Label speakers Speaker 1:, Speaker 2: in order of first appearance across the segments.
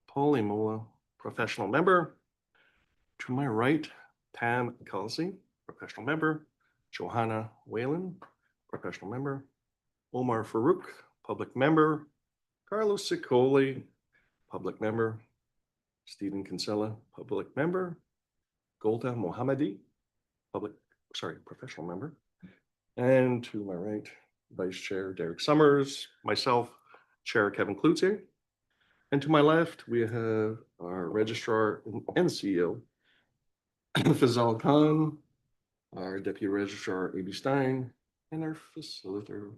Speaker 1: Paul Imola, professional member. To my right, Pam Kelsey, professional member. Johanna Whalen, professional member. Omar Farouk, public member. Carlos Sicoli, public member. Stephen Kinsella, public member. Golda Mohammadi, professional member. And to my right, Vice Chair Derek Summers, myself, Chair Kevin Klutze. And to my left, we have our Registrar and CEO, Fazal Khan, our Deputy Registrar, A.B. Stein, and our Facilitator,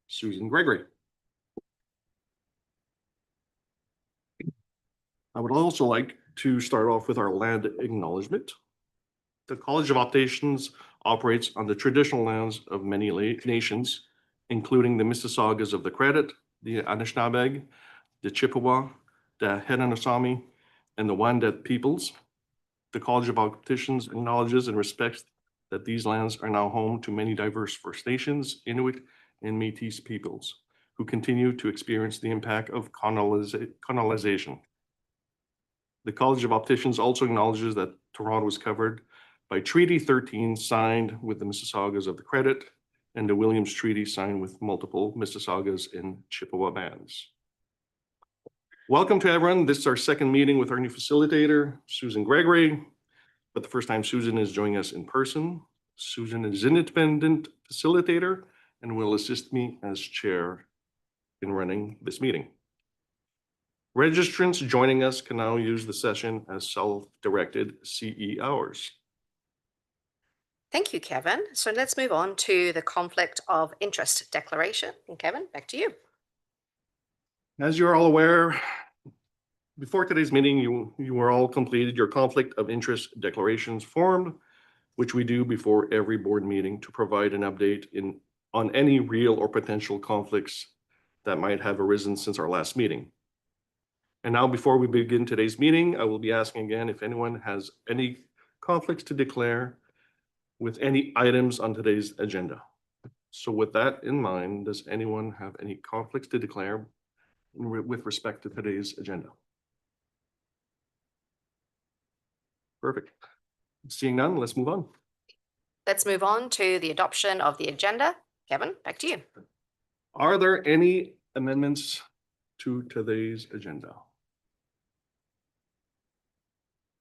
Speaker 1: Susan Gregory. I would also like to start off with our land acknowledgement. The College of Opticians operates on the traditional lands of many nations, including the Mississaugas of the Credit, the Anishinaabe, the Chippewa, the Haudenosaunee, and the Wendat peoples. The College of Opticians acknowledges and respects that these lands are now home to many diverse First Nations, Inuit, and Métis peoples who continue to experience the impact of colonization. The College of Opticians also acknowledges that Toronto was covered by Treaty 13 signed with the Mississaugas of the Credit and the Williams Treaty signed with multiple Mississaugas and Chippewa bands. Welcome to everyone. This is our second meeting with our new facilitator, Susan Gregory, but the first time Susan is joining us in person. Susan is an independent facilitator and will assist me as chair in running this meeting. Registrants joining us can now use the session as self-directed CE hours.
Speaker 2: Thank you, Kevin. So let's move on to the conflict of interest declaration. And Kevin, back to you.
Speaker 1: As you're all aware, before today's meeting, you were all completed your conflict of interest declarations form, which we do before every board meeting to provide an update on any real or potential conflicts that might have arisen since our last meeting. And now, before we begin today's meeting, I will be asking again if anyone has any conflicts to declare with any items on today's agenda. So with that in mind, does anyone have any conflicts to declare with respect to today's agenda? Perfect. Seeing none, let's move on.
Speaker 2: Let's move on to the adoption of the agenda. Kevin, back to you.
Speaker 1: Are there any amendments to today's agenda?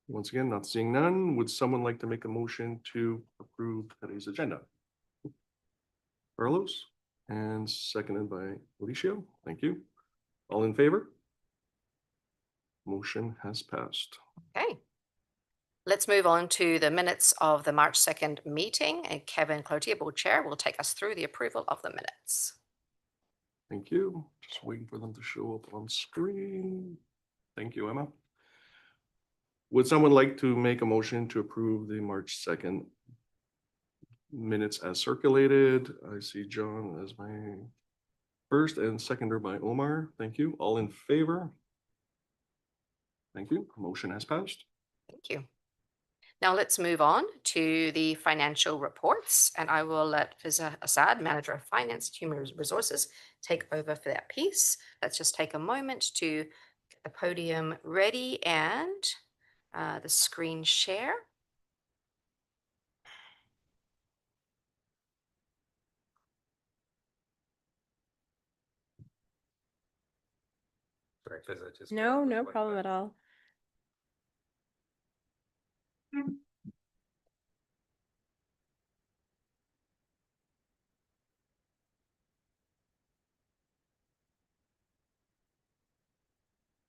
Speaker 1: Once again, not seeing none. Would someone like to make a motion to approve today's agenda? Carlos, and seconded by Alicia. Thank you. All in favor? Motion has passed.
Speaker 2: Okay. Let's move on to the minutes of the March 2nd meeting, and Kevin Cloutier, board chair, will take us through the approval of the minutes.
Speaker 1: Thank you. Just waiting for them to show up on screen. Thank you, Emma. Would someone like to make a motion to approve the March 2nd minutes as circulated? I see John as my first and seconder by Omar. Thank you. All in favor? Thank you. Motion has passed.
Speaker 2: Thank you. Now let's move on to the financial reports, and I will let Fiza Assad, Manager of Finance, Human Resources, take over for that piece. Let's just take a moment to get the podium ready and the screen share.
Speaker 3: Sorry, Fiza, just
Speaker 4: No problem at all.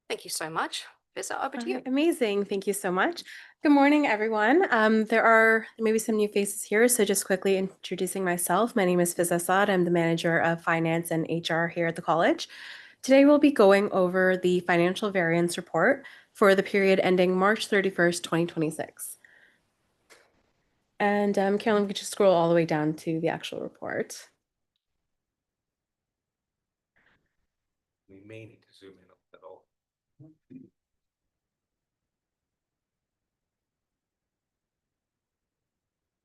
Speaker 2: Thank you so much. Fiza, over to you.
Speaker 4: Amazing. Thank you so much. Good morning, everyone. There are maybe some new faces here, so just quickly introducing myself. My name is Fiza Assad. I'm the Manager of Finance and HR here at the college. Today, we'll be going over the financial variance report for the period ending March 31st, 2026. And Carolyn, we could just scroll all the way down to the actual report.
Speaker 3: We may need to zoom in at all.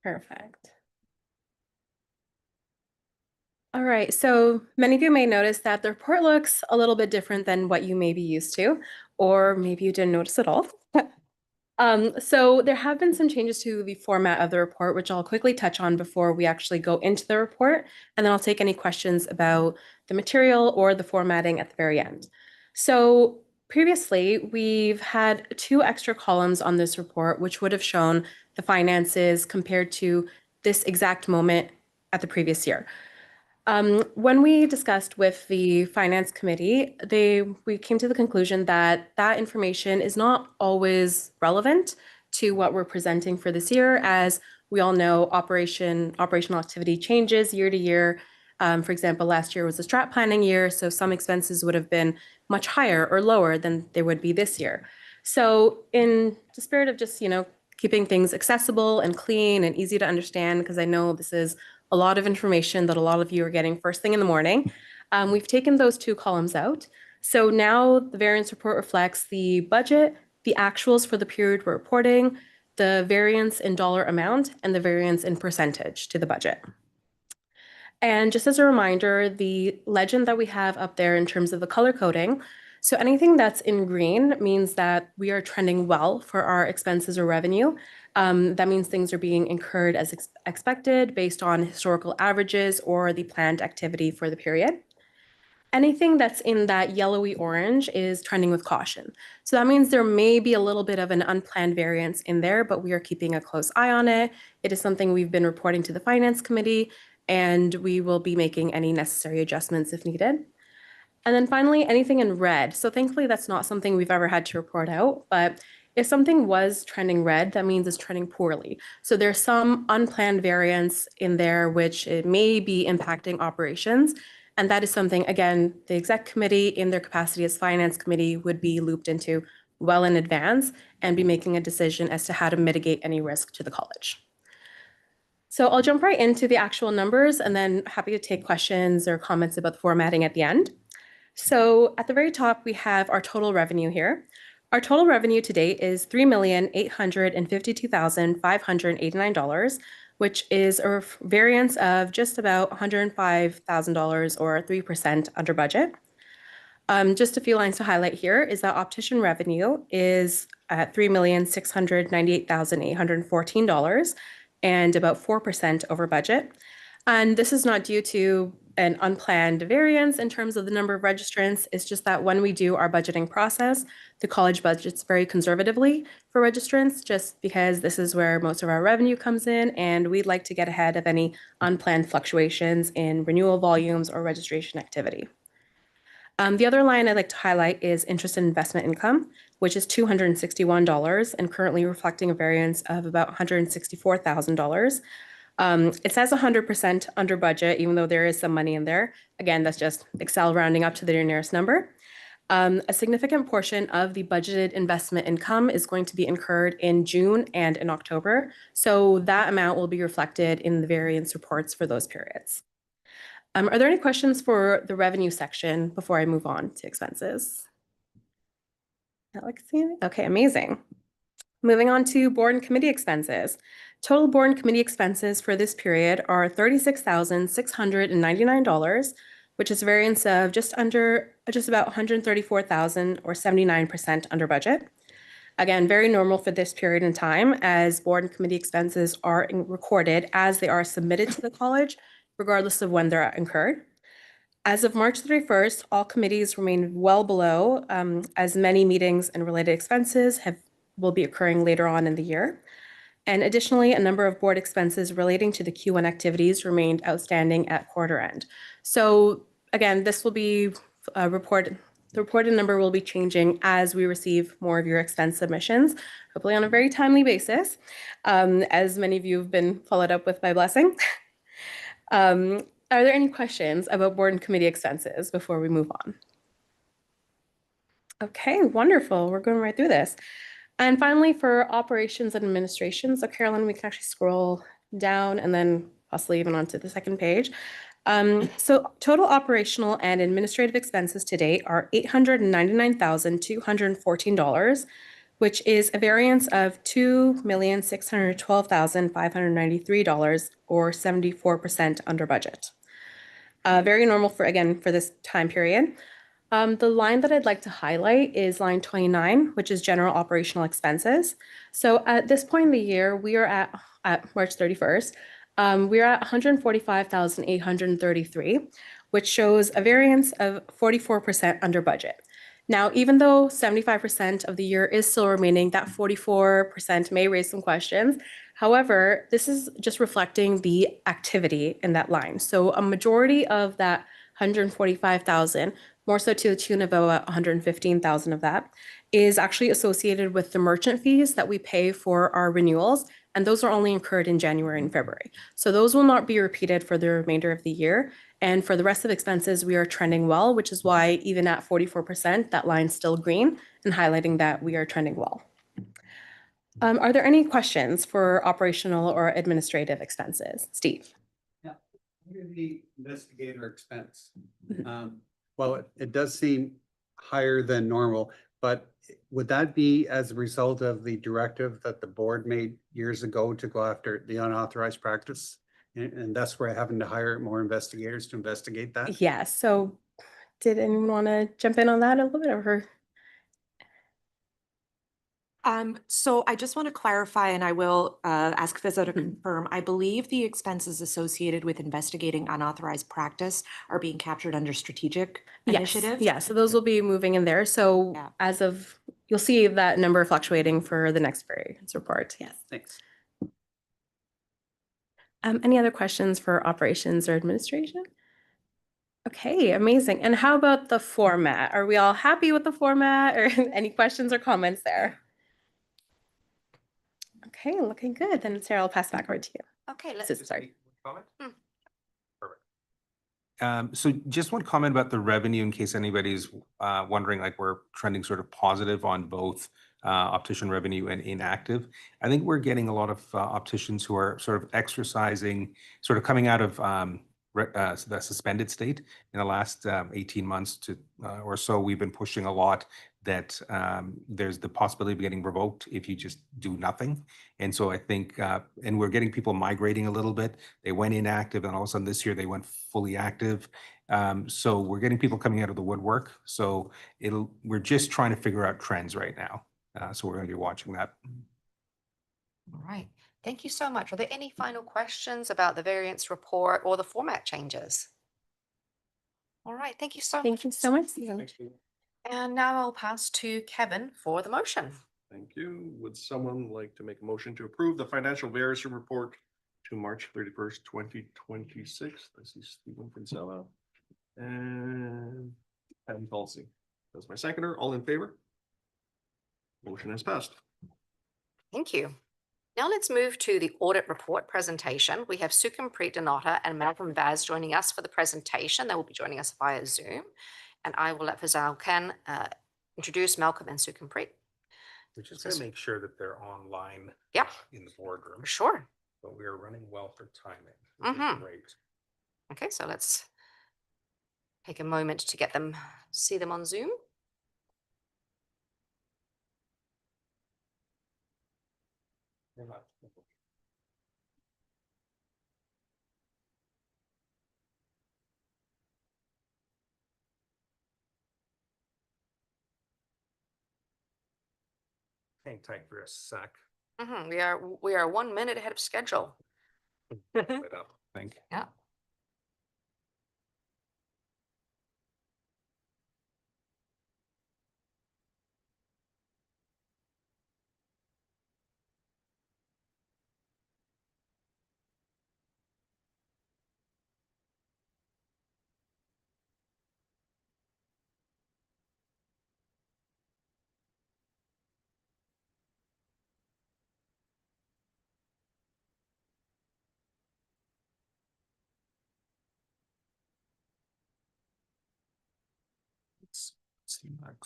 Speaker 4: Perfect. All right, so many of you may notice that the report looks a little bit different than what you may be used to, or maybe you didn't notice at all. So there have been some changes to the format of the report, which I'll quickly touch on before we actually go into the report, and then I'll take any questions about the material or the formatting at the very end. So previously, we've had 2 extra columns on this report, which would have shown the finances compared to this exact moment at the previous year. When we discussed with the finance committee, we came to the conclusion that that information is not always relevant to what we're presenting for this year. As we all know, operational activity changes year to year. For example, last year was a strat planning year, so some expenses would have been much higher or lower than they would be this year. So in the spirit of just, keeping things accessible and clean and easy to understand, because I know this is a lot of information that a lot of you are getting first thing in the morning. We've taken those 2 columns out. So now the variance report reflects the budget, the actuals for the period we're reporting, the variance in dollar amount, and the variance in percentage to the budget. And just as a reminder, the legend that we have up there in terms of the color coding, so anything that's in green means that we are trending well for our expenses or revenue. That means things are being incurred as expected based on historical averages or the planned activity for the period. Anything that's in that yellowy orange is trending with caution. So that means there may be a little bit of an unplanned variance in there, but we are keeping a close eye on it. It is something we've been reporting to the finance committee, and we will be making any necessary adjustments if needed. And then finally, anything in red. So thankfully, that's not something we've ever had to report out, but if something was trending red, that means it's trending poorly. So there's some unplanned variance in there, which it may be impacting operations. And that is something, again, the exec committee in their capacity as finance committee would be looped into well in advance and be making a decision as to how to mitigate any risk to the college. So I'll jump right into the actual numbers and then happy to take questions or comments about the formatting at the end. So at the very top, we have our total revenue here. Our total revenue to date is $3,852,589, which is a variance of just about $105,000 or 3% under budget. Just a few lines to highlight here is that optician revenue is at $3,698,814 and about 4% over budget. And this is not due to an unplanned variance in terms of the number of registrants. It's just that when we do our budgeting process, the college budgets very conservatively for registrants, just because this is where most of our revenue comes in, and we'd like to get ahead of any unplanned fluctuations in renewal volumes or registration activity. The other line I'd like to highlight is interest and investment income, which is $261 and currently reflecting a variance of about $164,000. It says 100% under budget, even though there is some money in there. Again, that's just Excel rounding up to the nearest number. A significant portion of the budgeted investment income is going to be incurred in June and in October. So that amount will be reflected in the variance reports for those periods. Are there any questions for the revenue section before I move on to expenses? Alexine? Okay, amazing. Moving on to board and committee expenses. Total board and committee expenses for this period are $36,699, which is a variance of just about $134,000 or 79% under budget. Again, very normal for this period in time, as board and committee expenses are recorded as they are submitted to the college, regardless of when they're incurred. As of March 31st, all committees remain well below, as many meetings and related expenses will be occurring later on in the year. And additionally, a number of board expenses relating to the Q1 activities remained outstanding at quarter end. So again, this will be reported. The reported number will be changing as we receive more of your expense submissions, hopefully on a very timely basis, as many of you have been followed up with by Blessing. Are there any questions about board and committee expenses before we move on? Okay, wonderful. We're going right through this. And finally, for operations and administration, so Carolyn, we can actually scroll down and then possibly even onto the second page. So total operational and administrative expenses to date are $899,214, which is a variance of $2,612,593 or 74% under budget. Very normal for, again, for this time period. The line that I'd like to highlight is line 29, which is general operational expenses. So at this point in the year, we are at March 31st, we're at 145,833, which shows a variance of 44% under budget. Now, even though 75% of the year is still remaining, that 44% may raise some questions. However, this is just reflecting the activity in that line. So a majority of that 145,000, more so to the tune of about 115,000 of that, is actually associated with the merchant fees that we pay for our renewals, and those are only incurred in January and February. So those will not be repeated for the remainder of the year. And for the rest of expenses, we are trending well, which is why even at 44%, that line's still green and highlighting that we are trending well. Are there any questions for operational or administrative expenses? Steve?
Speaker 5: Yeah, the investigator expense. Well, it does seem higher than normal, but would that be as a result of the directive that the board made years ago to go after the unauthorized practice? And that's where having to hire more investigators to investigate that?
Speaker 4: Yes. So did anyone want to jump in on that a little bit or?
Speaker 6: So I just want to clarify, and I will ask FISA to confirm. I believe the expenses associated with investigating unauthorized practice are being captured under strategic initiative.
Speaker 4: Yeah, so those will be moving in there. So
Speaker 6: Yeah.
Speaker 4: as of, you'll see that number fluctuating for the next variance report. Yes.
Speaker 5: Thanks.
Speaker 4: Any other questions for operations or administration? Okay, amazing. And how about the format? Are we all happy with the format or any questions or comments there? Okay, looking good. Then Sarah, I'll pass back over to you.
Speaker 2: Okay, let's.
Speaker 4: Sis- Sorry.
Speaker 3: Comment?
Speaker 2: Hmm.
Speaker 3: Perfect. So just one comment about the revenue in case anybody's wondering, like we're trending sort of positive on both optician revenue and inactive. I think we're getting a lot of opticians who are sort of exercising, sort of coming out of the suspended state in the last 18 months to or so. We've been pushing a lot that there's the possibility of getting revoked if you just do nothing. And so I think, and we're getting people migrating a little bit. They went inactive and all of a sudden this year they went fully active. So we're getting people coming out of the woodwork. So we're just trying to figure out trends right now. So we're going to be watching that.
Speaker 2: All right. Thank you so much. Are there any final questions about the variance report or the format changes? All right. Thank you so much.
Speaker 4: Thank you so much, Susan.
Speaker 2: And now I'll pass to Kevin for the motion.
Speaker 1: Thank you. Would someone like to make a motion to approve the financial variance report to March 31st, 2026? I see Stephen Kinsella and Patty Halsey. That's my seconder. All in favor? Motion has passed.
Speaker 2: Thank you. Now let's move to the audit report presentation. We have Sukhumpreet Dhanota and Malcolm Vaz joining us for the presentation. They will be joining us via Zoom. And I will let Fazal Khan introduce Malcolm and Sukhumpreet.
Speaker 3: We're just going to make sure that they're online
Speaker 2: Yep.
Speaker 3: in the boardroom.
Speaker 2: For sure.
Speaker 3: But we are running well for timing. Which is great.
Speaker 2: Okay, so let's take a moment to get them, see them on Zoom.
Speaker 3: They're not- Hang tight for a sec.
Speaker 2: We are 1 minute ahead of schedule.
Speaker 3: It up, I think.
Speaker 2: Yeah.
Speaker 3: See Mark.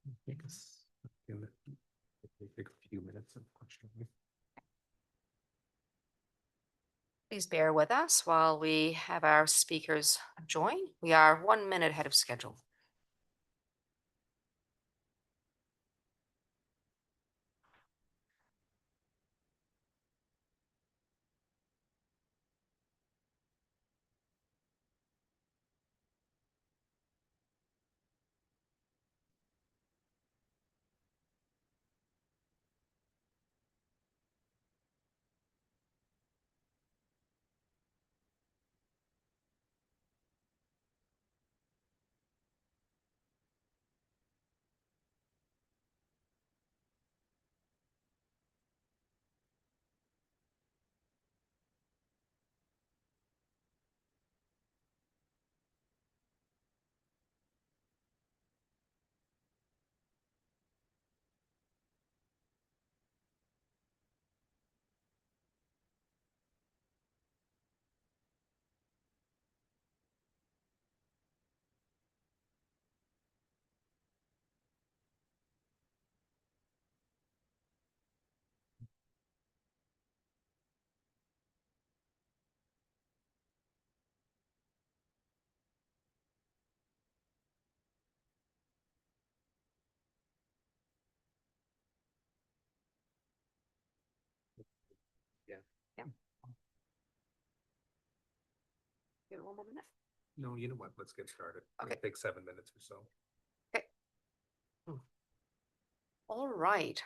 Speaker 3: I think it's gonna take a few minutes, unfortunately.
Speaker 2: Please bear with us while we have our speakers join. We are 1 minute ahead of schedule. one more minute?
Speaker 3: No, you know what? Let's get started.
Speaker 2: Okay.
Speaker 3: It'll take 7 minutes or so.
Speaker 2: All right.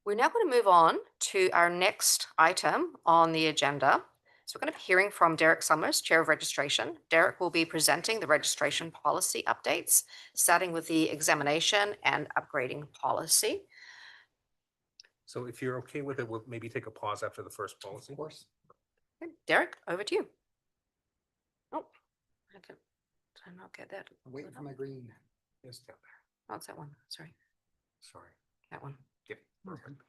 Speaker 2: We're now going to move on to our next item on the agenda. So we're going to be hearing from Derek Summers, Chair of Registration. Derek will be presenting the registration policy updates, starting with the examination and upgrading policy.
Speaker 3: So if you're okay with it, we'll maybe take a pause after the first policy.
Speaker 5: Of course.
Speaker 2: Okay, Derek, over to you. Oh, did I not get that?
Speaker 5: I'm waiting for my green.
Speaker 3: Yes, down
Speaker 2: Oh, it's that one. Sorry,
Speaker 3: there. Sorry.
Speaker 2: that one.
Speaker 3: Yep. Perfect.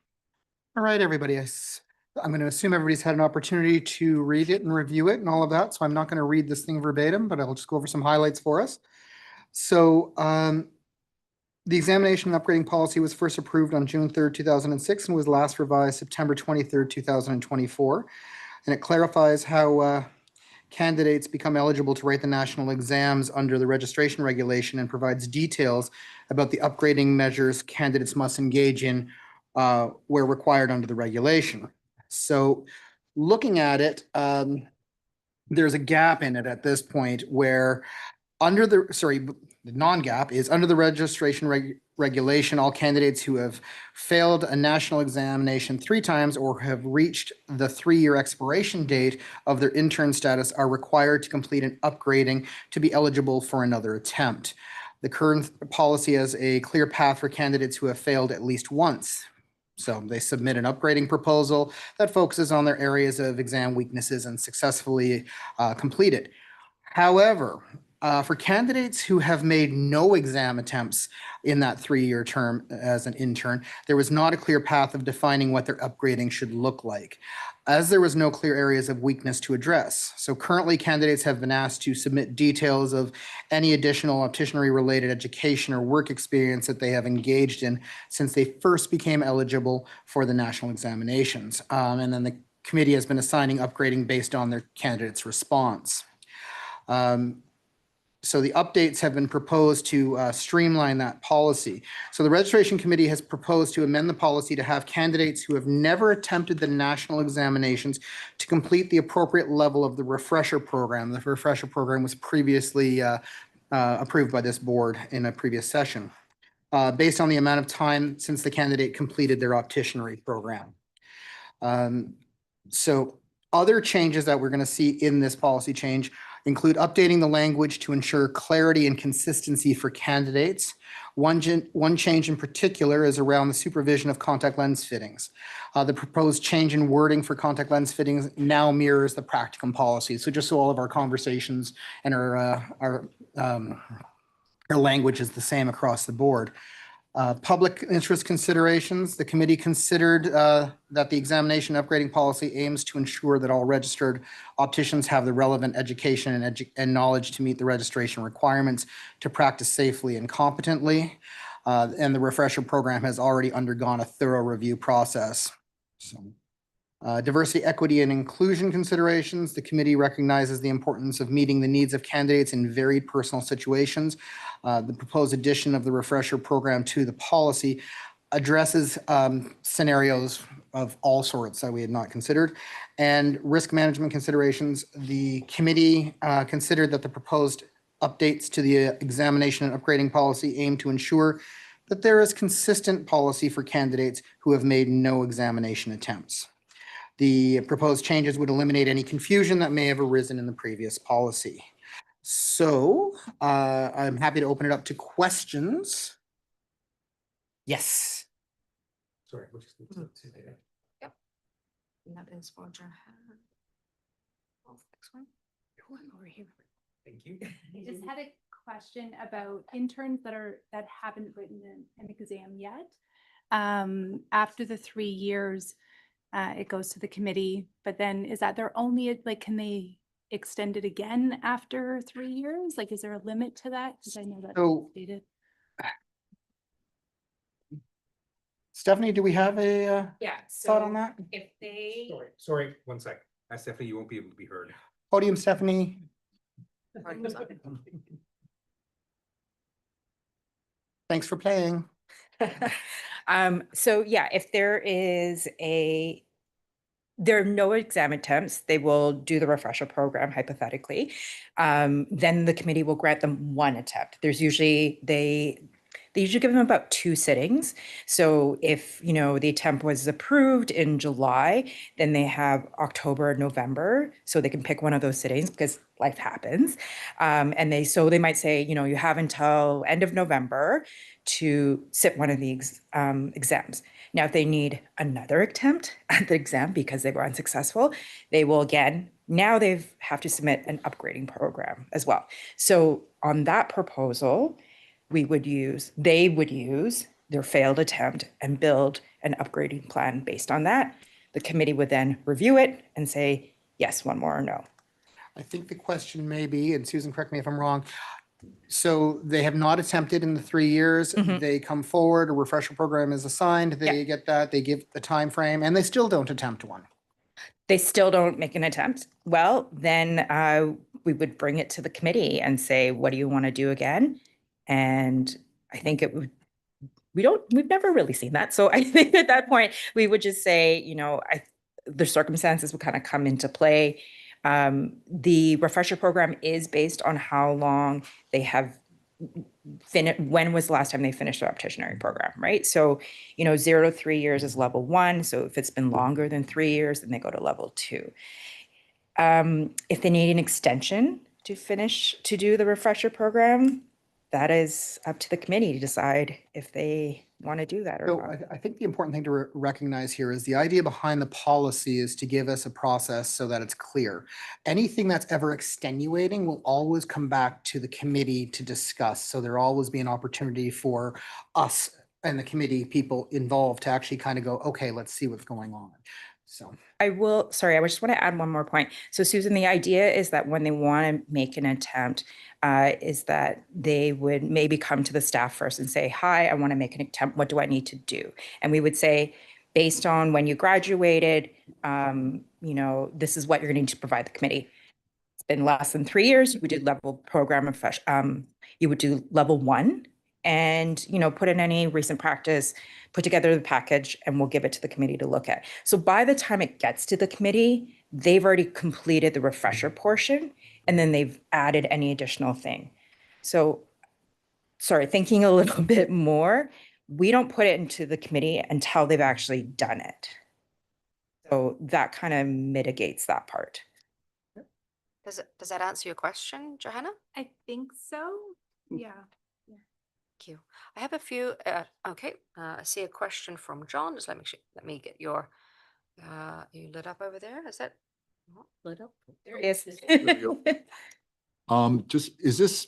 Speaker 7: All right, everybody. I'm going to assume everybody's had an opportunity to read it and review it and all of that. So I'm not going to read this thing verbatim, but I'll just go over some highlights for us. So the examination and upgrading policy was first approved on June 3rd, 2006, and was last revised September 23rd, 2024. And it clarifies how candidates become eligible to write the national exams under the registration regulation and provides details about the upgrading measures candidates must engage in where required under the regulation. So looking at it, there's a gap in it at this point where under the non-gap is under the registration regulation, all candidates who have failed a national examination 3 times or have reached the 3-year expiration date of their intern status are required to complete an upgrading to be eligible for another attempt. The current policy has a clear path for candidates who have failed at least once. So they submit an upgrading proposal that focuses on their areas of exam weaknesses and successfully complete it. However, for candidates who have made no exam attempts in that 3-year term as an intern, there was not a clear path of defining what their upgrading should look like, as there was no clear areas of weakness to address. So currently, candidates have been asked to submit details of any additional opticianry-related education or work experience that they have engaged in since they first became eligible for the national examinations. And then the committee has been assigning upgrading based on their candidate's response. So the updates have been proposed to streamline that policy. So the registration committee has proposed to amend the policy to have candidates who have never attempted the national examinations to complete the appropriate level of the refresher program. The refresher program was previously approved by this board in a previous session, based on the amount of time since the candidate completed their opticianry program. So other changes that we're going to see in this policy change include updating the language to ensure clarity and consistency for candidates. One change in particular is around the supervision of contact lens fittings. The proposed change in wording for contact lens fittings now mirrors the practicum policy. So just so all of our conversations and our language is the same across the board. Public interest considerations. The committee considered that the examination upgrading policy aims to ensure that all registered opticians have the relevant education and knowledge to meet the registration requirements to practice safely and competently. And the refresher program has already undergone a thorough review process. So, diversity, equity, and inclusion considerations. The committee recognizes the importance of meeting the needs of candidates in varied personal situations. The proposed addition of the refresher program to the policy addresses scenarios of all sorts that we had not considered. And risk management considerations, the committee considered that the proposed updates to the examination and upgrading policy aim to ensure that there is consistent policy for candidates who have made no examination attempts. The proposed changes would eliminate any confusion that may have arisen in the previous policy. So I'm happy to open it up to questions. Yes.
Speaker 3: Sorry. we'll just move to the-
Speaker 2: Nothing's for Roger. Oh, next one. Over here.
Speaker 3: Thank you.
Speaker 8: I just had a question about interns that haven't written an exam yet. After the 3 years, it goes to the committee, but then is that their only, like, can they extend it again after 3 years? Like, is there a limit to that? Because I know that's
Speaker 7: So-
Speaker 8: stated.
Speaker 7: Stephanie, do we have a
Speaker 6: Yeah,
Speaker 7: thought on that?
Speaker 6: if they.
Speaker 3: Sorry, 1 sec. Stephanie, you won't be able to be heard.
Speaker 7: Podium, Stephanie. Thanks for playing.
Speaker 9: So yeah, if there is there are no exam attempts. They will do the refresher program hypothetically. Then the committee will grant them one attempt. There's usually, they usually give them about 2 sittings. So if, you know, the attempt was approved in July, then they have October, November, so they can pick one of those sittings because life happens. And they might say, you know, you have until end of November to sit one of the exams. Now, if they need another attempt at the exam because they were unsuccessful, they will now they have to submit an upgrading program as well. So on that proposal, they would use their failed attempt and build an upgrading plan based on that. The committee would then review it and say, yes, one more or no.
Speaker 7: I think the question may be, and Susan, correct me if I'm wrong. So they have not attempted in the 3 years.
Speaker 9: Mhm.
Speaker 7: They come forward, a refresher program is assigned, they get that, they give the time frame, and they still don't attempt one.
Speaker 9: They still don't make an attempt. Well, then we would bring it to the committee and say, what do you want to do again? And I think we've never really seen that. So I think at that point, we would just say, you know, the circumstances would kind of come into play. The refresher program is based on how long they have when was the last time they finished their opticianry program, right? So, you know, 0 to 3 years is level 1. So if it's been longer than 3 years, then they go to level 2. If they need an extension to do the refresher program, that is up to the committee to decide if they want to do that or
Speaker 7: So
Speaker 9: not.
Speaker 7: I think the important thing to recognize here is the idea behind the policy is to give us a process so that it's clear. Anything that's ever extenuating will always come back to the committee to discuss. So there'll always be an opportunity for us and the committee people involved to actually kind of go, okay, let's see what's going on. So.
Speaker 9: I just want to add one more point. So Susan, the idea is that when they want to make an attempt, is that they would maybe come to the staff first and say, hi, I want to make an attempt. What do I need to do? And we would say, based on when you graduated, you know, this is what you're going to need to provide the committee. It's been less than 3 years. We did level program of you would do level 1 and, you know, put in any recent practice, put together the package, and we'll give it to the committee to look at. So by the time it gets to the committee, they've already completed the refresher portion, and then they've added any additional thing. So, sorry, thinking a little bit more, we don't put it into the committee until they've actually done it. So that kind of mitigates that part.
Speaker 2: Does that answer your question, Johanna?
Speaker 8: I think so. Yeah.
Speaker 2: Thank you. I have a few, okay, I see a question from John. Just let me get your, you lit up over there? Is that not lit up?
Speaker 9: There it is.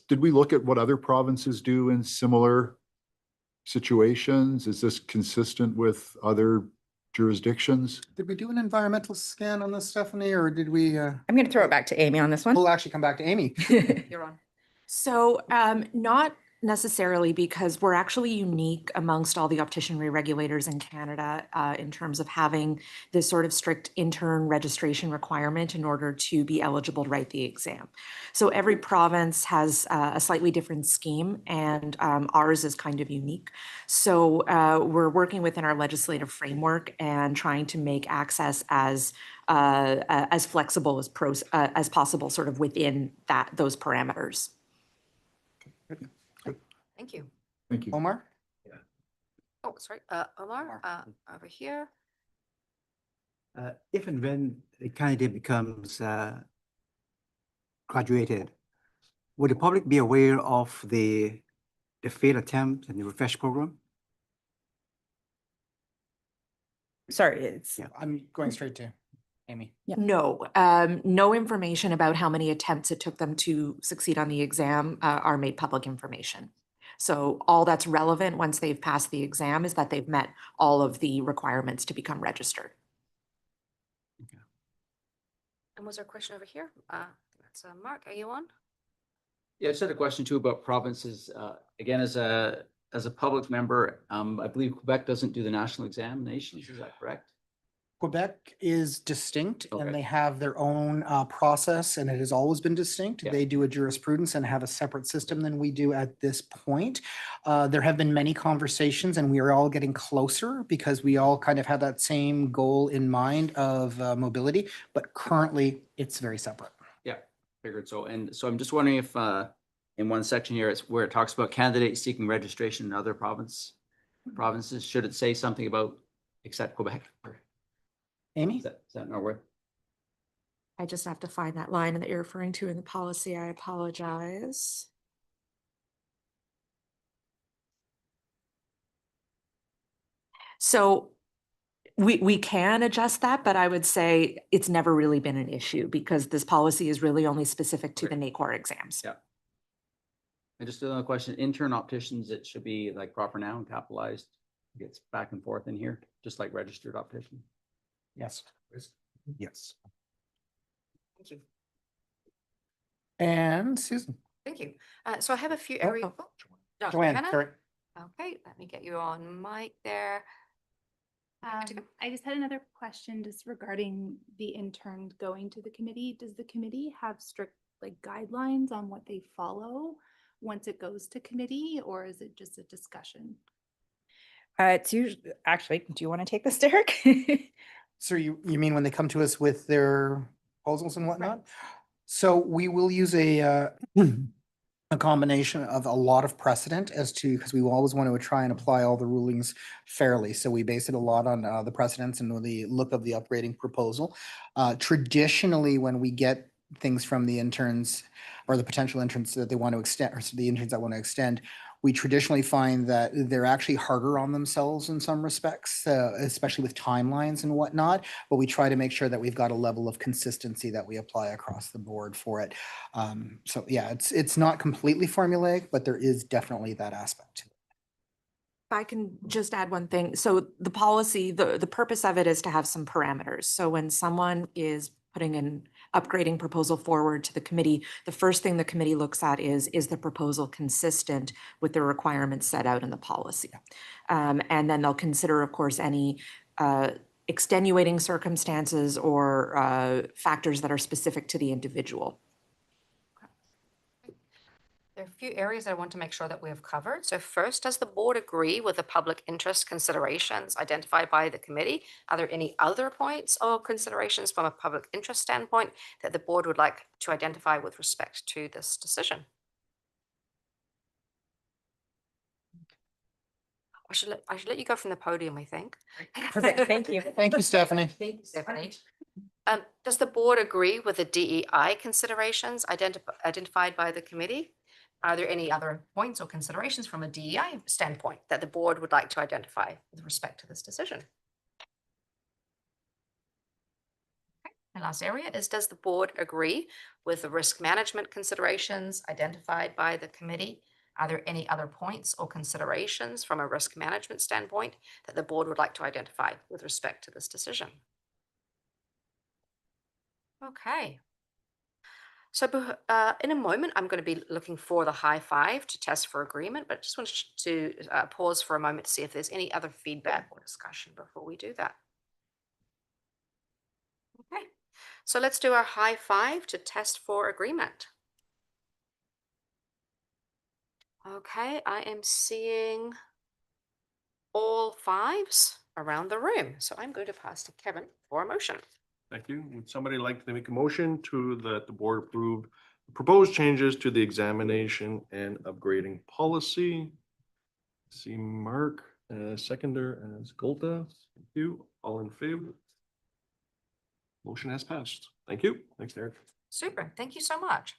Speaker 10: Did we look at what other provinces do in similar situations? Is this consistent with other jurisdictions?
Speaker 7: Did we do an environmental scan on this, Stephanie, or did we,
Speaker 9: I'm going to throw it back to Amy on this one.
Speaker 7: we'll actually come back to Amy.
Speaker 2: You're on.
Speaker 6: So not necessarily, because we're actually unique amongst all the opticianry regulators in Canada in terms of having this sort of strict intern registration requirement in order to be eligible to write the exam. So every province has a slightly different scheme, and ours is kind of unique. So we're working within our legislative framework and trying to make access as flexible as possible, sort of within those parameters.
Speaker 2: Thank you.
Speaker 10: Thank you.
Speaker 7: Omar?
Speaker 2: Oh, sorry, Omar, over here.
Speaker 11: If and when a candidate becomes graduated, would the public be aware of the failed attempt and the refresh program?
Speaker 9: Sorry,
Speaker 7: I'm going straight to Amy.
Speaker 9: Yeah.
Speaker 6: No, no information about how many attempts it took them to succeed on the exam are made public information. So all that's relevant once they've passed the exam is that they've met all of the requirements to become registered.
Speaker 2: And was there a question over here? That's Mark, are you on?
Speaker 12: Yeah, I just had a question too about provinces. Again, as a public member, I believe Quebec doesn't do the national examinations. Is that correct?
Speaker 7: Quebec is distinct
Speaker 12: Okay.
Speaker 7: and they have their own process, and it has always been distinct.
Speaker 12: Yeah.
Speaker 7: They do a jurisprudence and have a separate system than we do at this point. There have been many conversations and we are all getting closer because we all kind of have that same goal in mind of mobility, but currently it's very separate.
Speaker 12: Yeah, figured so. And so I'm just wondering if in one section here, it's where it talks about candidates seeking registration in other provinces, should it say something about except Quebec? Or
Speaker 7: Amy?
Speaker 12: is that not where?
Speaker 6: I just have to find that line that you're referring to in the policy. I apologize. So we can adjust that, but I would say it's never really been an issue because this policy is really only specific to the NACOR exams.
Speaker 12: Yeah. And just another question, intern opticians, it should be like proper noun capitalized, gets back and forth in here, just like registered optician.
Speaker 7: Yes.
Speaker 3: Yes.
Speaker 2: Thank you.
Speaker 7: And Susan?
Speaker 2: Thank you. So I have a few
Speaker 7: Oh,
Speaker 2: areas.
Speaker 7: oh,
Speaker 2: Dr.
Speaker 7: Joanne,
Speaker 2: McKenna?
Speaker 7: sorry.
Speaker 2: Okay, let me get you on mic there.
Speaker 8: I just had another question just regarding the intern going to the committee. Does the committee have strict like guidelines on what they follow once it goes to committee, or is it just a discussion?
Speaker 9: It's usually, actually, do you want to take this, Derek?
Speaker 7: So you mean when they come to us with their proposals and whatnot? So we will use a combination of a lot of precedent as to, because we will always want to try and apply all the rulings fairly. So we base it a lot on the precedents and the look of the upgrading proposal. Traditionally, when we get things from the interns or the potential interns that they want to extend, or the interns that want to extend, we traditionally find that they're actually harder on themselves in some respects, especially with timelines and whatnot. But we try to make sure that we've got a level of consistency that we apply across the board for it. So yeah, it's not completely formulaic, but there is definitely that aspect to it.
Speaker 6: If I can just add one thing. So the policy, the purpose of it is to have some parameters. So when someone is putting an upgrading proposal forward to the committee, the first thing the committee looks at is the proposal consistent with the requirements set out in the policy? And then they'll consider, of course, any extenuating circumstances or factors that are specific to the individual.
Speaker 2: There are a few areas that I want to make sure that we have covered. So first, does the board agree with the public interest considerations identified by the committee? Are there any other points or considerations from a public interest standpoint that the board would like to identify with respect to this decision? I should let you go from the podium, I think.
Speaker 9: Perfect, thank you.
Speaker 7: Thank you, Stephanie.
Speaker 2: Thank you, Stephanie. Does the board agree with the DEI considerations identified by the committee? Are there any other points or considerations from a DEI standpoint that the board would like to identify with respect to this decision? Okay. And last area is, does the board agree with the risk management considerations identified by the committee? Are there any other points or considerations from a risk management standpoint that the board would like to identify with respect to this decision? Okay. So in a moment, I'm going to be looking for the high five to test for agreement, but I just wanted to pause for a moment to see if there's any other feedback or discussion before we do that. Okay, so let's do our high five to test for agreement. Okay, I am seeing all fives around the room. So I'm going to pass to Kevin for a motion.
Speaker 1: Thank you. Would somebody like to make a motion to that the board approve proposed changes to the examination and upgrading policy? See Mark, seconder as Golda. Thank you. All in favor? Motion has passed. Thank you. Thanks, Derek.
Speaker 2: Super. Thank you so much.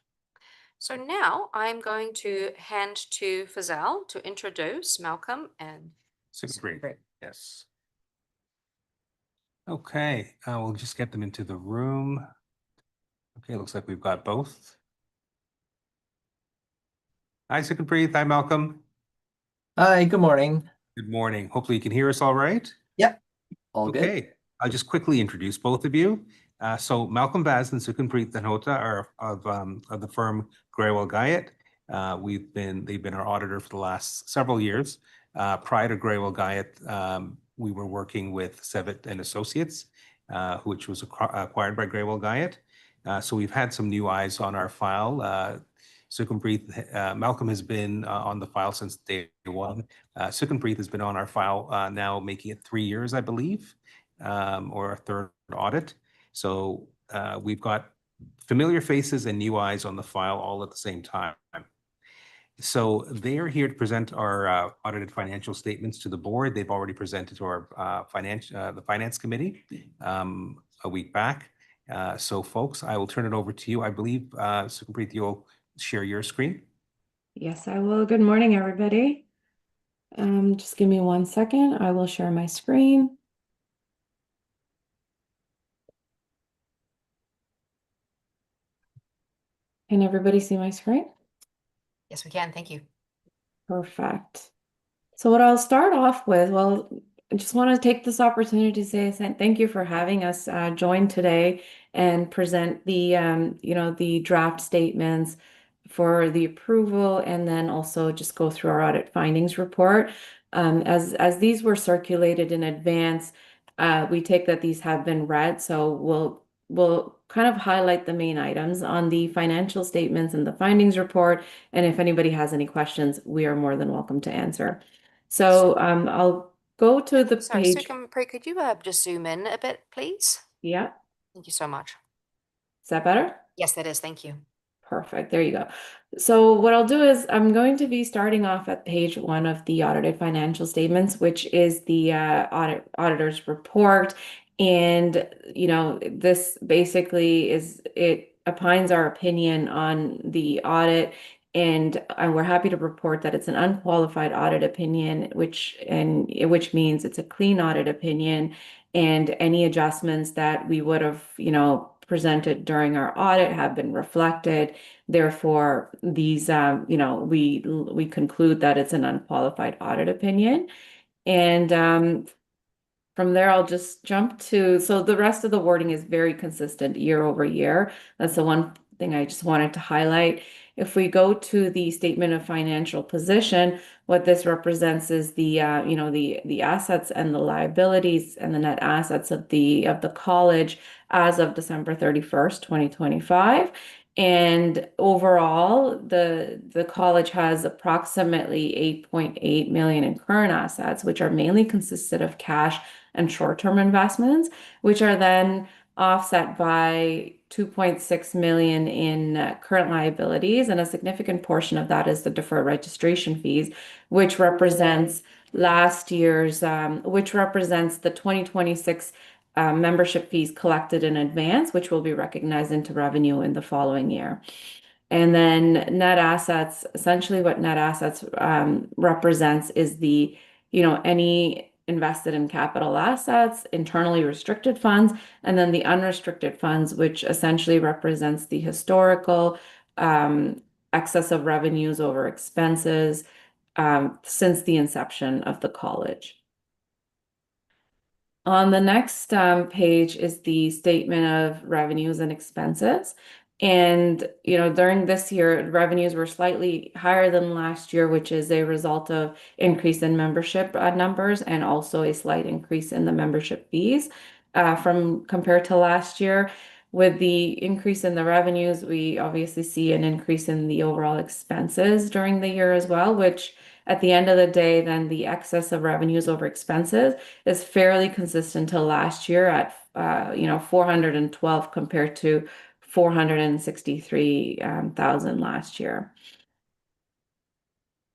Speaker 2: So now I'm going to hand to Fazal to introduce Malcolm and
Speaker 3: Great. Yes. Okay, we'll just get them into the room. Okay, looks like we've got both. Hi, Sukhpreet. Hi, Malcolm.
Speaker 13: Hi, good morning.
Speaker 3: Good morning. Hopefully you can hear us all right.
Speaker 13: Yep, all good.
Speaker 3: Okay, I'll just quickly introduce both of you. So Malcolm Baz and Sukhpreet Dhanota are of the firm Graywell Guyot. They've been our auditor for the last several years. Prior to Graywell Guyot, we were working with Sevitt and Associates, which was acquired by Greywell Guyot. So we've had some new eyes on our file. Sukhumpreet, Malcolm has been on the file since day one. Sukhumpreet has been on our file now, making it 3 years, I believe, or a third audit. So we've got familiar faces and new eyes on the file all at the same time. So they are here to present our audited financial statements to the board. They've already presented to our the finance committee a week back. So folks, I will turn it over to you. I believe, Sukhumpreet, you'll share your screen.
Speaker 14: Yes, I will. Good morning, everybody. Just give me 1 second. I will share my screen. Can everybody see my screen?
Speaker 2: Yes, we can. Thank you.
Speaker 14: Perfect. So what I'll start off with, well, I just want to take this opportunity to say thank you for having us join today and present the the draft statements for the approval, and then also just go through our audit findings report. As these were circulated in advance, we take that these have been read, so we'll kind of highlight the main items on the financial statements and the findings report. And if anybody has any questions, we are more than welcome to answer. So I'll go to the
Speaker 2: Sorry,
Speaker 14: page.
Speaker 2: Sukhumpreet, could you just zoom in a bit, please?
Speaker 14: Yeah,
Speaker 2: Thank you so much.
Speaker 14: is that better?
Speaker 2: Yes, that is. Thank you.
Speaker 14: Perfect. There you go. So what I'll do is I'm going to be starting off at page 1 of the audited financial statements, which is the auditor's report. And, this basically it opines our opinion on the audit. And we're happy to report that it's an unqualified audit opinion, which means it's a clean audit opinion. And any adjustments that we would have, presented during our audit have been reflected. Therefore, these, we conclude that it's an unqualified audit opinion. And from there, I'll just jump to, so the rest of the wording is very consistent year over year. That's the one thing I just wanted to highlight. If we go to the statement of financial position, what this represents is the the assets and the liabilities and the net assets of the college as of December 31st, 2025. And overall, the college has approximately 8.8 million in current assets, which are mainly consisted of cash and short-term investments, which are then offset by 2.6 million in current liabilities, and a significant portion of that is the deferred registration fees, which represents last year's, which represents the 2026 membership fees collected in advance, which will be recognized into revenue in the following year. And then net assets, essentially what net assets represents is the, any invested in capital assets, internally restricted funds, and then the unrestricted funds, which essentially represents the historical excess of revenues over expenses since the inception of the college. On the next page is the statement of revenues and expenses. And, during this year, revenues were slightly higher than last year, which is a result of increase in membership numbers and also a slight increase in the membership fees compared to last year. With the increase in the revenues, we obviously see an increase in the overall expenses during the year as well, which at the end of the day, then the excess of revenues over expenses is fairly consistent to last year at 412 compared to 463,000 last year.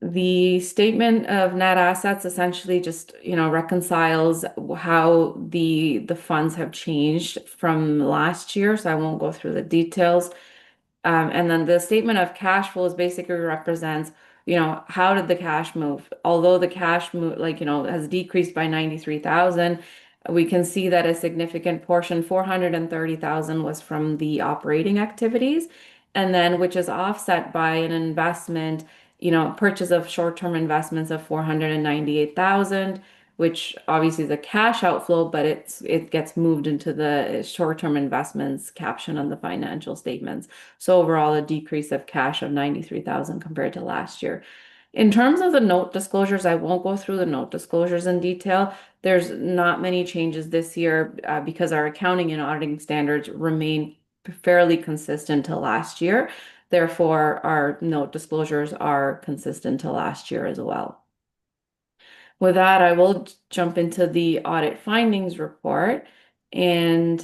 Speaker 14: The statement of net assets essentially just, reconciles how the funds have changed from last year, so I won't go through the details. And then the statement of cash flows basically represents, how did the cash move? Although the cash move, has decreased by 93,000, we can see that a significant portion, 430,000, was from the operating activities, and then which is offset by an investment, purchase of short-term investments of 498,000, which obviously is a cash outflow, but it gets moved into the short-term investments caption on the financial statements. So overall, a decrease of cash of 93,000 compared to last year. In terms of the note disclosures, I won't go through the note disclosures in detail. There's not many changes this year because our accounting and auditing standards remain fairly consistent to last year. Therefore, our note disclosures are consistent to last year as well. With that, I will jump into the audit findings report. And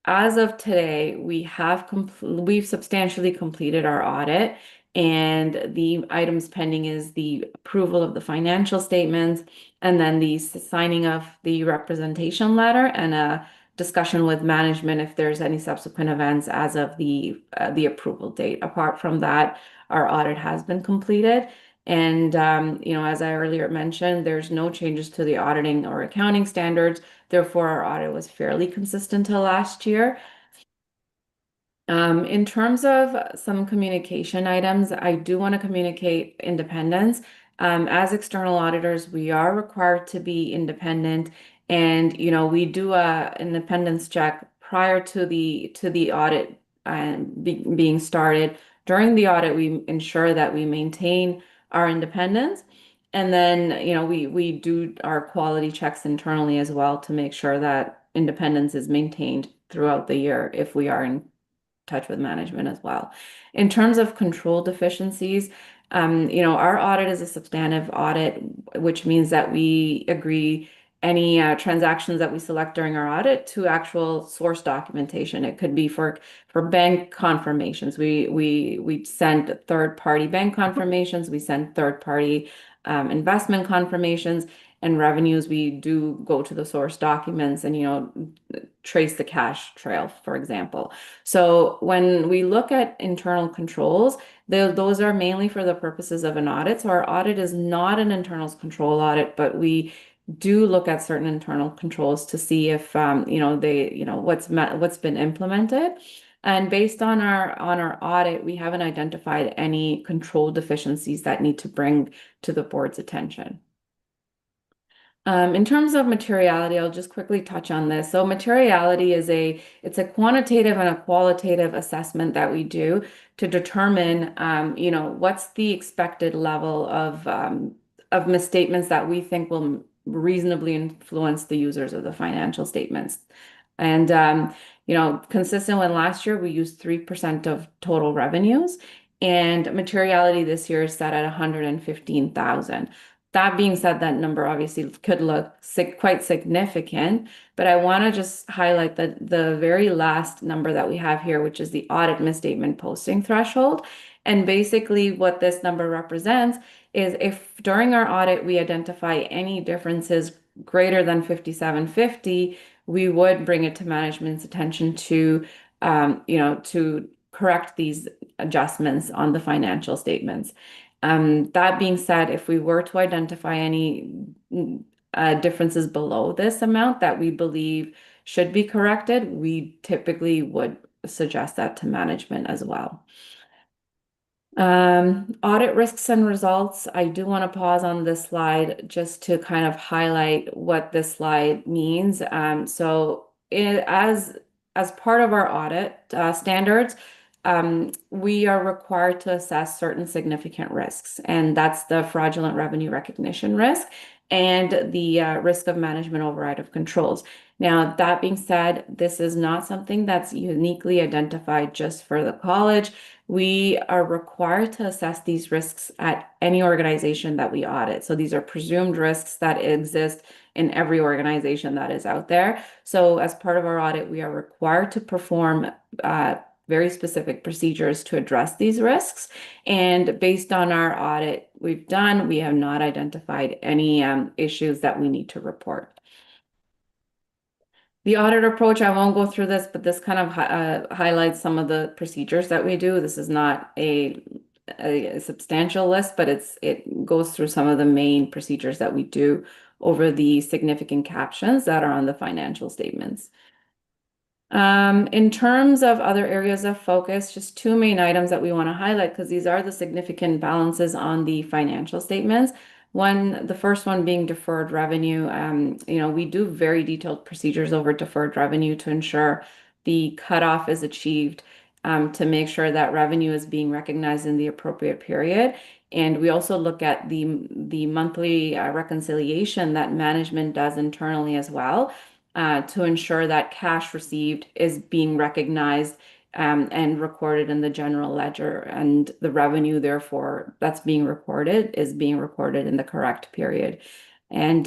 Speaker 14: as of today, we've substantially completed our audit, and the items pending is the approval of the financial statements and then the signing of the representation letter and a discussion with management if there's any subsequent events as of the approval date. Apart from that, our audit has been completed. And, as I earlier mentioned, there's no changes to the auditing or accounting standards. Therefore, our audit was fairly consistent to last year. In terms of some communication items, I do want to communicate independence. As external auditors, we are required to be independent, and we do a independence check prior to the audit being started. During the audit, we ensure that we maintain our independence. And then, we do our quality checks internally as well to make sure that independence is maintained throughout the year if we are in touch with management as well. In terms of control deficiencies, our audit is a substantive audit, which means that we agree any transactions that we select during our audit to actual source documentation. It could be for bank confirmations. We send third-party bank confirmations. We send third-party investment confirmations, and revenues. We do go to the source documents and trace the cash trail, for example. So when we look at internal controls, those are mainly for the purposes of an audit. So our audit is not an internals control audit, but we do look at certain internal controls to see if what's been implemented. And based on our audit, we haven't identified any control deficiencies that need to bring to the board's attention. In terms of materiality, I'll just quickly touch on this. So materiality it's a quantitative and a qualitative assessment that we do to determine, what's the expected level of misstatements that we think will reasonably influence the users of the financial statements. And, consistent with last year, we used 3% of total revenues, and materiality this year is set at 115,000. That being said, that number obviously could look quite significant, but I want to just highlight the very last number that we have here, which is the audit misstatement posting threshold. And basically what this number represents is if during our audit we identify any differences greater than 5750, we would bring it to management's attention to correct these adjustments on the financial statements. That being said, if we were to identify any differences below this amount that we believe should be corrected, we typically would suggest that to management as well. Audit risks and results. I do want to pause on this slide just to kind of highlight what this slide means. So as part of our audit standards, we are required to assess certain significant risks, and that's the fraudulent revenue recognition risk and the risk of management override of controls. Now, that being said, this is not something that's uniquely identified just for the college. We are required to assess these risks at any organization that we audit. So these are presumed risks that exist in every organization that is out there. So as part of our audit, we are required to perform very specific procedures to address these risks. And based on our audit we've done, we have not identified any issues that we need to report. The audit approach, I won't go through this, but this kind of highlights some of the procedures that we do. This is not a substantial list, but it goes through some of the main procedures that we do over the significant captions that are on the financial statements. In terms of other areas of focus, just two main items that we want to highlight because these are the significant balances on the financial statements. The first one being deferred revenue. We do very detailed procedures over deferred revenue to ensure the cutoff is achieved to make sure that revenue is being recognized in the appropriate period. And we also look at the monthly reconciliation that management does internally as well, to ensure that cash received is being recognized and recorded in the general ledger, and the revenue therefore that's being recorded is being recorded in the correct period. And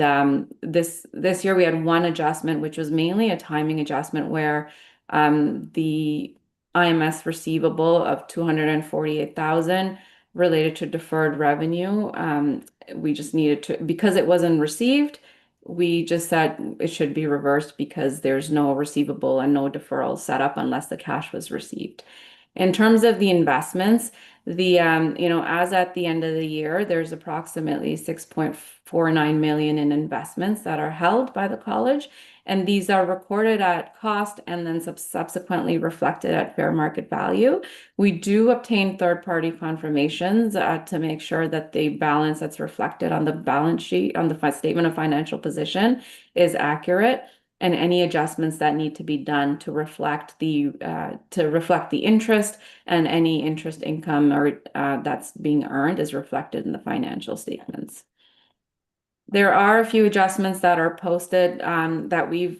Speaker 14: this year we had one adjustment, which was mainly a timing adjustment where the IMS receivable of 248,000 related to deferred revenue. We just needed to, because it wasn't received, we just said it should be reversed because there's no receivable and no deferral set up unless the cash was received. In terms of the investments, as at the end of the year, there's approximately 6.49 million in investments that are held by the college, and these are recorded at cost and then subsequently reflected at fair market value. We do obtain third-party confirmations to make sure that the balance that's reflected on the balance sheet, on the statement of financial position, is accurate, and any adjustments that need to be done to reflect the interest, and any interest income or that's being earned is reflected in the financial statements. There are a few adjustments that are posted that we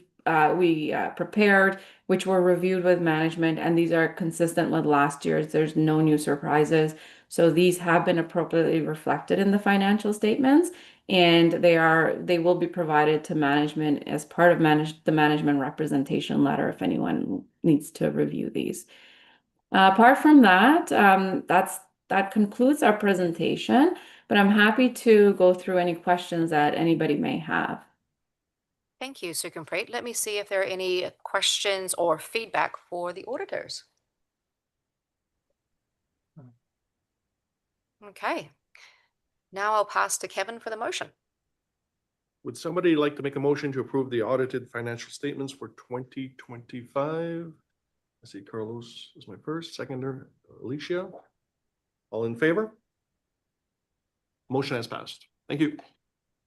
Speaker 14: prepared, which were reviewed with management, and these are consistent with last year's. There's no new surprises. So these have been appropriately reflected in the financial statements, and they will be provided to management as part of the management representation letter if anyone needs to review these. Apart from that, that concludes our presentation, but I'm happy to go through any questions that anybody may have.
Speaker 2: Thank you, Sukhpreet. Let me see if there are any questions or feedback for the auditors. Okay. Now I'll pass to Kevin for the motion.
Speaker 1: Would somebody like to make a motion to approve the audited financial statements for 2025? I see Carlos is my first, seconder, Alicia. All in favor? Motion has passed. Thank you.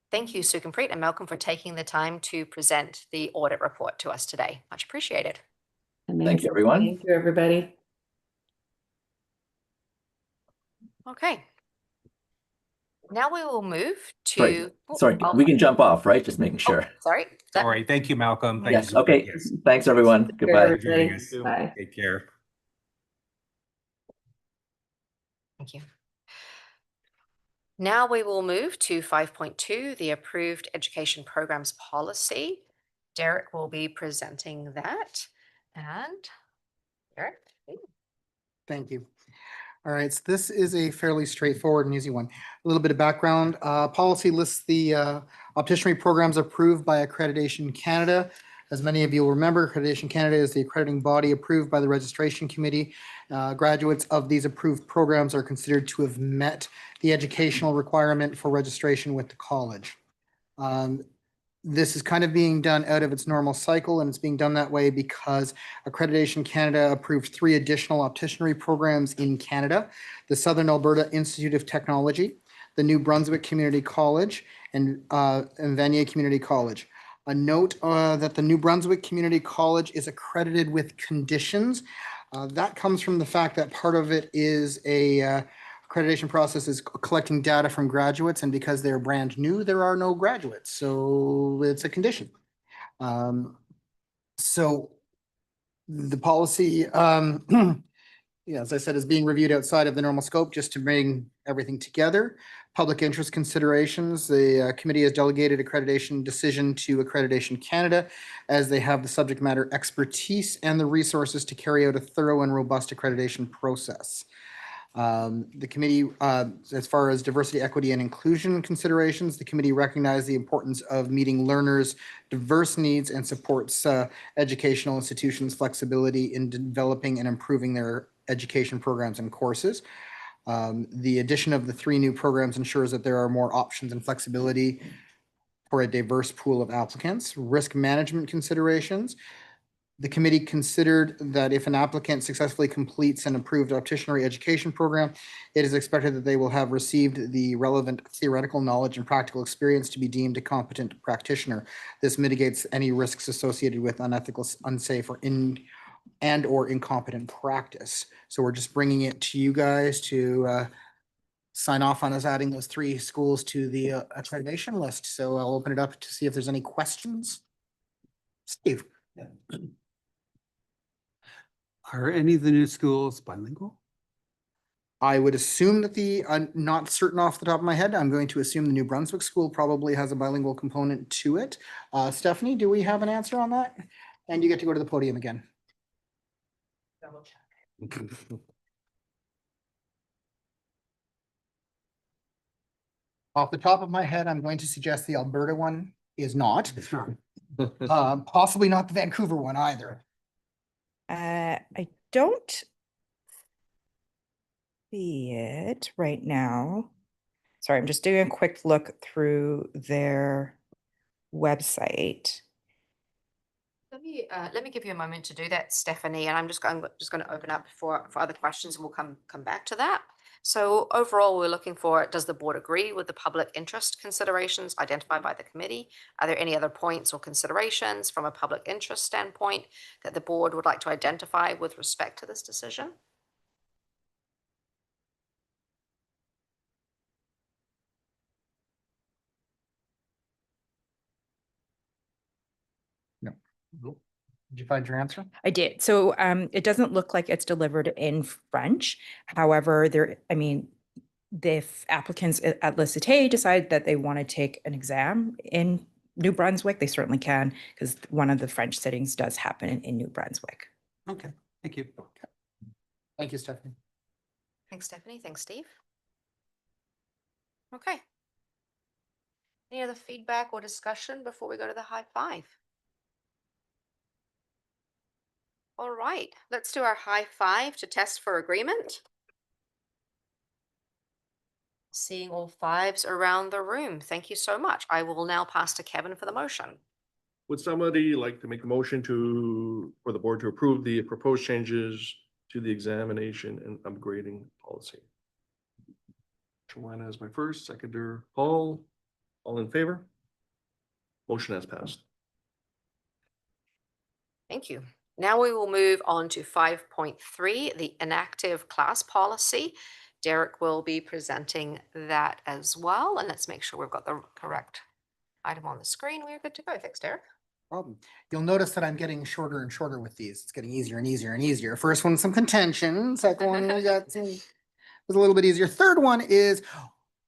Speaker 2: Thank you, Sukhpreet and Malcolm, for taking the time to present the audit report to us today. Much appreciated.
Speaker 13: Thank you, everyone.
Speaker 14: Thank you, everybody.
Speaker 2: Okay. Now we will move to.
Speaker 13: Sorry, we can jump off, right? Just making sure.
Speaker 2: Sorry.
Speaker 3: All right. Thank you, Malcolm. Thank
Speaker 13: Yes.
Speaker 3: you.
Speaker 13: Okay.
Speaker 3: Yes.
Speaker 13: Thanks, everyone. Goodbye.
Speaker 14: Everybody. Bye.
Speaker 3: Take care.
Speaker 2: Thank you. Now we will move to 5.2, the approved education programs policy. Derek will be presenting that. And Derek.
Speaker 7: Thank you. All right, so this is a fairly straightforward and easy one. A little bit of background. Policy lists the opticianry programs approved by Accreditation Canada. As many of you will remember, Accreditation Canada is the accrediting body approved by the registration committee. Graduates of these approved programs are considered to have met the educational requirement for registration with the college. This is kind of being done out of its normal cycle, and it's being done that way because Accreditation Canada approved 3 additional opticianry programs in Canada: the Southern Alberta Institute of Technology, the New Brunswick Community College, and Vanier Community College. A note that the New Brunswick Community College is accredited with conditions. That comes from the fact that part of it is a accreditation process is collecting data from graduates, and because they're brand new, there are no graduates, so it's a condition. So the policy, as I said, is being reviewed outside of the normal scope just to bring everything together. Public interest considerations, the committee has delegated accreditation decision to Accreditation Canada, as they have the subject matter expertise and the resources to carry out a thorough and robust accreditation process. The committee, as far as diversity, equity, and inclusion considerations, the committee recognized the importance of meeting learners' diverse needs and supports educational institutions' flexibility in developing and improving their education programs and courses. The addition of the 3 new programs ensures that there are more options and flexibility for a diverse pool of applicants. Risk management considerations. The committee considered that if an applicant successfully completes an approved opticianry education program, it is expected that they will have received the relevant theoretical knowledge and practical experience to be deemed a competent practitioner. This mitigates any risks associated with unethical, unsafe, and or incompetent practice. So we're just bringing it to you guys to sign off on us adding those 3 schools to the accreditation list. So I'll open it up to see if there's any questions. Steve?
Speaker 5: Are any of the new schools bilingual?
Speaker 7: I would assume that I'm not certain off the top of my head. I'm going to assume the New Brunswick school probably has a bilingual component to it. Stephanie, do we have an answer on that? And you get to go to the podium again.
Speaker 2: Double check.
Speaker 7: Off the top of my head, I'm going to suggest the Alberta one is not.
Speaker 5: It's not.
Speaker 7: Possibly not the Vancouver one either.
Speaker 9: I don't see it right now. Sorry, I'm just doing a quick look through their website.
Speaker 2: Let me give you a moment to do that, Stephanie, and I'm just going to open up for other questions, and we'll come back to that. So overall, we're looking for, does the board agree with the public interest considerations identified by the committee? Are there any other points or considerations from a public interest standpoint that the board would like to identify with respect to this decision?
Speaker 7: Nope. Did you find your answer?
Speaker 9: I did. So it doesn't look like it's delivered in French. However, if applicants at La Cité decide that they want to take an exam in New Brunswick, they certainly can, because one of the French sittings does happen in New Brunswick.
Speaker 5: Okay, thank you.
Speaker 7: Thank you, Stephanie.
Speaker 2: Thanks, Stephanie. Thanks, Steve. Okay. Any other feedback or discussion before we go to the high five? All right, let's do our high five to test for agreement. Seeing all 5s around the room. Thank you so much. I will now pass to Kevin for the motion.
Speaker 1: Would somebody like to make a motion for the board to approve the proposed changes to the examination and upgrading policy? Joanna is my first, seconder Paul. All in favor? Motion has passed.
Speaker 2: Thank you. Now we will move on to 5.3, the inactive class policy. Derek will be presenting that as well. And let's make sure we've got the correct item on the screen. We're good to go. Thanks, Derek.
Speaker 7: Problem. You'll notice that I'm getting shorter and shorter with these. It's getting easier and easier and easier. First one, some contention. Second one, we got some, was a little bit easier. Third one is,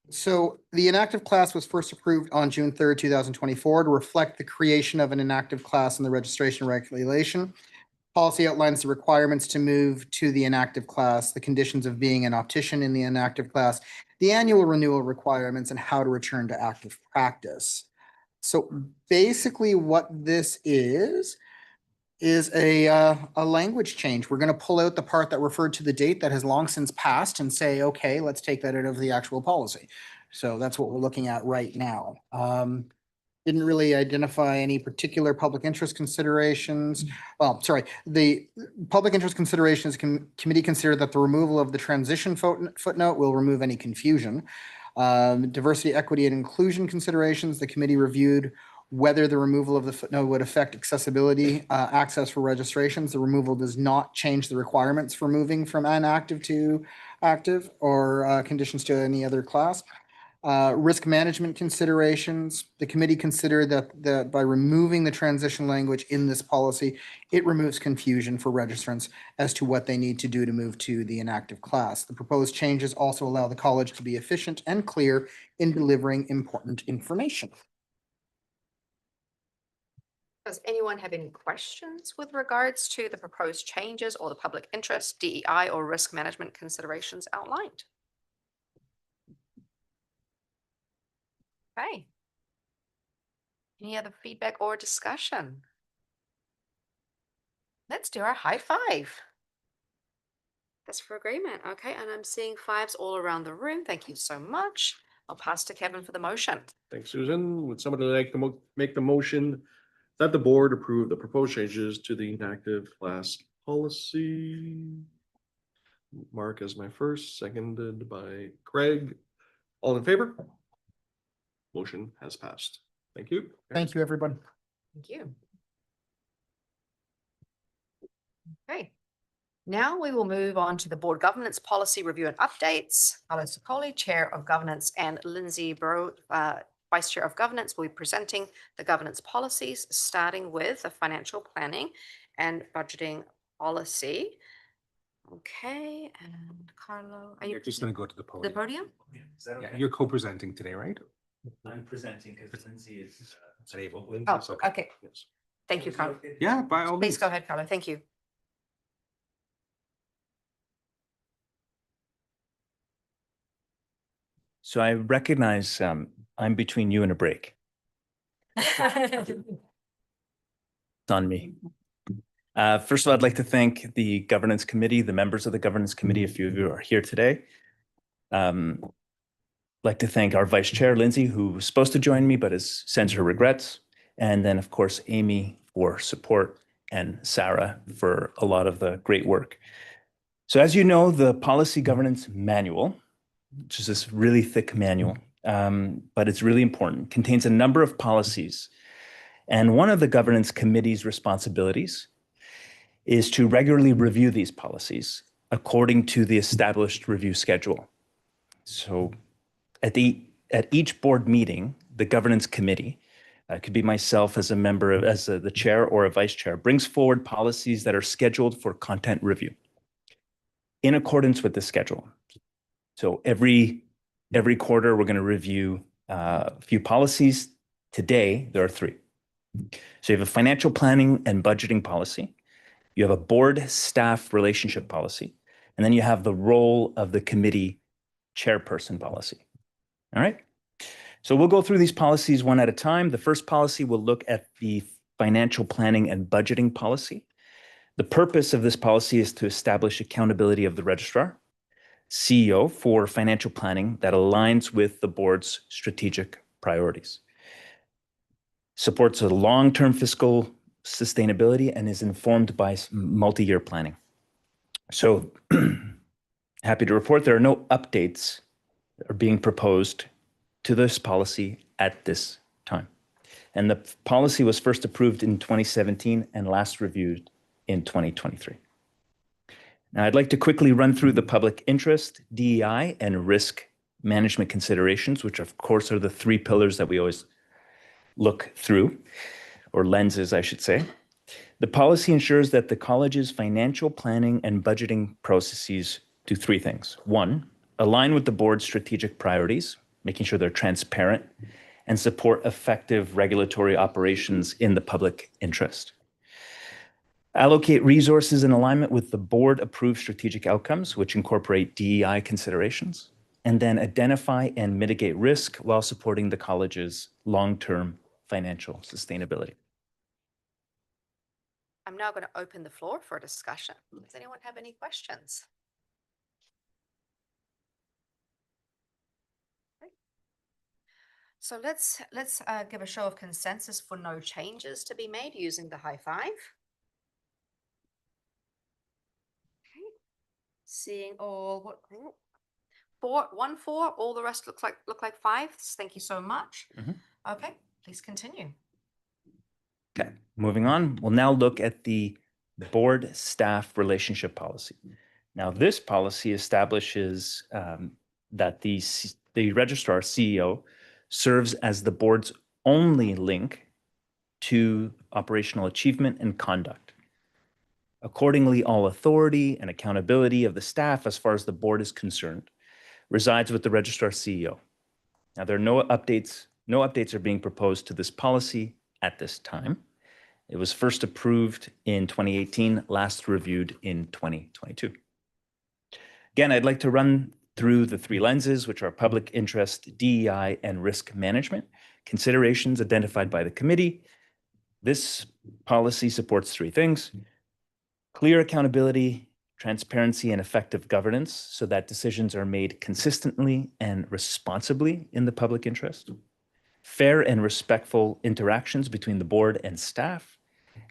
Speaker 7: so the inactive class was first approved on June 3rd, 2024 to reflect the creation of an inactive class in the registration regulation. Policy outlines the requirements to move to the inactive class, the conditions of being an optician in the inactive class, the annual renewal requirements, and how to return to active practice. So basically what this is a language change. We're going to pull out the part that referred to the date that has long since passed and say, okay, let's take that out of the actual policy. So that's what we're looking at right now. Didn't really identify any particular public interest considerations. Well, sorry, the public interest considerations committee considered that the removal of the transition footnote will remove any confusion. Diversity, equity, and inclusion considerations, the committee reviewed whether the removal of the footnote would affect accessibility, access for registrations. The removal does not change the requirements for moving from inactive to active or conditions to any other class. Risk management considerations, the committee considered that by removing the transition language in this policy, it removes confusion for registrants as to what they need to do to move to the inactive class. The proposed changes also allow the college to be efficient and clear in delivering important information.
Speaker 2: Does anyone have any questions with regards to the proposed changes or the public interest, DEI, or risk management considerations outlined? Okay. Any other feedback or discussion? Let's do our high five. That's for agreement. Okay, and I'm seeing 5s all around the room. Thank you so much. I'll pass to Kevin for the motion.
Speaker 1: Thanks, Susan. Would somebody like to make the motion that the board approve the proposed changes to the inactive class policy? Mark as my first, seconded by Craig. All in favor? Motion has passed. Thank you.
Speaker 7: Thank you, everyone.
Speaker 2: Thank you. Okay. Now we will move on to the board governance policy review and updates. Carlo Sicoli, Chair of Governance, and Lindsay Burrow, Vice Chair of Governance, will be presenting the governance policies, starting with the financial planning and budgeting policy. Okay, and Carlo, are you
Speaker 3: You're just going to go to the
Speaker 2: the
Speaker 3: podium.
Speaker 2: podium?
Speaker 3: Yeah, you're co-presenting today, right?
Speaker 13: I'm presenting because Lindsay is.
Speaker 3: Able.
Speaker 2: Oh, okay. Thank you, Carlo.
Speaker 3: Yeah, by all
Speaker 2: Please
Speaker 3: means.
Speaker 2: go ahead, Carlo. Thank you.
Speaker 15: So I recognize I'm between you and a break. It's on me. First of all, I'd like to thank the governance committee, the members of the governance committee. A few of you are here today. Like to thank our vice chair, Lindsay, who was supposed to join me, but has sent her regrets. And then, of course, Amy for support and Sarah for a lot of the great work. So as you know, the policy governance manual, which is this really thick manual, but it's really important, contains a number of policies. And one of the governance committee's responsibilities is to regularly review these policies according to the established review schedule. So at each board meeting, the governance committee, could be myself as a member, as the chair or a vice chair, brings forward policies that are scheduled for content review in accordance with the schedule. So every quarter, we're going to review a few policies. Today, there are 3. So you have a financial planning and budgeting policy. You have a board staff relationship policy. And then you have the role of the committee chairperson policy. All right. So we'll go through these policies one at a time. The first policy will look at the financial planning and budgeting policy. The purpose of this policy is to establish accountability of the registrar, CEO, for financial planning that aligns with the board's strategic priorities, supports a long-term fiscal sustainability, and is informed by multi-year planning. So happy to report there are no updates that are being proposed to this policy at this time. And the policy was first approved in 2017 and last reviewed in 2023. Now, I'd like to quickly run through the public interest, DEI, and risk management considerations, which of course are the 3 pillars that we always look through, or lenses, I should say. The policy ensures that the college's financial planning and budgeting processes do 3 things. 1, align with the board's strategic priorities, making sure they're transparent, and support effective regulatory operations in the public interest. Allocate resources in alignment with the board-approved strategic outcomes, which incorporate DEI considerations, and then identify and mitigate risk while supporting the college's long-term financial sustainability.
Speaker 2: I'm now going to open the floor for a discussion. Does anyone have any questions? Great. So let's give a show of consensus for no changes to be made using the high 5. Okay. Seeing all what 1 4, all the rest look like 5s. Thank you so much. Okay, please continue.
Speaker 15: Okay, moving on, we'll now look at the board staff relationship policy. Now, this policy establishes that the registrar CEO serves as the board's only link to operational achievement and conduct. Accordingly, all authority and accountability of the staff, as far as the board is concerned, resides with the registrar CEO. Now, there are no updates are being proposed to this policy at this time. It was first approved in 2018, last reviewed in 2022. Again, I'd like to run through the 3 lenses, which are public interest, DEI, and risk management, considerations identified by the committee. This policy supports 3 things: clear accountability, transparency, and effective governance so that decisions are made consistently and responsibly in the public interest, fair and respectful interactions between the board and staff,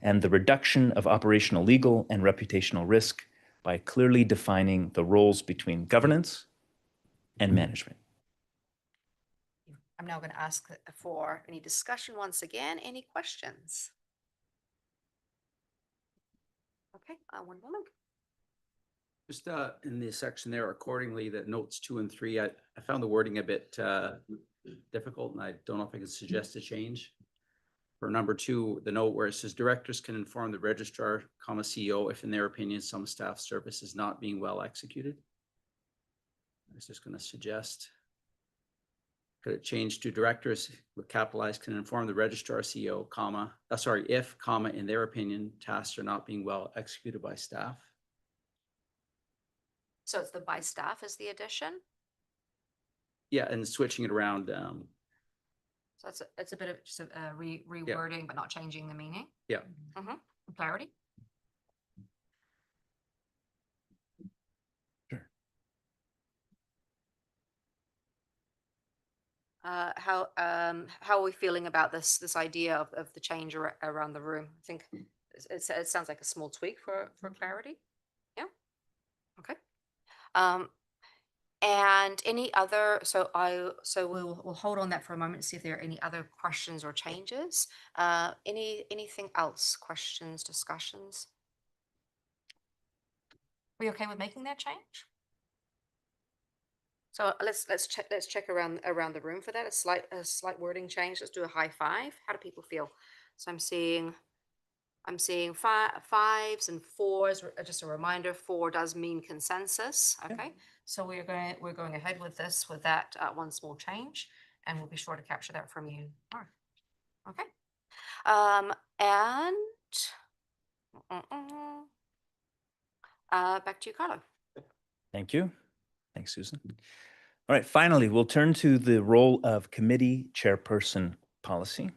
Speaker 15: and the reduction of operational, legal, and reputational risk by clearly defining the roles between governance and management.
Speaker 2: I'm now going to ask for any discussion once again. Any questions? Okay, one moment.
Speaker 12: Just in the section there accordingly, that notes 2 and 3, I found the wording a bit difficult, and I don't know if I can suggest a change. For number 2, the note where it says directors can inform the registrar, comma, CEO if in their opinion some staff service is not being well executed. I was just going to suggest, could it change to directors with capitalized can inform the registrar CEO, comma, if, comma, in their opinion, tasks are not being well executed by staff.
Speaker 2: So it's the by staff is the addition.
Speaker 12: Yeah, and switching it around.
Speaker 2: So it's a bit of just a rewording, but not changing the meaning.
Speaker 12: Yeah.
Speaker 2: Clarity. How are we feeling about this idea of the change around the room? I think it sounds like a small tweak for clarity. Yeah. Okay. And any other, so we'll hold on that for a moment and see if there are any other questions or changes. Anything else? Questions, discussions? Are you okay with making that change? So let's check around the room for that. A slight wording change. Let's do a high five. How do people feel? So I'm seeing fives and fours. Just a reminder, 4 does mean consensus. Okay, so we're going ahead with this with that one small change, and we'll be sure to capture that from you. All right. Okay. And back to you, Carlo.
Speaker 15: Thank you. Thanks, Susan. All right, finally, we'll turn to the role of committee chairperson policy.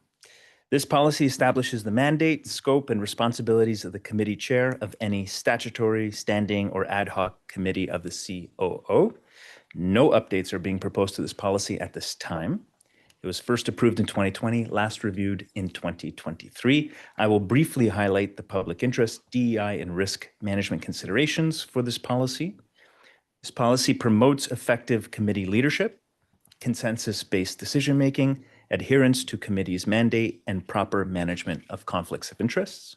Speaker 15: This policy establishes the mandate, scope, and responsibilities of the committee chair of any statutory, standing, or ad hoc committee of the COO. No updates are being proposed to this policy at this time. It was first approved in 2020, last reviewed in 2023. I will briefly highlight the public interest, DEI, and risk management considerations for this policy. This policy promotes effective committee leadership, consensus-based decision-making, adherence to committee's mandate, and proper management of conflicts of interests.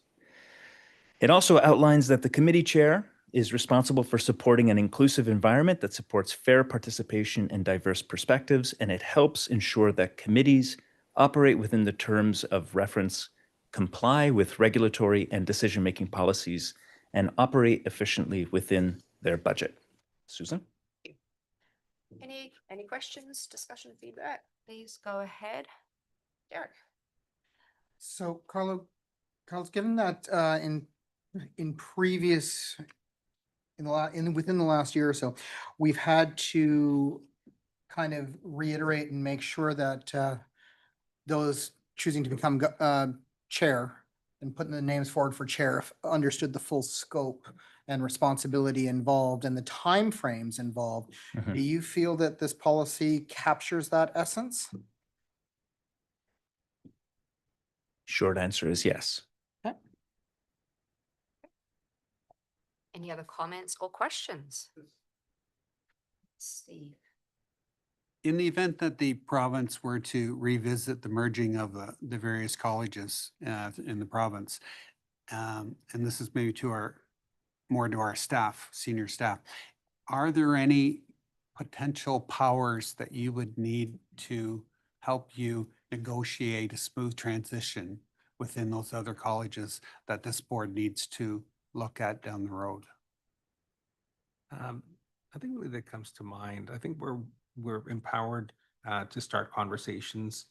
Speaker 15: It also outlines that the committee chair is responsible for supporting an inclusive environment that supports fair participation and diverse perspectives, and it helps ensure that committees operate within the terms of reference, comply with regulatory and decision-making policies, and operate efficiently within their budget. Susan?
Speaker 2: Any questions, discussion, feedback? Please go ahead. Derek.
Speaker 7: So Carlos, given that in previous within the last year or so, we've had to kind of reiterate and make sure that those choosing to become chair and putting the names forward for chair understood the full scope and responsibility involved and the timeframes involved. Do you feel that this policy captures that essence?
Speaker 15: Short answer is yes.
Speaker 7: Okay.
Speaker 2: Any other comments or questions? Steve.
Speaker 5: In the event that the province were to revisit the merging of the various colleges in the province, and this is maybe more to our staff, senior staff, are there any potential powers that you would need to help you negotiate a smooth transition within those other colleges that this board needs to look at down the road?
Speaker 3: I think that comes to mind. I think we're empowered to start conversations,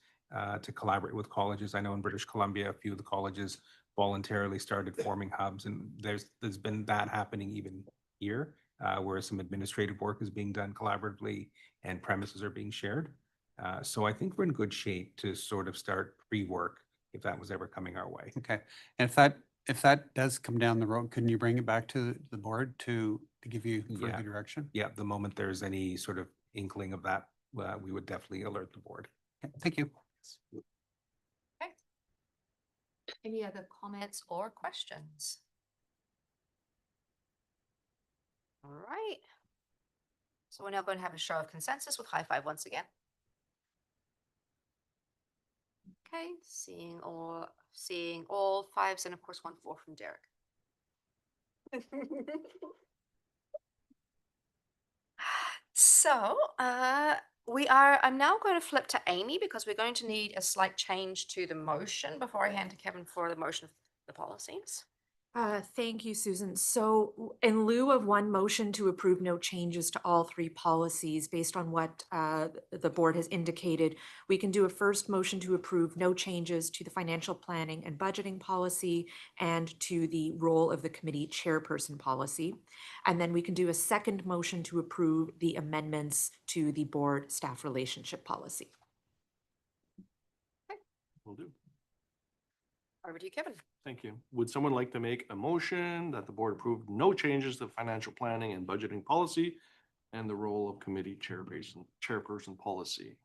Speaker 3: to collaborate with colleges. I know in British Columbia, a few of the colleges voluntarily started forming hubs, and there's been that happening even here, where some administrative work is being done collaboratively and premises are being shared. So I think we're in good shape to sort of start pre-work if that was ever coming our way.
Speaker 5: Okay, and if that does come down the road, couldn't you bring it back to the board to give you further direction?
Speaker 3: Yeah, the moment there's any sort of inkling of that, we would definitely alert the board.
Speaker 5: Okay, thank you.
Speaker 2: Okay. Any other comments or questions? All right. So we're now going to have a show of consensus with high five once again. Okay, seeing all fives and of course 1 4 from Derek. So, I'm now going to flip to Amy because we're going to need a slight change to the motion before I hand to Kevin for the motion of the policies.
Speaker 6: Thank you, Susan. So in lieu of one motion to approve no changes to all three policies based on what the board has indicated, we can do a first motion to approve no changes to the financial planning and budgeting policy and to the role of the committee chairperson policy. And then we can do a second motion to approve the amendments to the board staff relationship policy.
Speaker 1: Will do.
Speaker 2: Over to you, Kevin.
Speaker 1: Thank you. Would someone like to make a motion that the board approved no changes to financial planning and budgeting policy and the role of committee chairperson policy?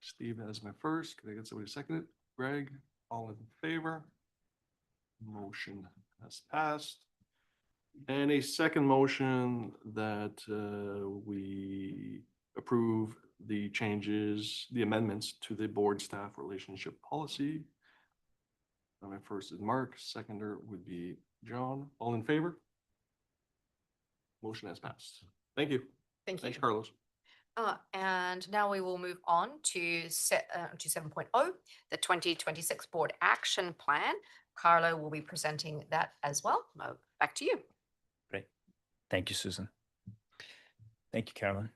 Speaker 1: Steve has my first. Can I get somebody to second it? Greg, all in favor? Motion has passed. And a second motion that we approve the changes, the amendments to the board staff relationship policy. My first is Mark, seconder would be John. All in favor? Motion has passed. Thank you.
Speaker 2: Thank you.
Speaker 1: Thanks, Carlos.
Speaker 2: And now we will move on to 7.0, the 2026 Board Action Plan. Carlo will be presenting that as well. Mo, back to you.
Speaker 15: Great. Thank you, Susan. Thank you, Carolyn.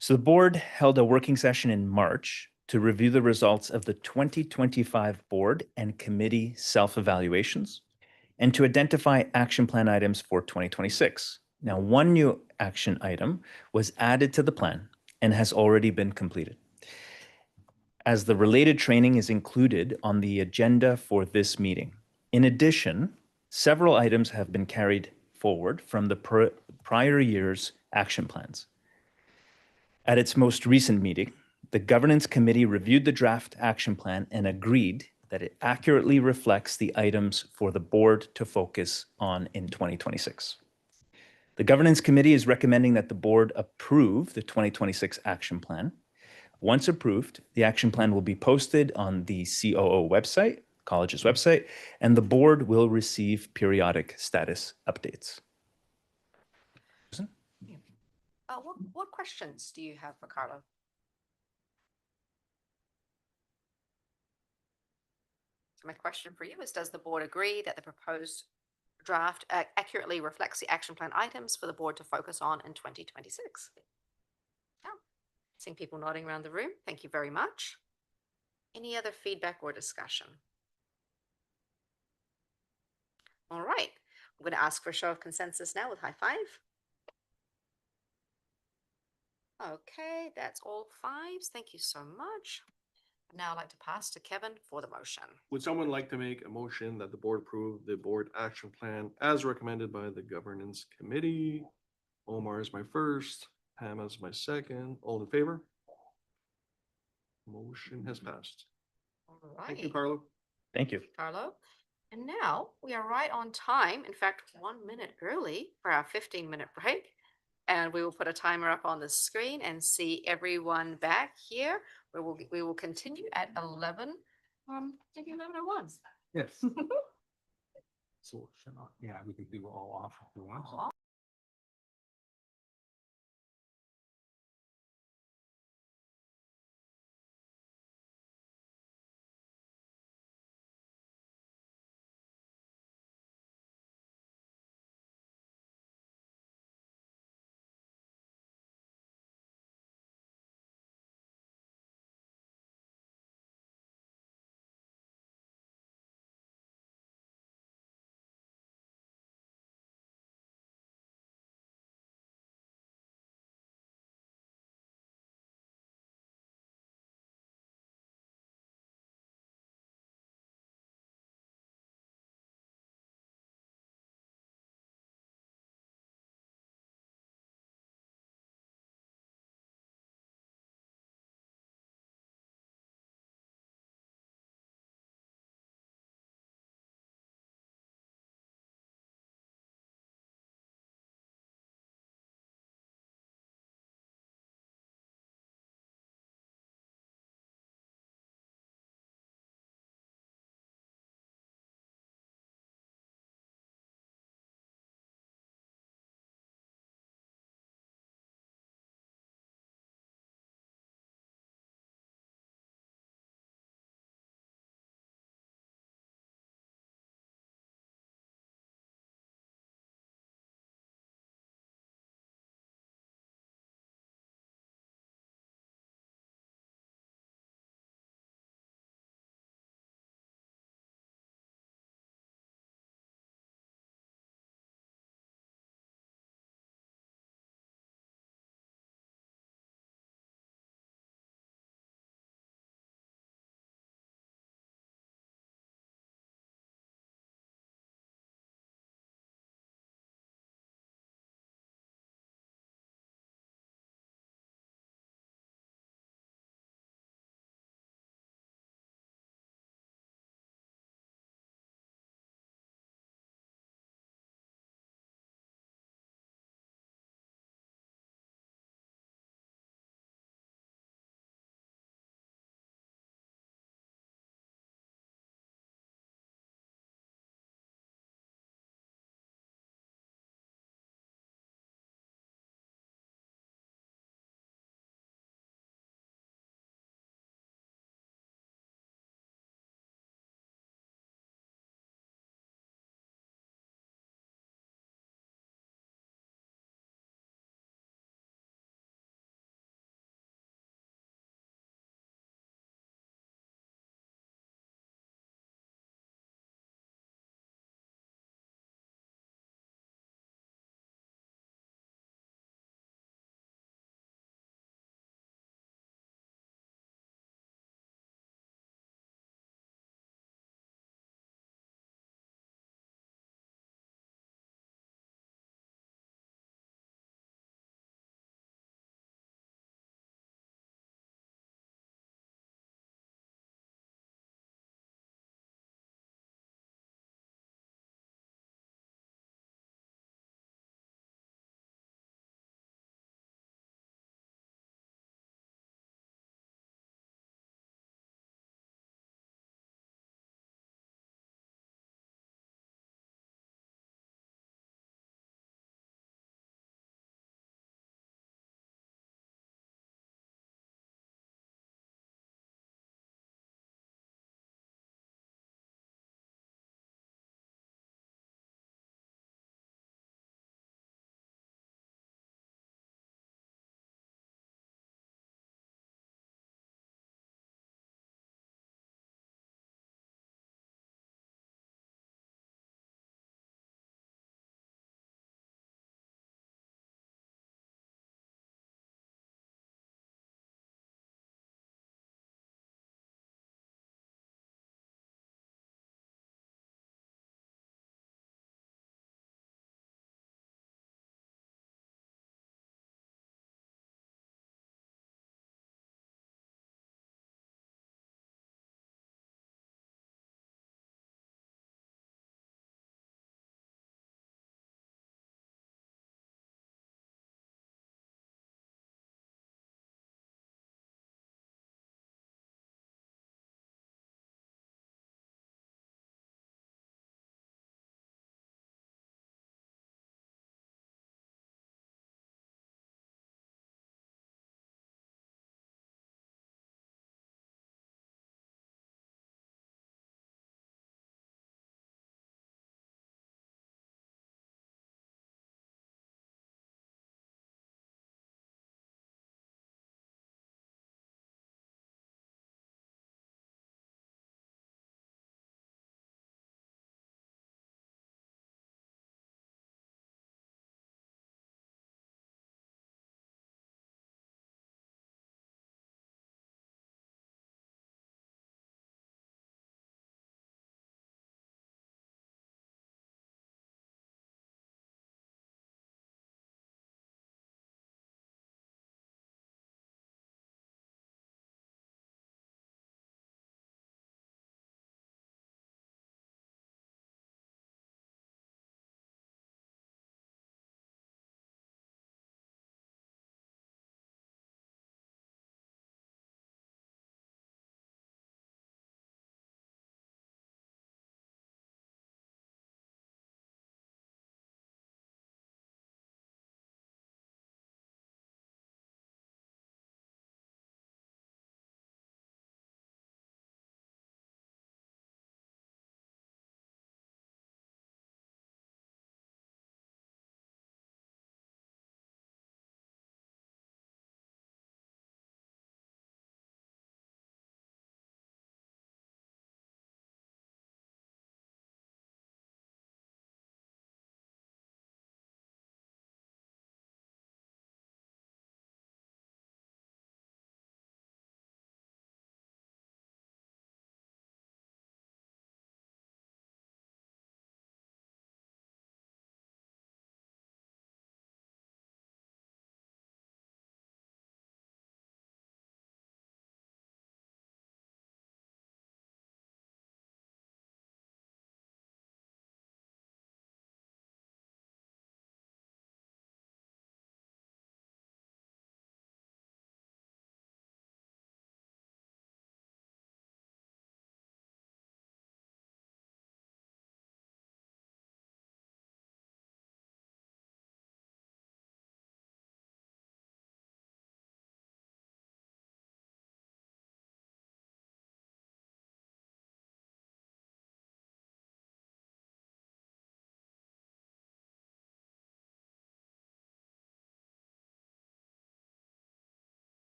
Speaker 15: So the board held a working session in March to review the results of the 2025 board and committee self-evaluations and to identify action plan items for 2026. Now, one new action item was added to the plan and has already been completed. As the related training is included on the agenda for this meeting. In addition, several items have been carried forward from the prior year's action plans. At its most recent meeting, the Governance Committee reviewed the draft action plan and agreed that it accurately reflects the items for the board to focus on in 2026. The Governance Committee is recommending that the board approve the 2026 action plan. Once approved, the action plan will be posted on the COO website, college's website, and the board will receive periodic status updates. Susan?
Speaker 2: What questions do you have for Carlo? So my question for you is, does the board agree that the proposed draft accurately reflects the action plan items for the board to focus on in 2026? Yeah. Seeing people nodding around the room. Thank you very much. Any other feedback or discussion? All right. I'm going to ask for a show of consensus now with high five. Okay, that's all fives. Thank you so much. Now I'd like to pass to Kevin for the motion.
Speaker 1: Would someone like to make a motion that the board approve the board action plan as recommended by the Governance Committee? Omar is my first, Pam is my second. All in favor? Motion has passed.
Speaker 2: All right.
Speaker 1: Thank you, Carlo.
Speaker 15: Thank you.
Speaker 2: Carlo. And now we are right on time. In fact, 1 minute early for our 15-minute break. And we will put a timer up on the screen and see everyone back here. We will continue at 11, maybe 11:01.
Speaker 3: Yes. So, yeah, we can do all off if you want.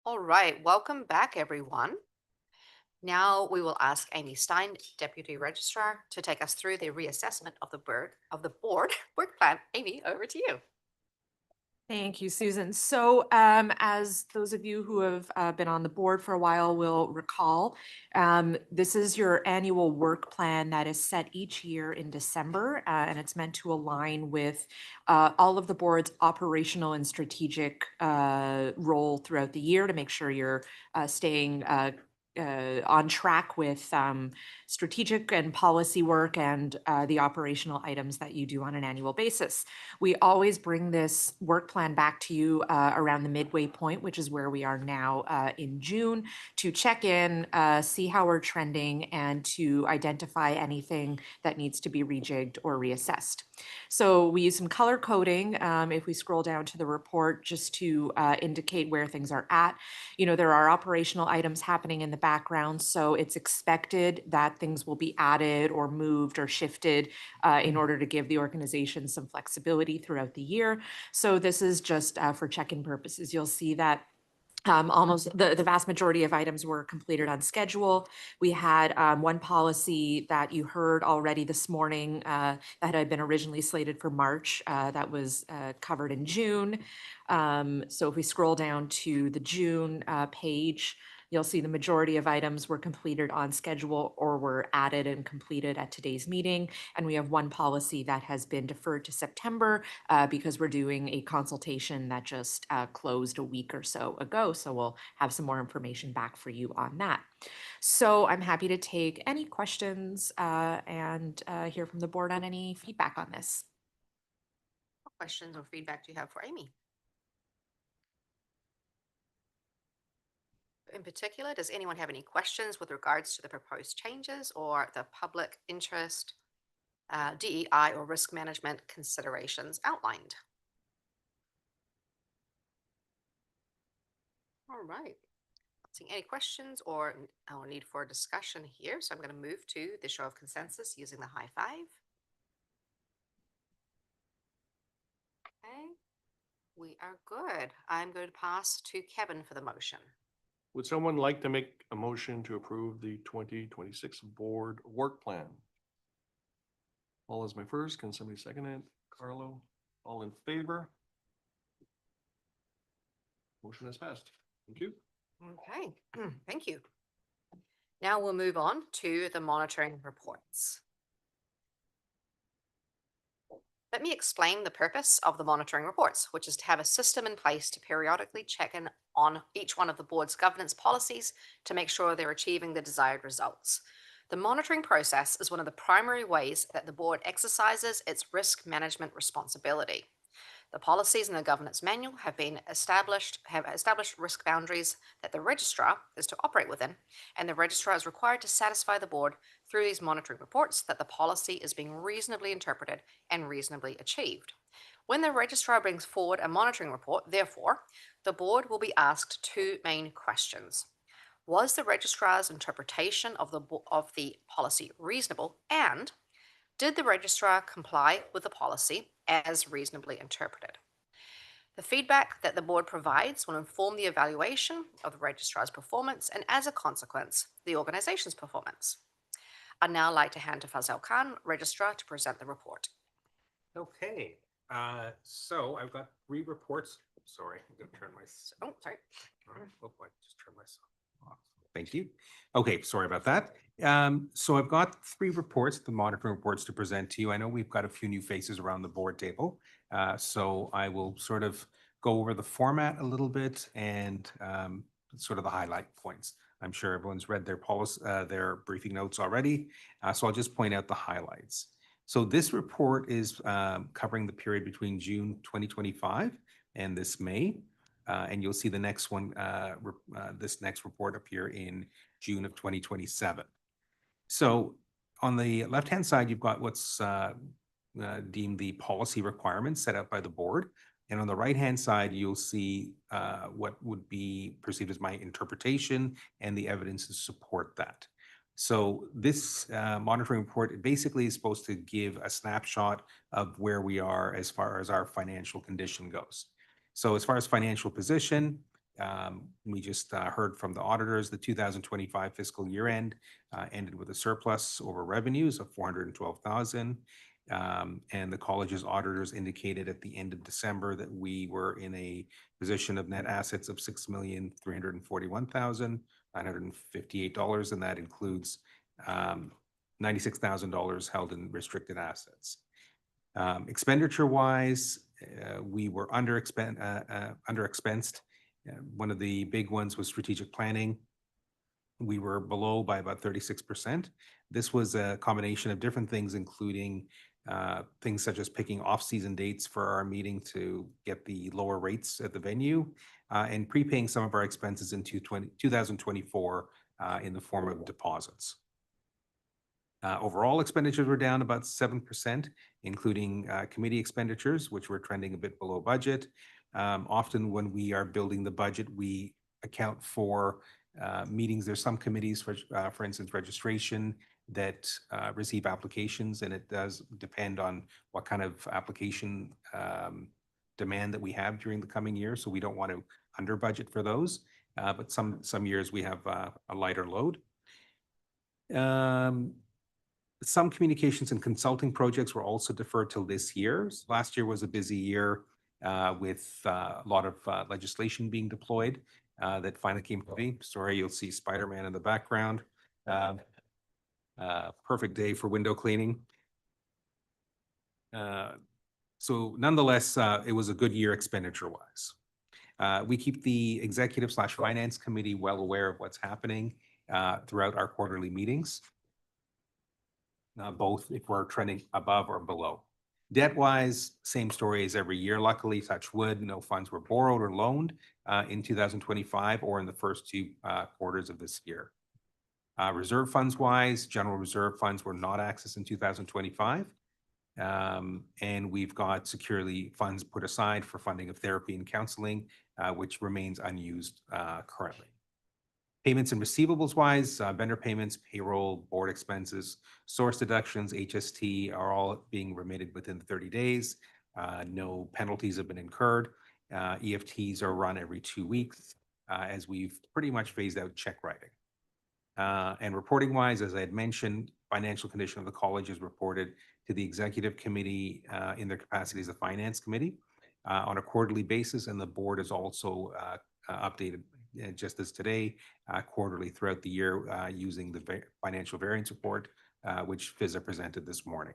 Speaker 2: All right, welcome back, everyone. Now we will ask Amy Stein, Deputy Registrar, to take us through the reassessment of the board work plan. Amy, over to you.
Speaker 6: Thank you, Susan. So as those of you who have been on the board for a while will recall, this is your annual work plan that is set each year in December, and it's meant to align with all of the board's operational and strategic role throughout the year to make sure you're staying on track with strategic and policy work and the operational items that you do on an annual basis. We always bring this work plan back to you around the midway point, which is where we are now in June, to check in, see how we're trending, and to identify anything that needs to be rejigged or reassessed. So we use some color coding if we scroll down to the report just to indicate where things are at. You know, there are operational items happening in the background, so it's expected that things will be added or moved or shifted in order to give the organization some flexibility throughout the year. So this is just for check-in purposes. You'll see that almost the vast majority of items were completed on schedule. We had one policy that you heard already this morning that had been originally slated for March that was covered in June. So if we scroll down to the June page, you'll see the majority of items were completed on schedule or were added and completed at today's meeting. And we have one policy that has been deferred to September because we're doing a consultation that just closed a week or so ago. So we'll have some more information back for you on that. So I'm happy to take any questions and hear from the board on any feedback on this.
Speaker 2: What questions or feedback do you have for Amy? In particular, does anyone have any questions with regards to the proposed changes or the public interest, DEI, or risk management considerations outlined? All right. Not seeing any questions or need for discussion here, so I'm going to move to the show of consensus using the high five. Okay, we are good. I'm going to pass to Kevin for the motion.
Speaker 1: Would someone like to make a motion to approve the 2026 board work plan? Paul is my first. Can somebody second it? Carlo, all in favor? Motion has passed. Thank you.
Speaker 2: Okay, thank you. Now we'll move on to the monitoring reports. Let me explain the purpose of the monitoring reports, which is to have a system in place to periodically check in on each one of the board's governance policies to make sure they're achieving the desired results. The monitoring process is one of the primary ways that the board exercises its risk management responsibility. The policies in the governance manual have established risk boundaries that the registrar is to operate within, and the registrar is required to satisfy the board through these monitoring reports that the policy is being reasonably interpreted and reasonably achieved. When the registrar brings forward a monitoring report, therefore, the board will be asked two main questions. Was the registrar's interpretation of the policy reasonable, and did the registrar comply with the policy as reasonably interpreted? The feedback that the board provides will inform the evaluation of the registrar's performance and, as a consequence, the organization's performance. I'd now like to hand to Fazal Khan, registrar, to present the report.
Speaker 3: Okay, so I've got 3 reports. Sorry, I'm going to turn my.
Speaker 2: Oh, sorry.
Speaker 3: Oh, I just turned myself off. Thank you. Okay, sorry about that. So I've got 3 reports, the monitoring reports, to present to you. I know we've got a few new faces around the board table, so I will sort of go over the format a little bit and sort of the highlight points. I'm sure everyone's read their policy, their briefing notes already, so I'll just point out the highlights. So this report is covering the period between June 2025 and this May. And you'll see the next one, this next report appear in June of 2027. So on the left-hand side, you've got what's deemed the policy requirements set out by the board. And on the right-hand side, you'll see what would be perceived as my interpretation and the evidence to support that. So this monitoring report basically is supposed to give a snapshot of where we are as far as our financial condition goes. So as far as financial position, We just heard from the auditors, the 2025 fiscal year end ended with a surplus over revenues of 412,000. And the college's auditors indicated at the end of December that we were in a position of net assets of $6,341,958, and that includes $96,000 held in restricted assets. Expenditure-wise, we were underexpensed. One of the big ones was strategic planning. We were below by about 36%. This was a combination of different things, including things such as picking off-season dates for our meeting to get the lower rates at the venue, and prepaying some of our expenses in 2024 in the form of deposits. Overall expenditures were down about 7%, including committee expenditures, which were trending a bit below budget. Often when we are building the budget, we account for meetings. There's some committees, for instance, registration, that receive applications, and it does depend on what kind of application demand that we have during the coming year. So we don't want to under budget for those, but some years we have a lighter load. Some communications and consulting projects were also deferred till this year. Last year was a busy year with a lot of legislation being deployed that finally came to be. Sorry, you'll see Spider-Man in the background. Perfect day for window cleaning. So nonetheless, it was a good year expenditure-wise. We keep the executive/finance committee well aware of what's happening throughout our quarterly meetings, both if we're trending above or below. Debt-wise, same story as every year. Luckily, touch wood, no funds were borrowed or loaned in 2025 or in the first two quarters of this year. Reserve funds-wise, general reserve funds were not accessed in 2025. And we've got securely funds put aside for funding of therapy and counseling, which remains unused currently. Payments and receivables-wise, vendor payments, payroll, board expenses, source deductions, HST are all being remitted within 30 days. No penalties have been incurred. EFTs are run every 2 weeks, as we've pretty much phased out check writing. And reporting-wise, as I had mentioned, financial condition of the college is reported to the executive committee in their capacity as a finance committee on a quarterly basis, and the board is also updated just as today, quarterly throughout the year using the financial variance report, which FISA presented this morning.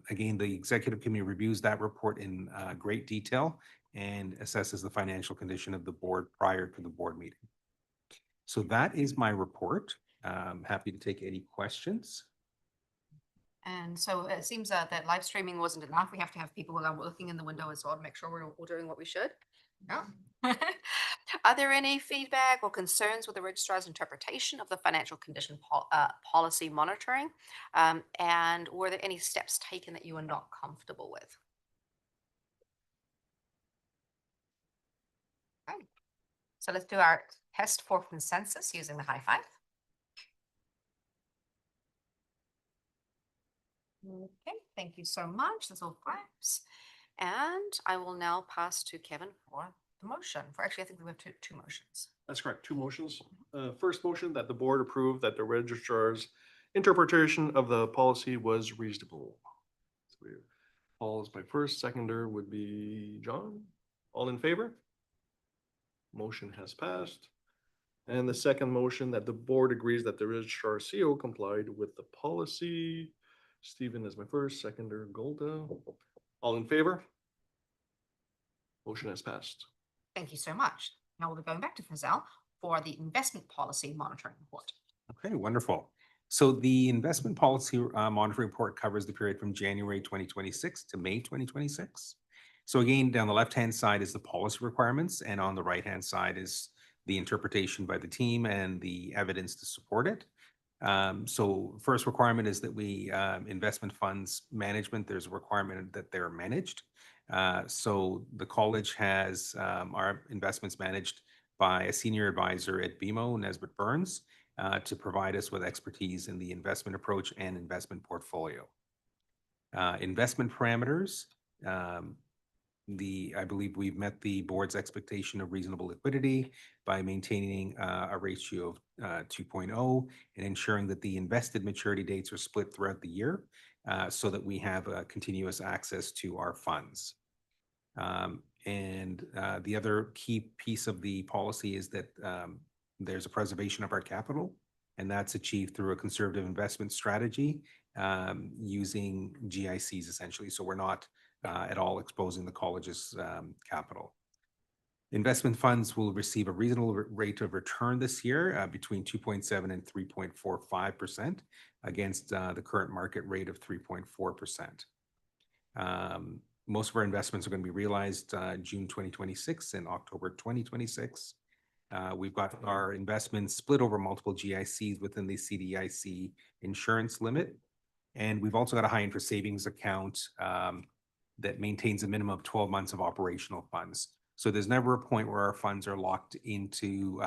Speaker 3: Again, the executive committee reviews that report in great detail and assesses the financial condition of the board prior to the board meeting. So that is my report. I'm happy to take any questions.
Speaker 2: And so it seems that live streaming wasn't enough. We have to have people looking in the window as well to make sure we're doing what we should. Yeah. Are there any feedback or concerns with the registrar's interpretation of the financial condition policy monitoring? And were there any steps taken that you are not comfortable with? Okay. So let's do our test for consensus using the high five. Okay, thank you so much. That's all fives. And I will now pass to Kevin for the motion. Actually, I think we have two motions.
Speaker 1: That's correct, two motions. First motion that the board approve that the registrar's interpretation of the policy was reasonable. So Paul is my first, seconder would be John. All in favor? Motion has passed. And the second motion that the board agrees that the registrar CO complied with the policy. Stephen is my first, seconder Golda. All in favor? Motion has passed.
Speaker 2: Thank you so much. Now we'll be going back to Fazelle for the investment policy monitoring report.
Speaker 3: Okay, wonderful. So the investment policy monitoring report covers the period from January 2026 to May 2026. So again, down the left-hand side is the policy requirements, and on the right-hand side is the interpretation by the team and the evidence to support it. So first requirement is that we, investment funds management, there's a requirement that they're managed. So the college has our investments managed by a senior advisor at BMO, Nesbitt Burns, to provide us with expertise in the investment approach and investment portfolio. Investment parameters, I believe we've met the board's expectation of reasonable liquidity by maintaining a ratio of 2.0 and ensuring that the invested maturity dates are split throughout the year so that we have continuous access to our funds. And the other key piece of the policy is that there's a preservation of our capital, and that's achieved through a conservative investment strategy using GICs essentially. So we're not at all exposing the college's capital. Investment funds will receive a reasonable rate of return this year between 2.7 and 3.45% against the current market rate of 3.4%. Most of our investments are going to be realized June 2026 and October 2026. We've got our investments split over multiple GICs within the CDIC insurance limit. And we've also got a high interest savings account that maintains a minimum of 12 months of operational funds. So there's never a point where our funds are locked into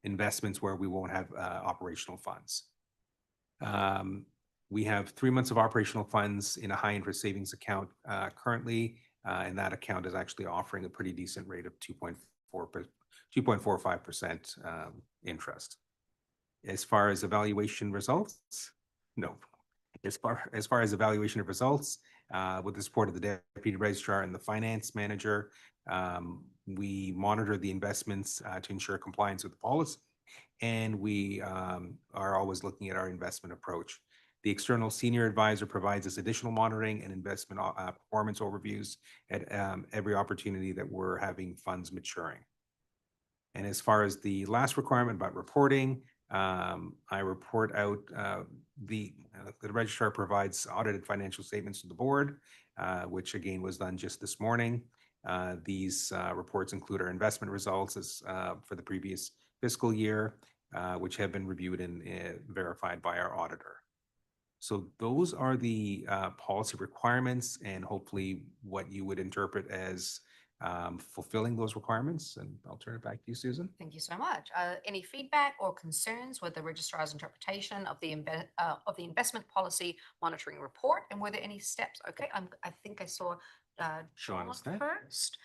Speaker 3: investments where we won't have operational funds. We have 3 months of operational funds in a high interest savings account currently, and that account is actually offering a pretty decent rate of 2.45% interest. As far as evaluation results, no. As far as evaluation of results, with the support of the Deputy Registrar and the Finance Manager, we monitor the investments to ensure compliance with the policy, and we are always looking at our investment approach. The external senior advisor provides us additional monitoring and investment performance overviews at every opportunity that we're having funds maturing. And as far as the last requirement about reporting, I report out the registrar provides audited financial statements to the board, which again was done just this morning. These reports include our investment results for the previous fiscal year, which have been reviewed and verified by our auditor. So those are the policy requirements and hopefully what you would interpret as fulfilling those requirements. And I'll turn it back to you, Susan.
Speaker 2: Thank you so much. Any feedback or concerns with the registrar's interpretation of the investment policy monitoring report? And were there any steps? Okay, I think I saw John
Speaker 3: is there?
Speaker 2: first.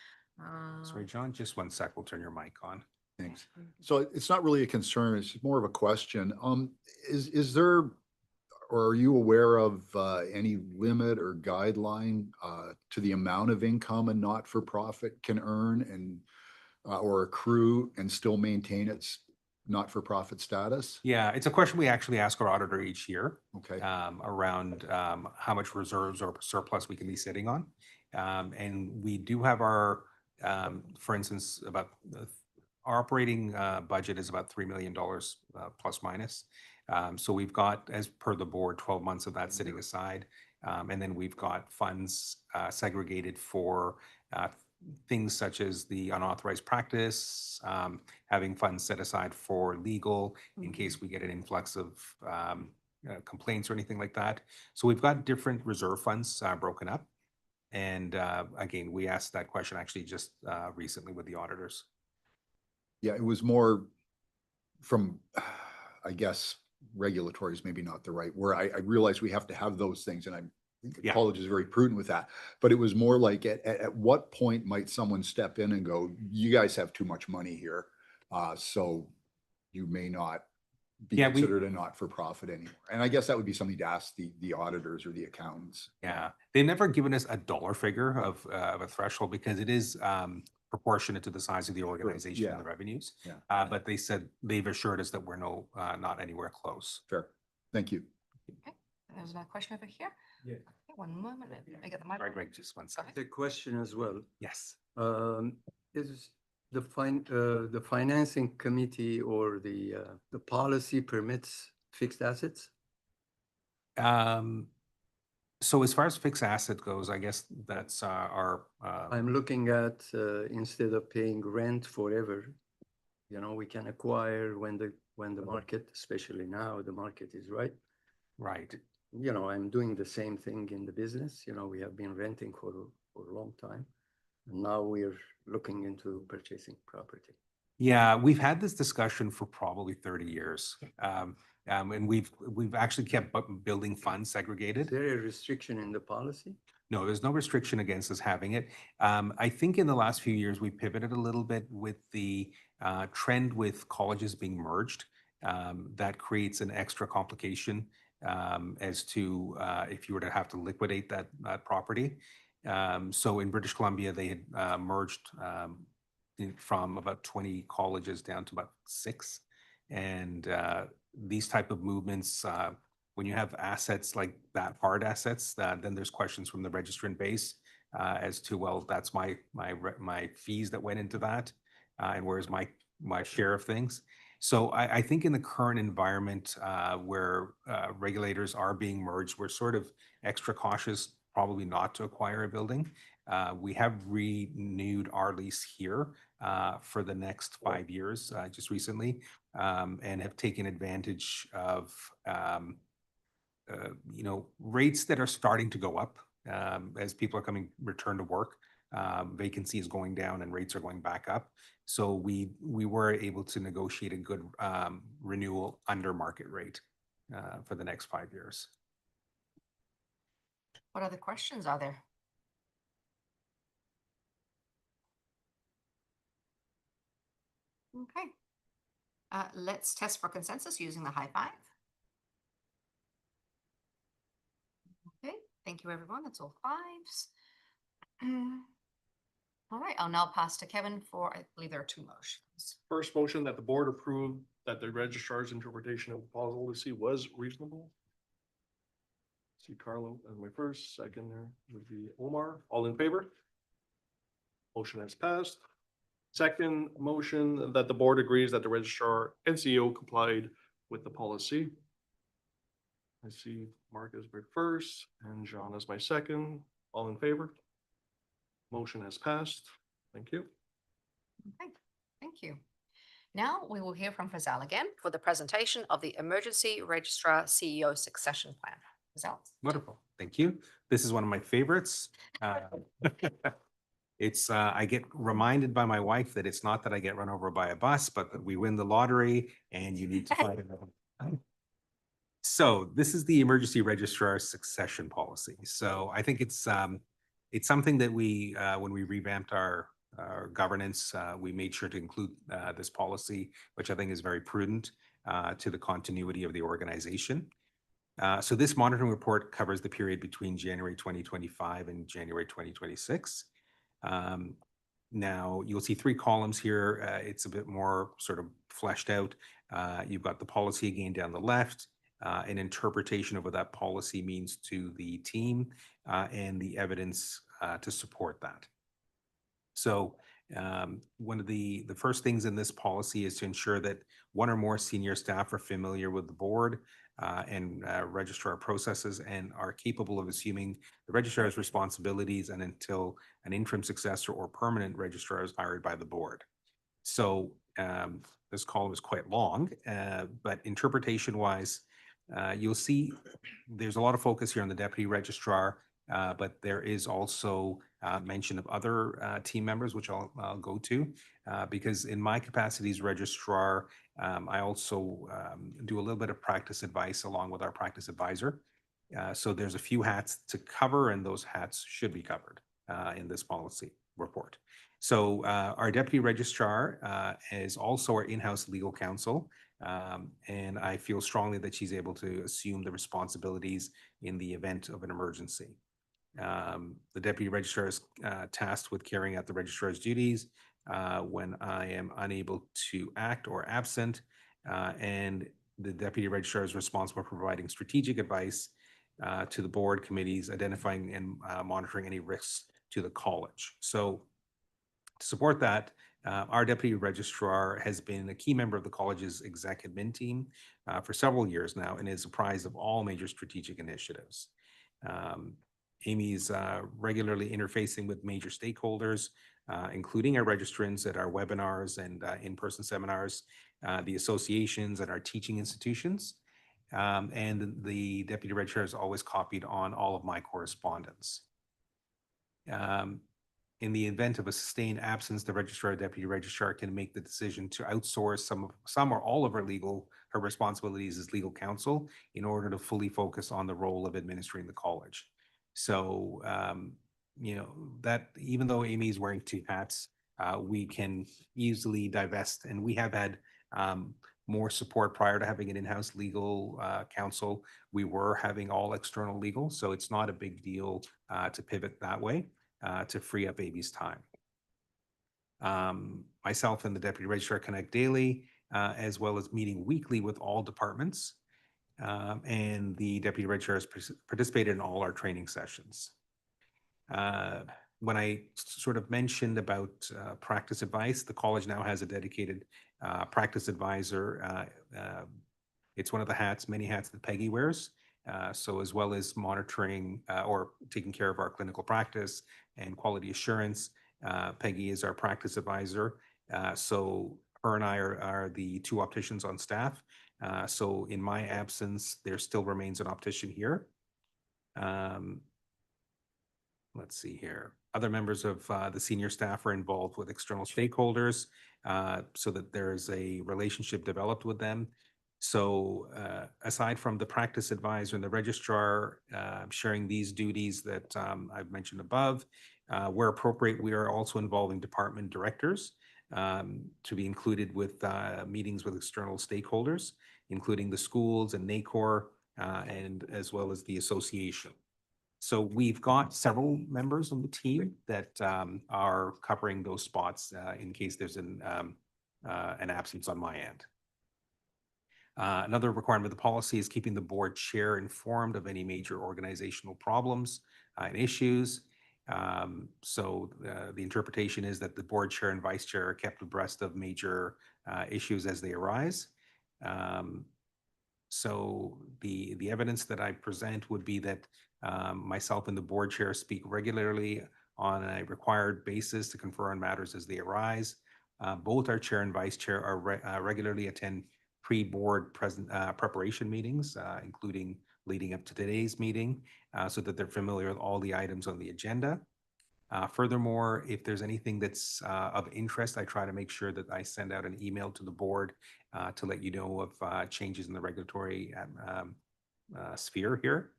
Speaker 3: Sorry, John, just 1 sec. We'll turn your mic on.
Speaker 10: Thanks. So it's not really a concern, it's more of a question. Is there, or are you aware of any limit or guideline to the amount of income a not-for-profit can earn and or accrue and still maintain its not-for-profit status?
Speaker 3: Yeah, it's a question we actually ask our auditor each year.
Speaker 10: Okay.
Speaker 3: Around how much reserves or surplus we can be sitting on. And we do have our, for instance, about our operating budget is about $3 million plus minus. So we've got, as per the board, 12 months of that sitting aside. And then we've got funds segregated for things such as the unauthorized practice, having funds set aside for legal in case we get an influx of complaints or anything like that. So we've got different reserve funds broken up. And again, we asked that question actually just recently with the auditors.
Speaker 10: Yeah, it was more from, I guess, regulatory is maybe not the right word. I realize we have to have those things, and the college is very prudent with that. But it was more like at what point might someone step in and go, you guys have too much money here, so you may not be considered a not-for-profit anymore. And I guess that would be something to ask the auditors or the accountants.
Speaker 3: Yeah, they've never given us a dollar figure of a threshold because it is proportionate to the size of the organization and the revenues. But they said they've assured us that we're not anywhere close.
Speaker 10: Fair. Thank you.
Speaker 2: Okay, there's another question over here.
Speaker 16: Yeah.
Speaker 2: Okay, 1 moment. Let me get the mic.
Speaker 3: Sorry, Greg, just 1 second.
Speaker 16: The question as well.
Speaker 3: Yes.
Speaker 16: Is the financing committee or the policy permits fixed assets?
Speaker 3: So as far as fixed asset goes, I guess that's our.
Speaker 16: I'm looking at instead of paying rent forever, we can acquire when the market, especially now, the market is right.
Speaker 3: Right.
Speaker 16: I'm doing the same thing in the business. We have been renting for a long time. And now we're looking into purchasing property.
Speaker 3: Yeah, we've had this discussion for probably 30 years. And we've actually kept building funds segregated.
Speaker 16: Is there a restriction in the policy?
Speaker 3: No, there's no restriction against us having it. I think in the last few years, we pivoted a little bit with the trend with colleges being merged. That creates an extra complication as to if you were to have to liquidate that property. So in British Columbia, they had merged from about 20 colleges down to about 6. And these type of movements, when you have assets like that, hard assets, then there's questions from the registrant base as to, well, that's my fees that went into that, and where's my share of things. So I think in the current environment where regulators are being merged, we're sort of extra cautious, probably not to acquire a building. We have renewed our lease here for the next 5 years just recently, and have taken advantage of rates that are starting to go up as people are return to work. Vacancy is going down and rates are going back up. So we were able to negotiate a good renewal under market rate for the next 5 years.
Speaker 2: What other questions are there? Okay. Let's test for consensus using the high five. Okay, thank you, everyone. That's all 5s. All right, I'll now pass to Kevin for, I believe there are 2 motions.
Speaker 1: First motion that the board approved that the registrar's interpretation of policy was reasonable. See Carlo as my first. Second there would be Omar. All in favor? Motion has passed. Second motion that the board agrees that the registrar and CEO complied with the policy. I see Mark as my first and John as my second. All in favor? Motion has passed. Thank you.
Speaker 2: Okay, thank you. Now we will hear from Fazal again for the presentation of the Emergency Registrar CEO Succession Plan. Fazal.
Speaker 3: Wonderful. Thank you. This is one of my favorites. It's I get reminded by my wife that it's not that I get run over by a bus, but that we win the lottery and you need to find another. So this is the Emergency Registrar Succession Policy. So I think it's something that we, when we revamped our governance, we made sure to include this policy, which I think is very prudent to the continuity of the organization. So this monitoring report covers the period between January 2025 and January 2026. Now you'll see 3 columns here. It's a bit more sort of fleshed out. You've got the policy again down the left, an interpretation of what that policy means to the team, and the evidence to support that. So one of the first things in this policy is to ensure that 1 or more senior staff are familiar with the board and registrar processes and are capable of assuming the registrar's responsibilities and until an interim successor or permanent registrar is hired by the board. So this column is quite long, but interpretation-wise, you'll see there's a lot of focus here on the deputy registrar, but there is also mention of other team members, which I'll go to, because in my capacity as registrar, I also do a little bit of practice advice along with our practice advisor. So there's a few hats to cover, and those hats should be covered in this policy report. So our deputy registrar is also our in-house legal counsel, and I feel strongly that she's able to assume the responsibilities in the event of an emergency. The deputy registrar is tasked with carrying out the registrar's duties when I am unable to act or absent, and the deputy registrar is responsible for providing strategic advice to the board committees, identifying and monitoring any risks to the college. So to support that, our deputy registrar has been a key member of the college's exec admin team for several years now and is apprised of all major strategic initiatives. Amy's regularly interfacing with major stakeholders, including our registrants at our webinars and in-person seminars, the associations and our teaching institutions. And the deputy registrar is always copied on all of my correspondence. In the event of a sustained absence, the registrar or deputy registrar can make the decision to outsource some or all of her responsibilities as legal counsel in order to fully focus on the role of administering the college. So, you know, that even though Amy is wearing two hats, we can easily divest, and we have had more support prior to having an in-house legal counsel. We were having all external legal, so it's not a big deal to pivot that way to free up Amy's time. Myself and the Deputy Registrar connect daily, as well as meeting weekly with all departments. And the Deputy Registrar has participated in all our training sessions. When I sort of mentioned about practice advice, the college now has a dedicated practice advisor. It's one of the hats, many hats that Peggy wears. So as well as monitoring or taking care of our clinical practice and quality assurance, Peggy is our practice advisor. So her and I are the two opticians on staff. So in my absence, there still remains an optician here. Let's see here. Other members of the senior staff are involved with external stakeholders so that there's a relationship developed with them. So aside from the practice advisor and the registrar sharing these duties that I've mentioned above, where appropriate, we are also involving department directors to be included with meetings with external stakeholders, including the schools and NACOR, and as well as the association. So we've got several members on the team that are covering those spots in case there's an absence on my end. Another requirement of the policy is keeping the board chair informed of any major organizational problems and issues. So the interpretation is that the board chair and vice chair are kept abreast of major issues as they arise. So the evidence that I present would be that myself and the board chair speak regularly on a required basis to confer on matters as they arise. Both our chair and vice chair are regularly attend pre-board preparation meetings, including leading up to today's meeting, so that they're familiar with all the items on the agenda. Furthermore, if there's anything that's of interest, I try to make sure that I send out an email to the board to let you know of changes in the regulatory sphere here.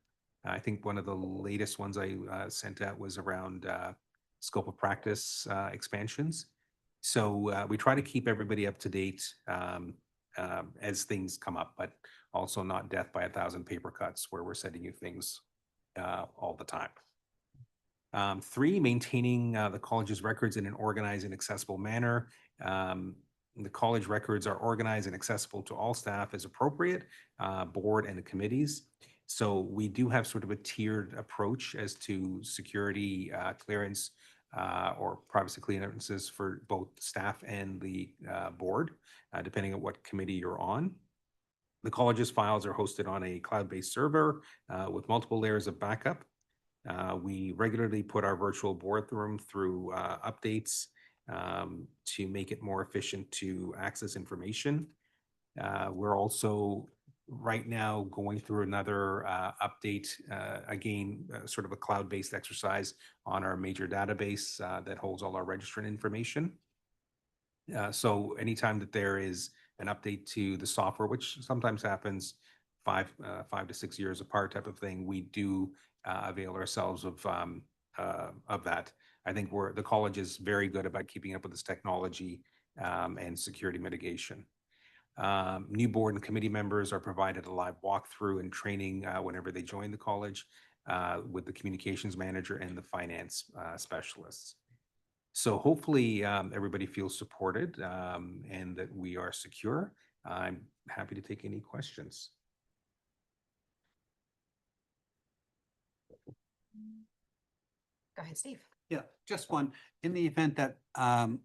Speaker 3: I think one of the latest ones I sent out was around scope of practice expansions. So we try to keep everybody up to date as things come up, but also not death by 1,000 paper cuts where we're sending you things all the time. 3, maintaining the college's records in an organized and accessible manner. The college records are organized and accessible to all staff as appropriate, board and the committees. So we do have sort of a tiered approach as to security clearance or privacy clearances for both staff and the board, depending on what committee you're on. The college's files are hosted on a cloud-based server with multiple layers of backup. We regularly put our virtual boardroom through updates to make it more efficient to access information. We're also right now going through another update, again, sort of a cloud-based exercise on our major database that holds all our registrant information. So anytime that there is an update to the software, which sometimes happens 5 to 6 years apart type of thing, we do avail ourselves of that. I think the college is very good about keeping up with this technology and security mitigation. New board and committee members are provided a live walkthrough and training whenever they join the college with the communications manager and the finance specialists. So hopefully everybody feels supported and that we are secure. I'm happy to take any questions.
Speaker 2: Go ahead, Steve.
Speaker 5: Yeah, just one. In the event that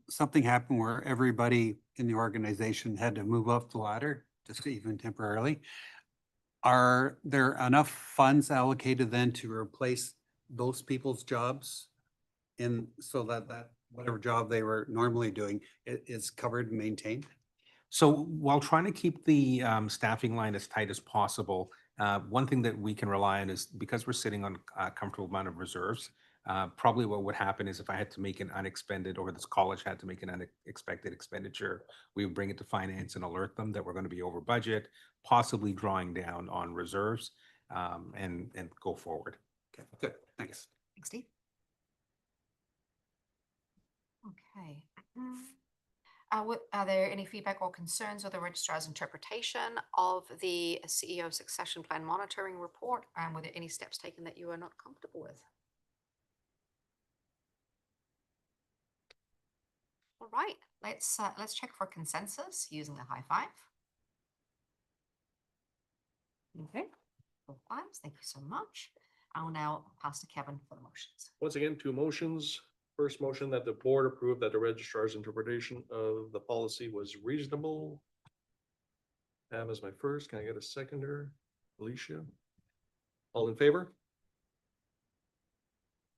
Speaker 5: something happened where everybody in the organization had to move up the ladder, just even temporarily, are there enough funds allocated then to replace those people's jobs in so that whatever job they were normally doing is covered and maintained?
Speaker 3: So while trying to keep the staffing line as tight as possible, one thing that we can rely on is because we're sitting on a comfortable amount of reserves, probably what would happen is if I had to make an unexpended or this college had to make an unexpected expenditure, we would bring it to finance and alert them that we're going to be over budget, possibly drawing down on reserves and go forward.
Speaker 5: Okay, good. Thanks.
Speaker 2: Thanks, Steve. Okay. Are there any feedback or concerns with the registrar's interpretation of the CEO succession plan monitoring report? And were there any steps taken that you are not comfortable with? All right, let's check for consensus using the high five. Okay, all fives. Thank you so much. I will now pass to Kevin for the motions.
Speaker 1: Once again, two motions. First motion that the board approve that the registrar's interpretation of the policy was reasonable. Pam is my first. Can I get a seconder? Alicia? All in favor?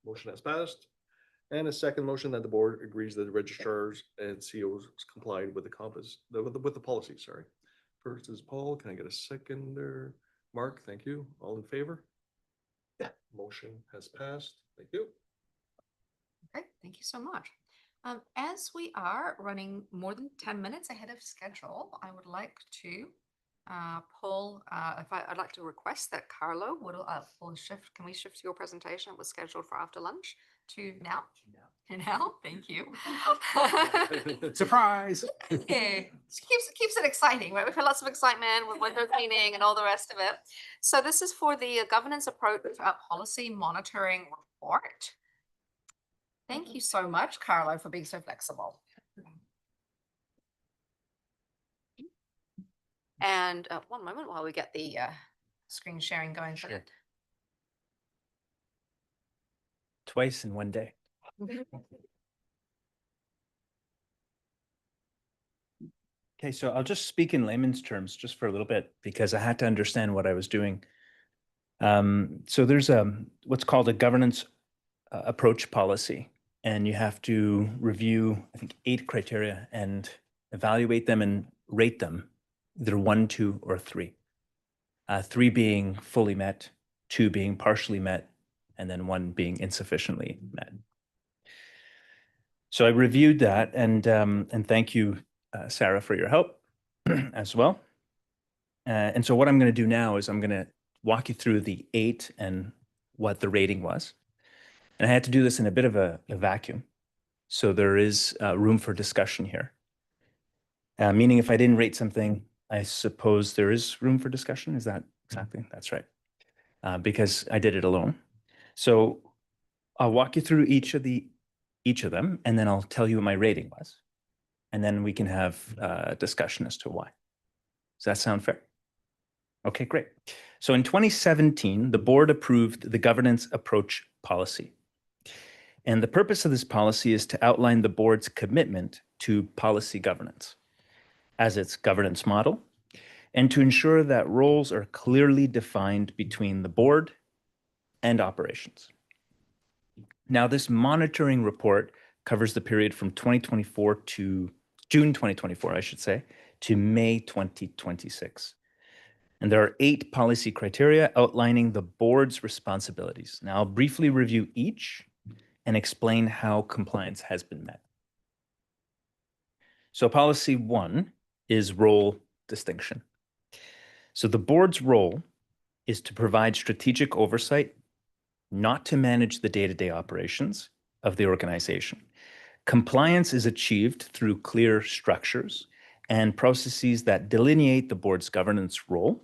Speaker 1: Motion has passed. And a second motion that the board agrees that the registrars and COs complied with the policy, sorry. First is Paul. Can I get a seconder? Mark, thank you. All in favor? Yeah. Motion has passed. Thank you.
Speaker 2: Okay, thank you so much. As we are running more than 10 minutes ahead of schedule, I would like to I'd like to request that Carlo will shift. Can we shift your presentation? It was scheduled for after lunch to now. Now, thank you.
Speaker 3: Surprise.
Speaker 2: Yeah, keeps it exciting, right? We've had lots of excitement with window cleaning and all the rest of it. So this is for the governance approach policy monitoring report. Thank you so much, Carlo, for being so flexible. And one moment while we get the screen sharing going.
Speaker 15: Sure. Twice in one day. Okay, so I'll just speak in layman's terms just for a little bit because I had to understand what I was doing. So there's what's called a governance approach policy, and you have to review, I think, 8 criteria and evaluate them and rate them, either 1, 2, or 3. 3 being fully met, 2 being partially met, and then 1 being insufficiently met. So I reviewed that, and thank you, Sarah, for your help as well. And so what I'm going to do now is I'm going to walk you through the 8 and what the rating was. And I had to do this in a bit of a vacuum. So there is room for discussion here. Meaning if I didn't rate something, I suppose there is room for discussion. Is that exactly? That's right. Because I did it alone. So I'll walk you through each of them, and then I'll tell you what my rating was. And then we can have a discussion as to why. Does that sound fair? Okay, great. So in 2017, the board approved the governance approach policy. And the purpose of this policy is to outline the board's commitment to policy governance as its governance model, and to ensure that roles are clearly defined between the board and operations. Now, this monitoring report covers the period from 2024 to June 2024, I should say, to May 2026. And there are 8 policy criteria outlining the board's responsibilities. Now, I'll briefly review each and explain how compliance has been met. So policy 1 is role distinction. So the board's role is to provide strategic oversight, not to manage the day-to-day operations of the organization. Compliance is achieved through clear structures and processes that delineate the board's governance role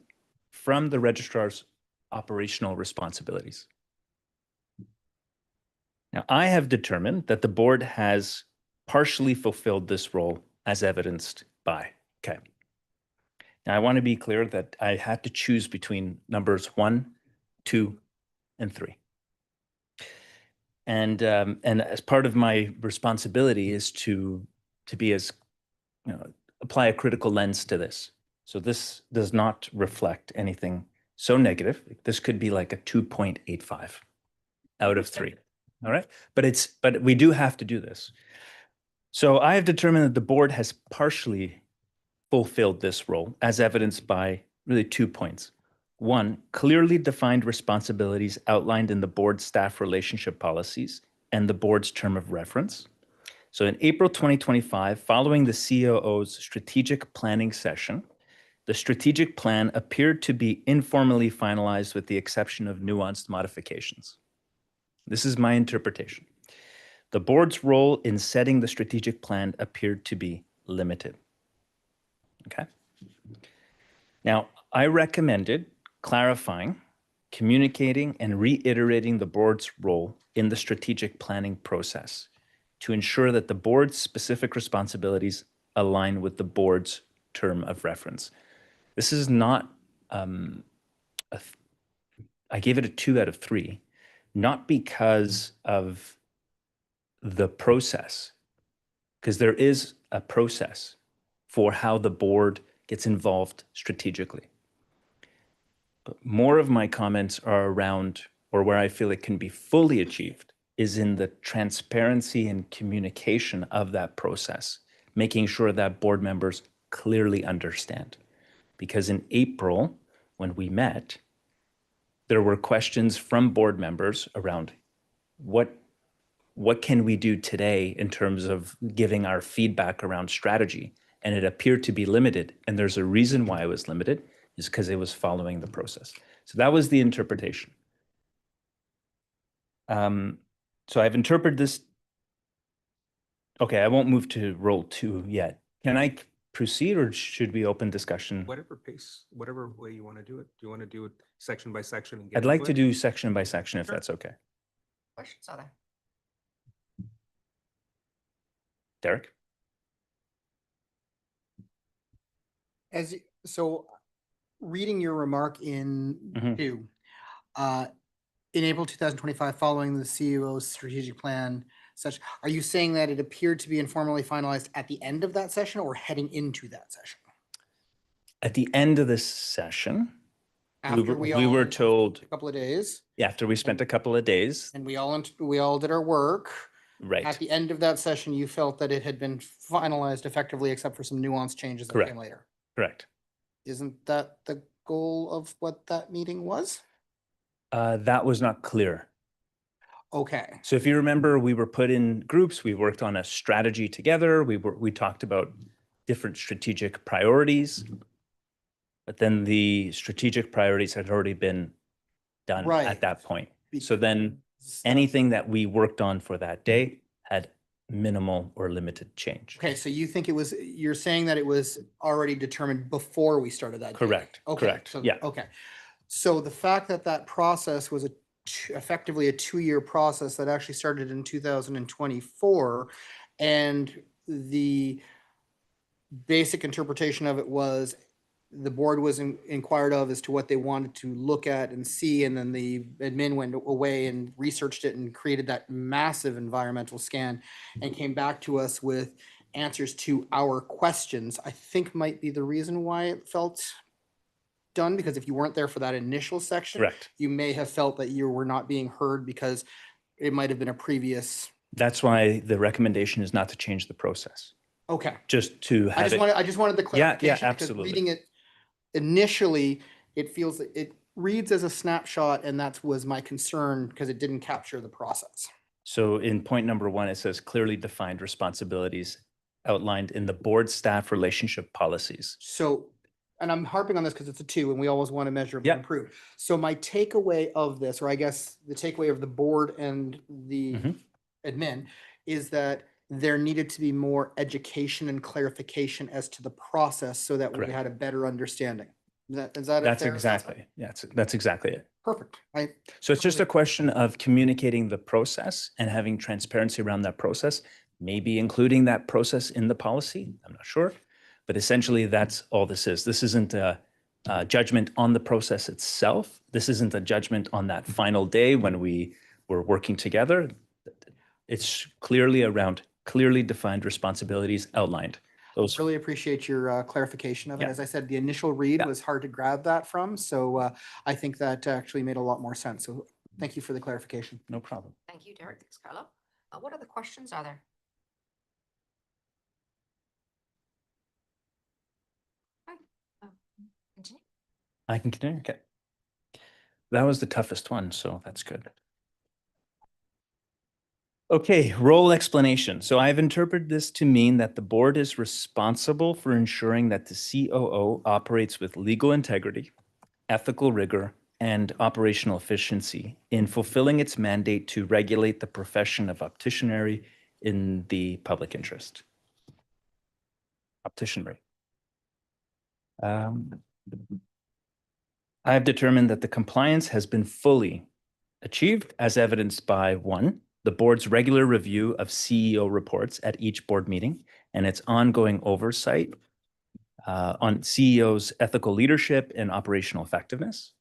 Speaker 15: from the registrar's operational responsibilities. Now, I have determined that the board has partially fulfilled this role as evidenced by, okay. Now, I want to be clear that I had to choose between numbers 1, 2, and 3. And as part of my responsibility is to be as, apply a critical lens to this. So this does not reflect anything so negative. This could be like a 2.85 out of 3. All right. But we do have to do this. So I have determined that the board has partially fulfilled this role as evidenced by really 2 points. 1, clearly defined responsibilities outlined in the board staff relationship policies and the board's term of reference. So in April 2025, following the COO's strategic planning session, the strategic plan appeared to be informally finalized with the exception of nuanced modifications. This is my interpretation. The board's role in setting the strategic plan appeared to be limited. Okay. Now, I recommended clarifying, communicating, and reiterating the board's role in the strategic planning process to ensure that the board's specific responsibilities align with the board's term of reference. This is not, I gave it a 2 out of 3, not because of the process, because there is a process for how the board gets involved strategically. But more of my comments are around, or where I feel it can be fully achieved, is in the transparency and communication of that process, making sure that board members clearly understand. Because in April, when we met, there were questions from board members around what can we do today in terms of giving our feedback around strategy? And it appeared to be limited. And there's a reason why it was limited, is because it was following the process. So that was the interpretation. So I've interpreted this. Okay, I won't move to roll 2 yet. Can I proceed, or should we open discussion?
Speaker 3: Whatever pace, whatever way you want to do it. Do you want to do it section by section? And get
Speaker 15: I'd like
Speaker 3: into
Speaker 15: to
Speaker 3: it?
Speaker 15: do section by section, if
Speaker 3: Sure.
Speaker 15: that's okay.
Speaker 2: Questions are there?
Speaker 15: Derek?
Speaker 7: So reading your remark in
Speaker 15: Mhm.
Speaker 7: 2, in April 2025, following the CEO's strategic plan, such, are you saying that it appeared to be informally finalized at the end of that session or heading into that session?
Speaker 15: At the end of this session,
Speaker 7: After
Speaker 15: we were told,
Speaker 7: a couple of days,
Speaker 15: after we spent a couple of days,
Speaker 7: and we all did our work.
Speaker 15: right,
Speaker 7: At the end of that session, you felt that it had been finalized effectively, except for some nuanced changes that
Speaker 15: Correct.
Speaker 7: came later.
Speaker 15: correct.
Speaker 7: Isn't that the goal of what that meeting was?
Speaker 15: That was not clear.
Speaker 7: Okay.
Speaker 15: So if you remember, we were put in groups, we worked on a strategy together, we talked about different strategic priorities, but then the strategic priorities had already been done
Speaker 7: Right.
Speaker 15: at that point. So then anything that we worked on for that day had minimal or limited change.
Speaker 7: Okay, so you think you're saying that it was already determined before we started that?
Speaker 15: Correct,
Speaker 7: Okay,
Speaker 15: correct,
Speaker 7: so-
Speaker 15: yeah.
Speaker 7: Okay, so the fact that that process was effectively a 2-year process that actually started in 2024, and the basic interpretation of it was the board was inquired of as to what they wanted to look at and see, and then the admin went away and researched it and created that massive environmental scan and came back to us with answers to our questions, I think might be the reason why it felt done, because if you weren't there for that initial section,
Speaker 15: Correct.
Speaker 7: you may have felt that you were not being heard because it might have been a previous.
Speaker 15: That's why the recommendation is not to change the process,
Speaker 7: Okay.
Speaker 15: just to have it.
Speaker 7: I just wanted the
Speaker 15: Yeah,
Speaker 7: clarification. because
Speaker 15: absolutely.
Speaker 7: Reading it initially, it feels that it reads as a snapshot, and that was my concern because it didn't capture the process.
Speaker 15: So in point number 1, it says clearly defined responsibilities outlined in the board staff relationship policies.
Speaker 7: So, and I'm harping on this because it's a 2 and we always want to measure and
Speaker 15: Yeah.
Speaker 7: improve. So my takeaway of this, or I guess the takeaway of the board and the
Speaker 15: Mhm.
Speaker 7: admin, is that there needed to be more education and clarification as to the process so that we
Speaker 15: Correct.
Speaker 7: had a better understanding. Is that a
Speaker 15: That's
Speaker 7: fair assessment?
Speaker 15: exactly, yeah, that's exactly it.
Speaker 7: Perfect.
Speaker 15: So it's just a question of communicating the process and having transparency around that process, maybe including that process in the policy. I'm not sure. But essentially, that's all this is. This isn't a judgment on the process itself. This isn't a judgment on that final day when we were working together. It's clearly around clearly defined responsibilities outlined. Those
Speaker 7: Really appreciate your clarification of it.
Speaker 15: Yeah.
Speaker 7: As I said, the initial read
Speaker 15: Yeah.
Speaker 7: was hard to grab that from, so I think that actually made a lot more sense. So thank you for the clarification.
Speaker 15: no problem.
Speaker 2: Thank you, Derek. Thanks, Carlo. What other questions are there? Hi. Continue.
Speaker 15: I can continue. Okay. That was the toughest one, so that's good. Okay, role explanation. So I've interpreted this to mean that the board is responsible for ensuring that the COO operates with legal integrity, ethical rigor, and operational efficiency in fulfilling its mandate to regulate the profession of opticianry in the public interest. Opticianry. I have determined that the compliance has been fully achieved as evidenced by 1, the board's regular review of CEO reports at each board meeting and its ongoing oversight on CEO's ethical leadership and operational effectiveness,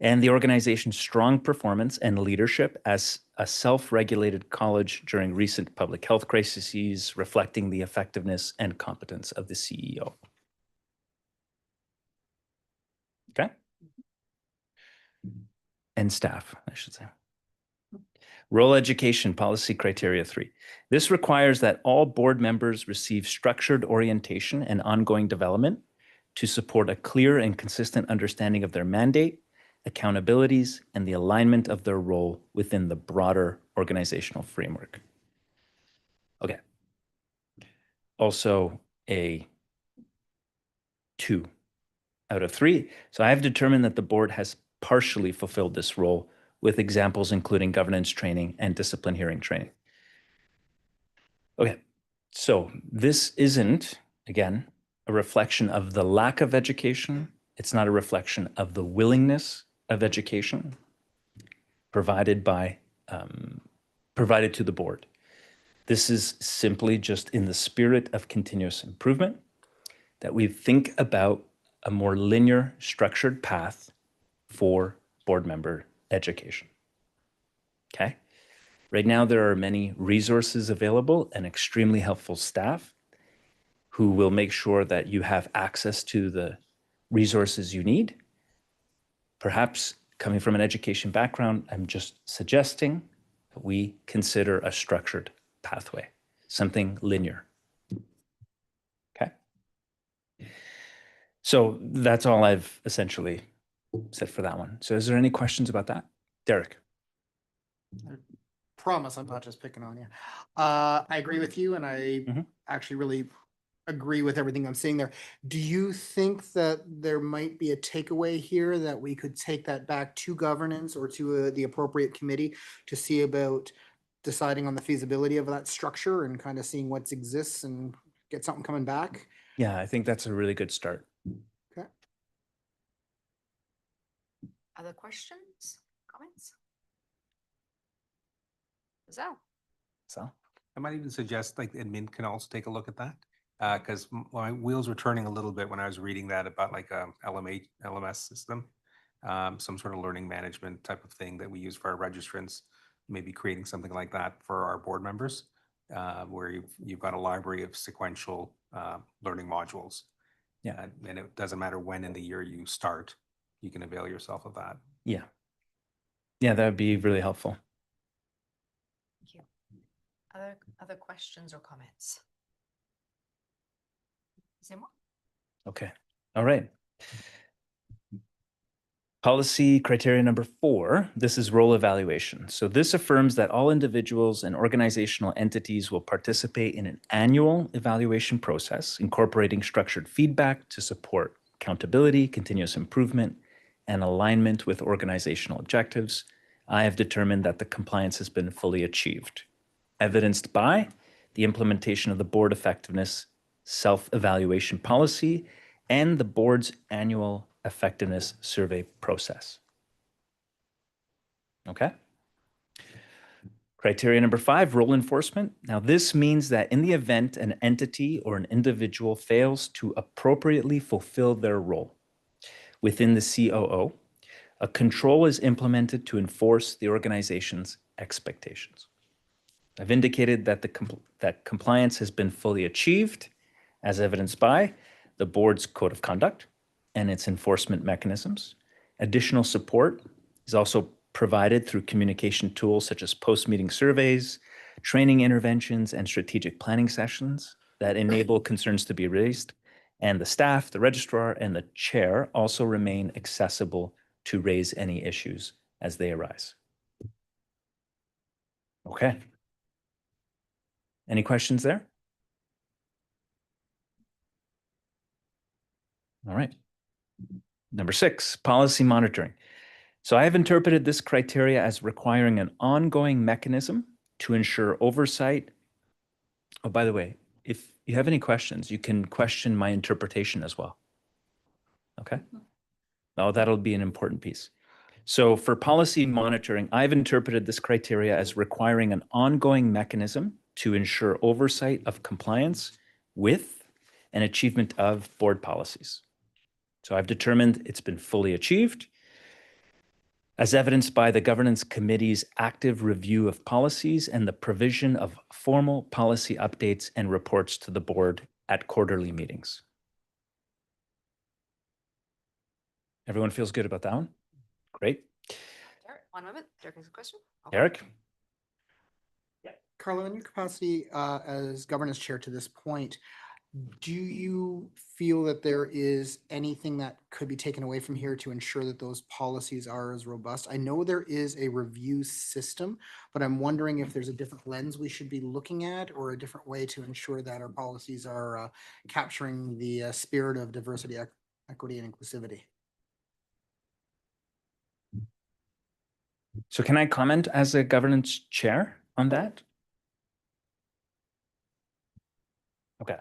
Speaker 15: and the organization's strong performance and leadership as a self-regulated college during recent public health crises, reflecting the effectiveness and competence of the CEO. Okay? And staff, I should say. Role education policy criteria 3. This requires that all board members receive structured orientation and ongoing development to support a clear and consistent understanding of their mandate, accountabilities, and the alignment of their role within the broader organizational framework. Okay. Also a 2 out of 3. So I have determined that the board has partially fulfilled this role with examples including governance training and discipline hearing training. Okay, so this isn't, again, a reflection of the lack of education. It's not a reflection of the willingness of education provided to the board. This is simply just in the spirit of continuous improvement that we think about a more linear, structured path for board member education. Okay? Right now, there are many resources available and extremely helpful staff who will make sure that you have access to the resources you need. Perhaps coming from an education background, I'm just suggesting that we consider a structured pathway, something linear. Okay? So that's all I've essentially said for that one. So is there any questions about that? Derek.
Speaker 7: Promise I'm not just picking on you. I agree with you, and I actually really agree with everything I'm seeing there. Do you think that there might be a takeaway here that we could take that back to governance or to the appropriate committee to see about deciding on the feasibility of that structure and kind of seeing what exists and get something coming back?
Speaker 15: Yeah, I think that's a really good start.
Speaker 7: Okay.
Speaker 2: Other questions, comments? Zal?
Speaker 3: So I might even suggest like admin can also take a look at that. Because my wheels were turning a little bit when I was reading that about like a LMS system, some sort of learning management type of thing that we use for our registrants, maybe creating something like that for our board members, where you've got a library of sequential learning modules. Yeah. And it doesn't matter when in the year you start, you can avail yourself of that.
Speaker 15: Yeah. Yeah, that would be really helpful.
Speaker 2: Thank you. Other questions or comments?
Speaker 15: Okay. All right. Policy criteria number 4, this is role evaluation. So this affirms that all individuals and organizational entities will participate in an annual evaluation process, incorporating structured feedback to support accountability, continuous improvement, and alignment with organizational objectives. I have determined that the compliance has been fully achieved, evidenced by the implementation of the board effectiveness self-evaluation policy and the board's annual effectiveness survey process. Okay. Criteria number 5, role enforcement. Now, this means that in the event an entity or an individual fails to appropriately fulfill their role within the COO, a control is implemented to enforce the organization's expectations. I've indicated that that compliance has been fully achieved, as evidenced by the board's code of conduct and its enforcement mechanisms. Additional support is also provided through communication tools such as post-meeting surveys, training interventions, and strategic planning sessions that enable concerns to be raised. And the staff, the registrar, and the chair also remain accessible to raise any issues as they arise. Okay. Any questions there? All right. Number 6, policy monitoring. So I have interpreted this criteria as requiring an ongoing mechanism to ensure oversight. Oh, by the way, if you have any questions, you can question my interpretation as well. Okay? Oh, that'll be an important piece. So for policy monitoring, I've interpreted this criteria as requiring an ongoing mechanism to ensure oversight of compliance with and achievement of board policies. So I've determined it's been fully achieved, as evidenced by the Governance Committee's active review of policies and the provision of formal policy updates and reports to the board at quarterly meetings. Everyone feels good about that one? Great.
Speaker 2: Derek, one moment. Derek has a question. Okay.
Speaker 15: Eric?
Speaker 7: Carlo, in your capacity as governance chair to this point, do you feel that there is anything that could be taken away from here to ensure that those policies are as robust? I know there is a review system, but I'm wondering if there's a different lens we should be looking at or a different way to ensure that our policies are capturing the spirit of diversity, equity, and inclusivity.
Speaker 15: So can I comment as a governance chair on that? Okay.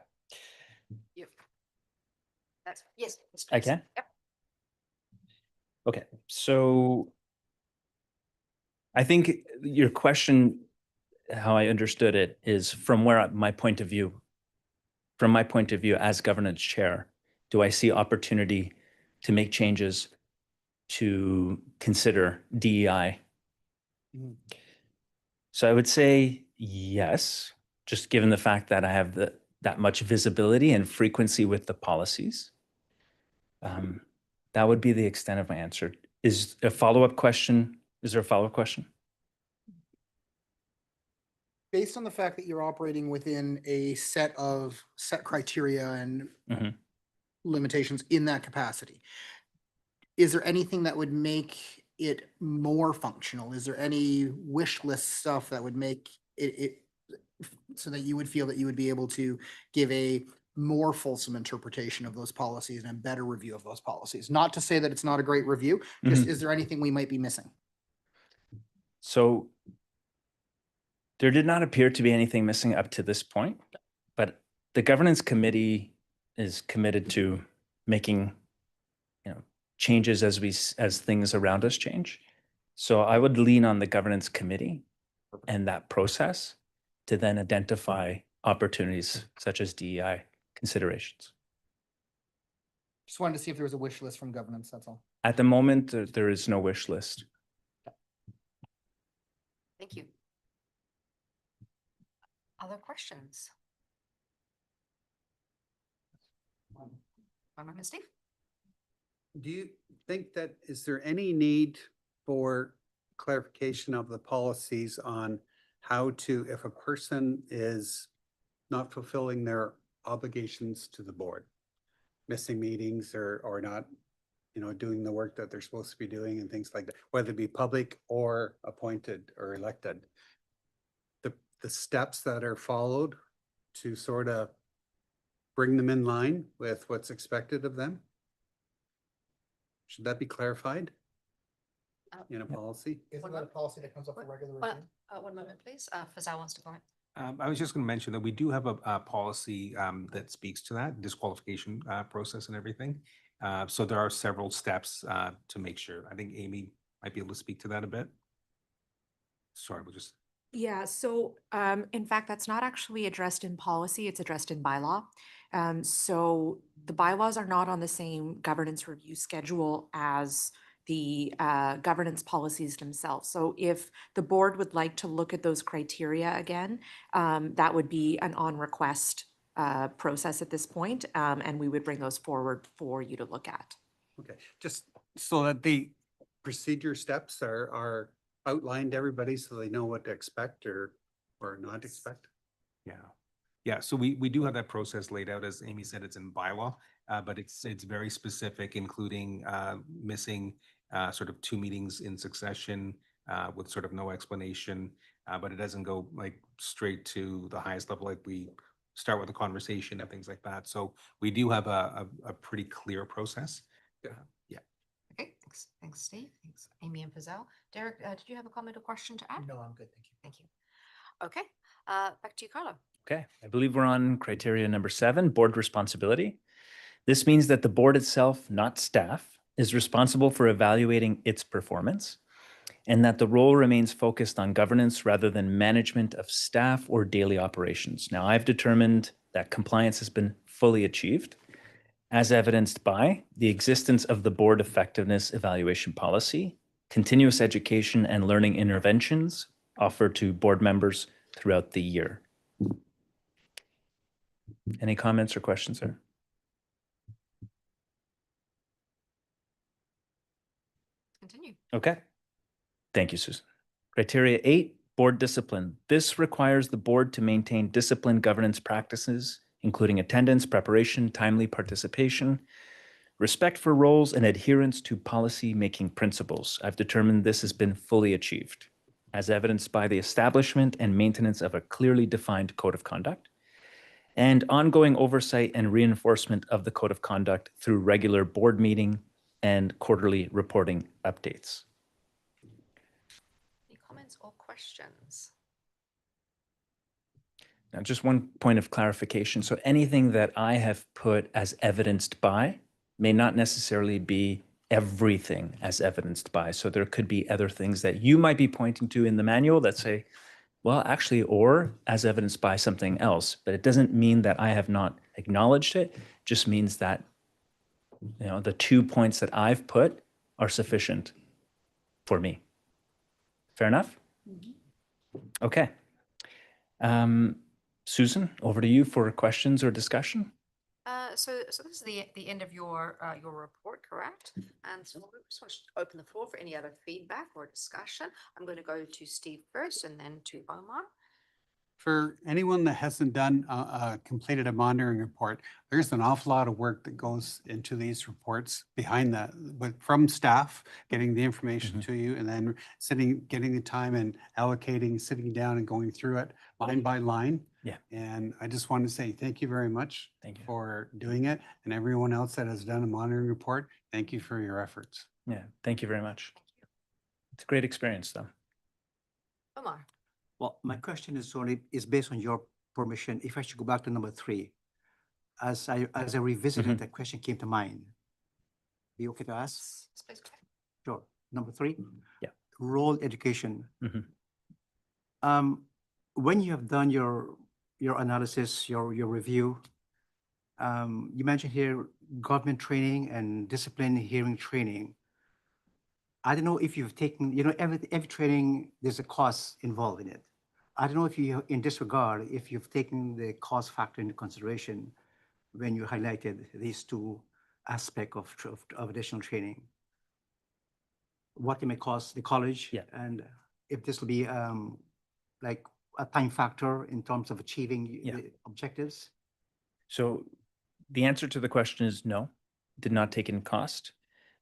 Speaker 2: That's yes.
Speaker 15: I
Speaker 2: please.
Speaker 15: can?
Speaker 2: Yep.
Speaker 15: Okay, so I think your question, how I understood it, is from my point of view as governance chair, do I see opportunity to make changes to consider DEI? So I would say yes, just given the fact that I have that much visibility and frequency with the policies. That would be the extent of my answer. Is there a follow-up question?
Speaker 7: Based on the fact that you're operating within a set criteria and limitations in that capacity, is there anything that would make it more functional? Is there any wish list stuff that would make it so that you would feel that you would be able to give a more fulsome interpretation of those policies and a better review of those policies? Not to say that it's not a great review, just is there anything we might be missing?
Speaker 15: So there did not appear to be anything missing up to this point, but the governance committee is committed to making, changes as things around us change. So I would lean on the governance committee and that process to then identify opportunities such as DEI considerations.
Speaker 7: Just wanted to see if there was a wish list from governance, that's all.
Speaker 15: At the moment, there is no wish list.
Speaker 2: Thank you. Other questions? One moment, Steve.
Speaker 5: Do you think that, is there any need for clarification of the policies on how to, if a person is not fulfilling their obligations to the board, missing meetings or not, doing the work that they're supposed to be doing and things like that, whether it be public or appointed or elected, the steps that are followed to sort of bring them in line with what's expected of them? Should that be clarified in a policy?
Speaker 7: Isn't that a policy that comes up for regular review?
Speaker 2: One moment, please. Fazal wants to comment.
Speaker 3: I was just going to mention that we do have a policy that speaks to that disqualification process and everything. So there are several steps to make sure. I think Amy might be able to speak to that a bit. Sorry, we'll just.
Speaker 6: Yeah, so in fact, that's not actually addressed in policy, it's addressed in bylaw. So the bylaws are not on the same governance review schedule as the governance policies themselves. So if the board would like to look at those criteria again, that would be an on-request process at this point, and we would bring those forward for you to look at.
Speaker 5: Okay, just so that the procedure steps are outlined to everybody so they know what to expect or not expect.
Speaker 3: Yeah, so we do have that process laid out. As Amy said, it's in bylaw, but it's very specific, including missing sort of 2 meetings in succession with sort of no explanation, but it doesn't go like straight to the highest level, like we start with a conversation and things like that. So we do have a pretty clear process. Yeah.
Speaker 2: Okay, Thanks, Steve. Thanks, Amy and Fazal. Derek, did you have a comment or question to add?
Speaker 11: No, I'm good, thank you.
Speaker 2: Thank you. Okay, back to you, Carlo.
Speaker 15: Okay, I believe we're on criteria number 7, board responsibility. This means that the board itself, not staff, is responsible for evaluating its performance, and that the role remains focused on governance rather than management of staff or daily operations. Now, I've determined that compliance has been fully achieved, as evidenced by the existence of the board effectiveness evaluation policy, continuous education and learning interventions offered to board members throughout the year. Any comments or questions there?
Speaker 2: Continue.
Speaker 15: Okay. Thank you, Susan. Criteria 8, board discipline. This requires the board to maintain disciplined governance practices, including attendance, preparation, timely participation, respect for roles, and adherence to policy-making principles. I've determined this has been fully achieved, as evidenced by the establishment and maintenance of a clearly defined code of conduct, and ongoing oversight and reinforcement of the code of conduct through regular board meeting and quarterly reporting updates.
Speaker 2: Any comments or questions?
Speaker 15: Now, just one point of clarification. So anything that I have put as evidenced by may not necessarily be everything as evidenced by. So there could be other things that you might be pointing to in the manual that say, well, actually, or as evidenced by something else. But it doesn't mean that I have not acknowledged it. It just means that, you know, the 2 points that I've put are sufficient for me. Fair enough? Okay. Susan, over to you for questions or discussion.
Speaker 2: So this is the end of your report, correct? And so we just want to open the floor for any other feedback or discussion. I'm going to go to Steve first and then to Omar.
Speaker 5: For anyone that hasn't completed a monitoring report, there's an awful lot of work that goes into these reports behind that, but from staff, getting the information to you and then getting the time and allocating, sitting down and going through it line by line.
Speaker 15: Yeah.
Speaker 5: And I just want to say thank you very much
Speaker 15: Thank you.
Speaker 5: for doing it. And everyone else that has done a monitoring report, thank you for your efforts.
Speaker 15: Yeah, thank you very much. It's a great experience, though.
Speaker 2: Omar.
Speaker 11: Well, my question is based on your permission. If I should go back to number 3, as I revisited, that question came to mind. Be okay to ask? Sure. Number 3.
Speaker 15: Yeah.
Speaker 11: Role education. When you have done your analysis, your review, you mentioned here government training and discipline hearing training. I don't know if you've taken, every training, there's a cost involved in it. I don't know if you, in this regard, if you've taken the cost factor into consideration when you highlighted these 2 aspects of additional training. What it may cost the college, and if this will be like a time factor in terms of achieving the objectives.
Speaker 15: So the answer to the question is no, did not take in cost,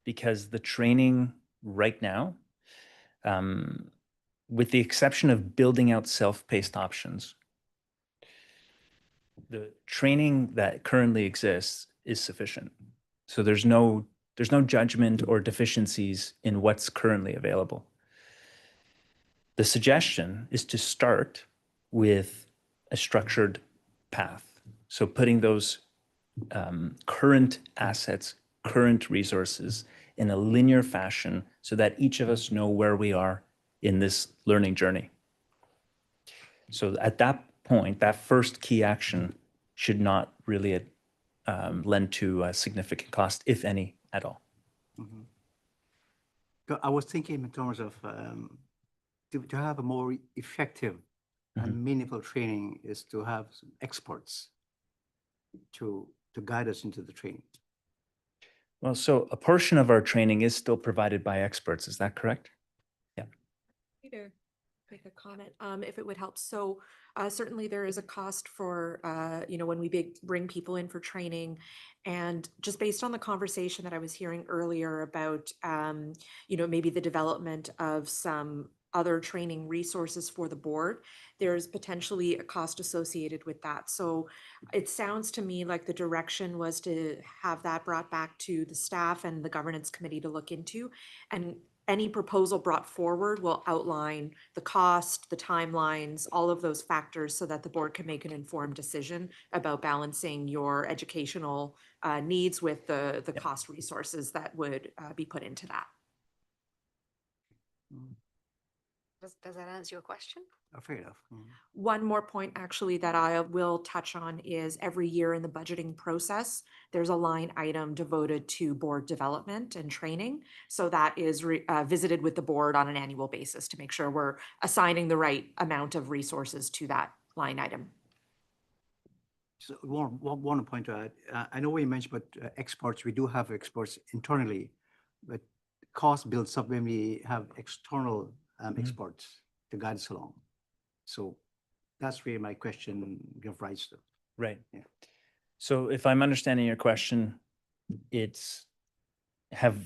Speaker 15: because the training right now, with the exception of building out self-paced options, the training that currently exists is sufficient. So there's no judgment or deficiencies in what's currently available. The suggestion is to start with a structured path. So putting those current assets, current resources in a linear fashion so that each of us know where we are in this learning journey. So at that point, that first key action should not really lend to a significant cost, if any, at all.
Speaker 11: I was thinking in terms of to have a more effective and meaningful training is to have some experts to guide us into the training.
Speaker 15: Well, so a portion of our training is still provided by experts. Is that correct? Yeah.
Speaker 6: To make a comment, if it would help. So certainly there is a cost for, when we bring people in for training. And just based on the conversation that I was hearing earlier about, maybe the development of some other training resources for the board, there's potentially a cost associated with that. So it sounds to me like the direction was to have that brought back to the staff and the governance committee to look into. And any proposal brought forward will outline the cost, the timelines, all of those factors so that the board can make an informed decision about balancing your educational needs with the cost resources that would be put into that.
Speaker 2: Does that answer your question?
Speaker 11: Fair enough.
Speaker 6: One more point actually that I will touch on is every year in the budgeting process, there's a line item devoted to board development and training. So that is visited with the board on an annual basis to make sure we're assigning the right amount of resources to that line item.
Speaker 11: So one point to add, I know we mentioned, but experts, we do have experts internally, but cost builds up when we have external experts to guide us along. So that's where my question gives rise to.
Speaker 15: Right.
Speaker 11: Yeah.
Speaker 15: So if I'm understanding your question, it's have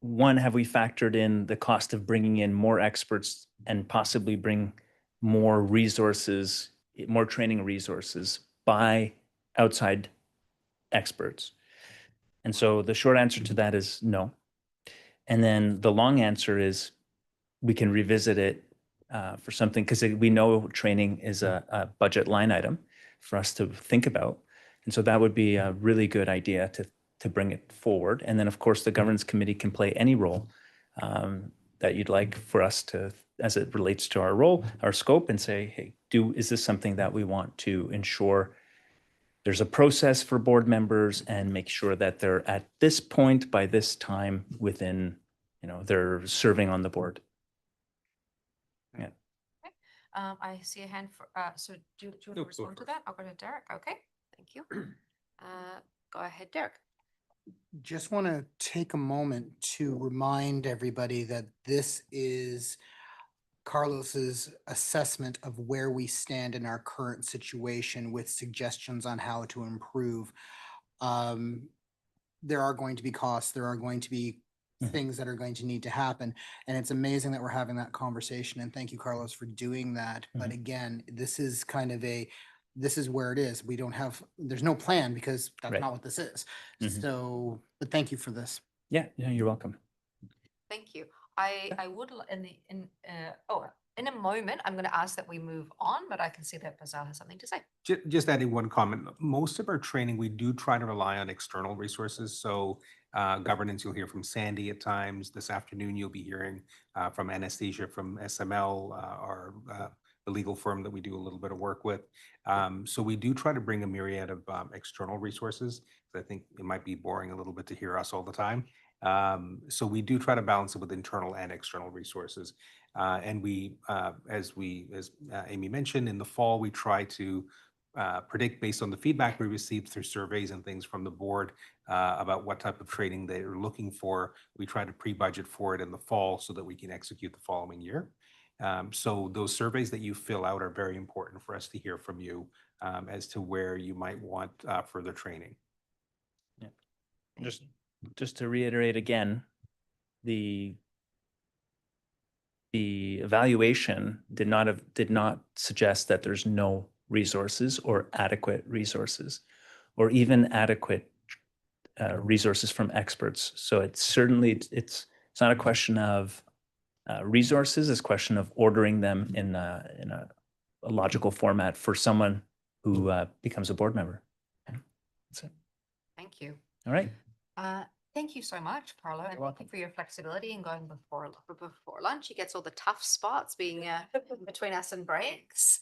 Speaker 15: we factored in the cost of bringing in more experts and possibly bring more resources, more training resources by outside experts? And so the short answer to that is no. And then the long answer is we can revisit it for something, because we know training is a budget line item for us to think about. And so that would be a really good idea to bring it forward. And then, of course, the governance committee can play any role that you'd like for us to, as it relates to our role, our scope, and say, hey, is this something that we want to ensure there's a process for board members and make sure that they're at this point by this time within, they're serving on the board. Yeah.
Speaker 2: I see a hand for, so do you want to respond to that? I'll go to Derek. Okay, thank you. Go ahead, Derek.
Speaker 7: Just want to take a moment to remind everybody that this is Carlos's assessment of where we stand in our current situation with suggestions on how to improve. There are going to be costs, there are going to be things that are going to need to happen. And it's amazing that we're having that conversation. And thank you, Carlos, for doing that. But again, this is kind of this is where it is. There's no plan because that's not what this is. So, but thank you for this.
Speaker 15: Yeah, you're welcome.
Speaker 2: Thank you. I would, in a moment, I'm going to ask that we move on, but I can see that Bazal has something to say.
Speaker 3: Just adding one comment. Most of our training, we do try to rely on external resources. So governance, you'll hear from Sandy at times. This afternoon, you'll be hearing from Anastasia from SML, the legal firm that we do a little bit of work with. So we do try to bring a myriad of external resources. I think it might be boring a little bit to hear us all the time. So we do try to balance it with internal and external resources. And we, as Amy mentioned, in the fall, we try to predict based on the feedback we received through surveys and things from the board about what type of training they're looking for. We try to pre-budget for it in the fall so that we can execute the following year. So those surveys that you fill out are very important for us to hear from you as to where you might want further training.
Speaker 15: Yeah. Just to reiterate again, the evaluation did not suggest that there's no resources or adequate resources, or even adequate resources from experts. So it's not a question of resources, it's a question of ordering them in a logical format for someone who becomes a board member. That's it.
Speaker 2: Thank you.
Speaker 15: All right.
Speaker 2: Thank you so much, Carlo, and thank you for your flexibility in going before lunch. He gets all the tough spots being between us and breaks.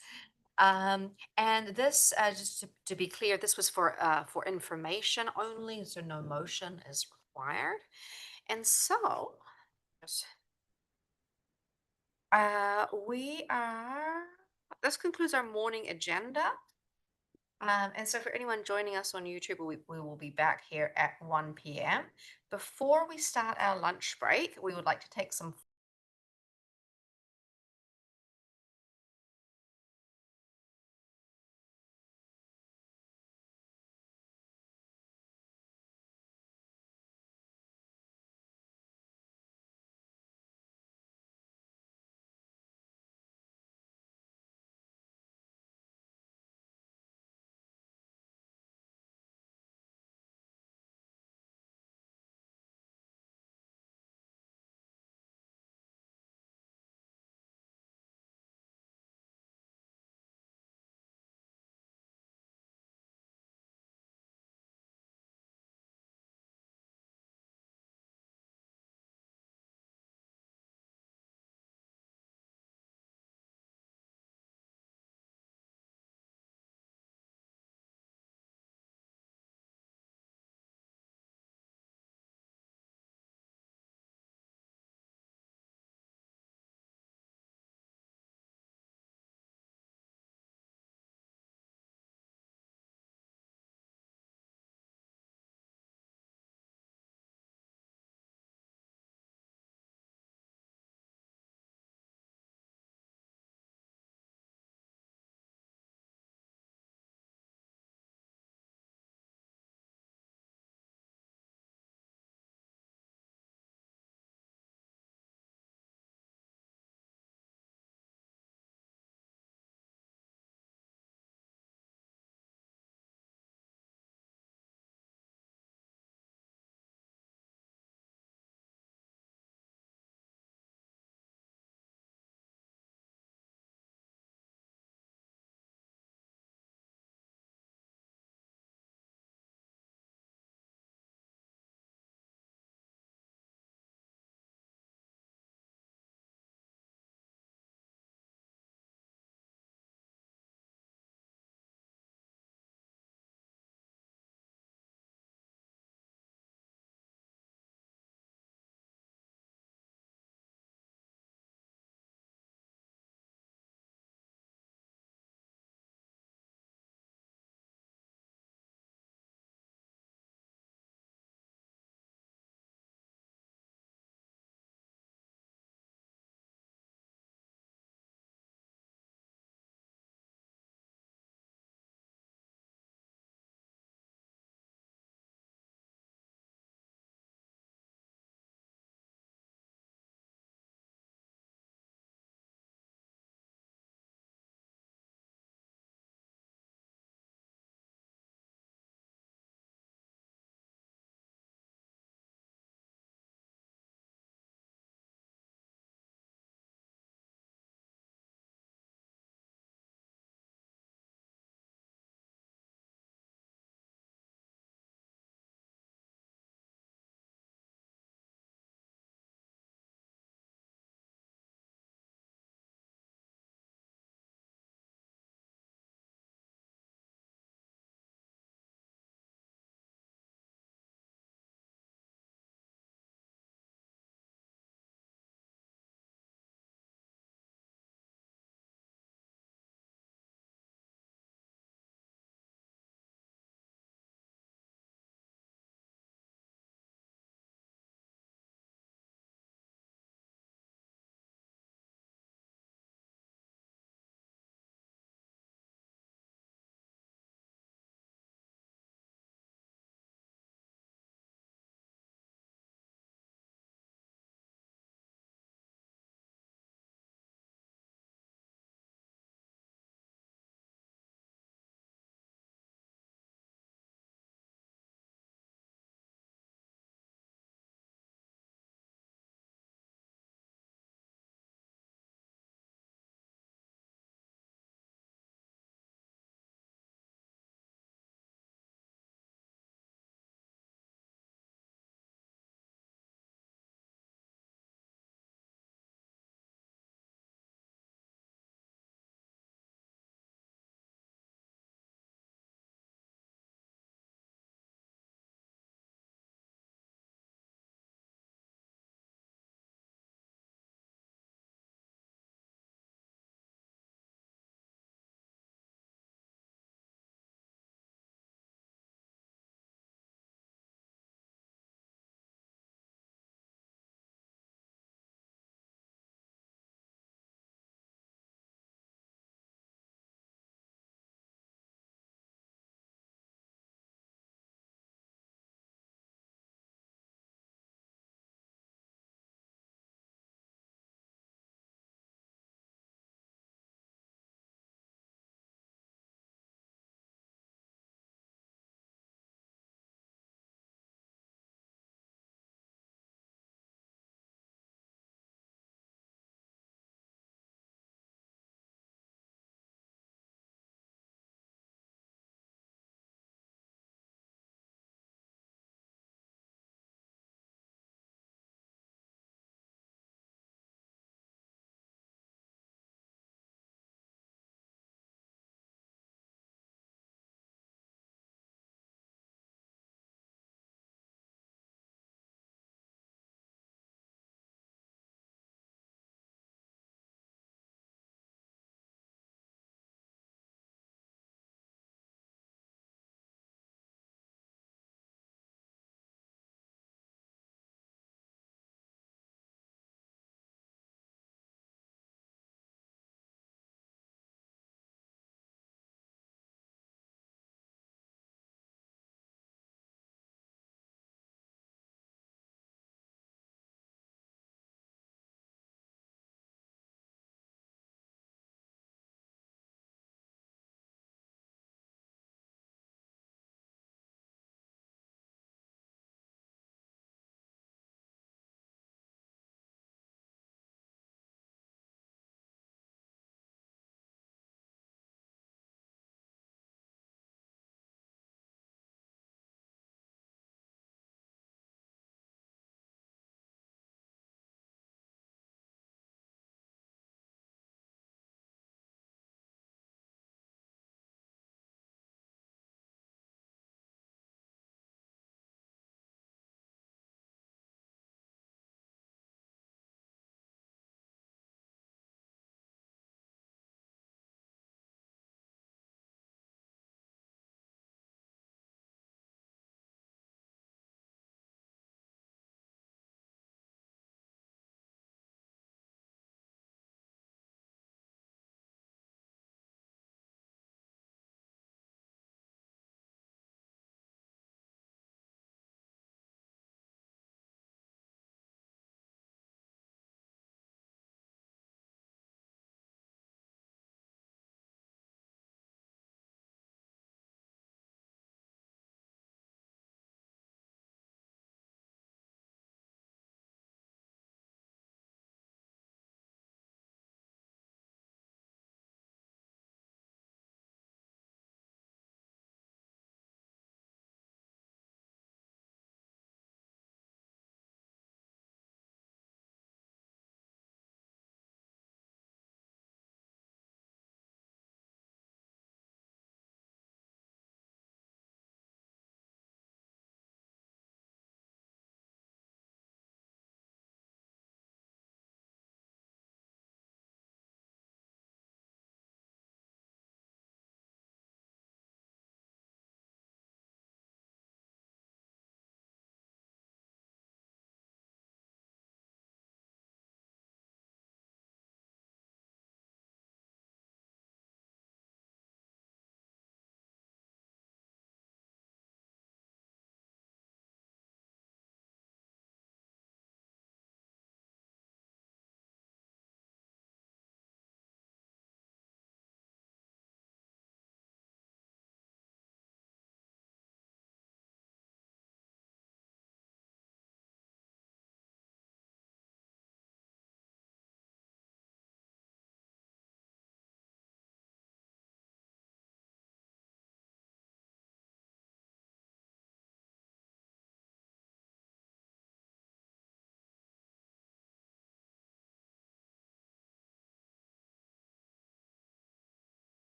Speaker 2: And this, just to be clear, this was for information only, so no motion is required. And so, this concludes our morning agenda. And so for anyone joining us on YouTube, we will be back here at 1 p.m. Before we start our lunch break, we would like to take some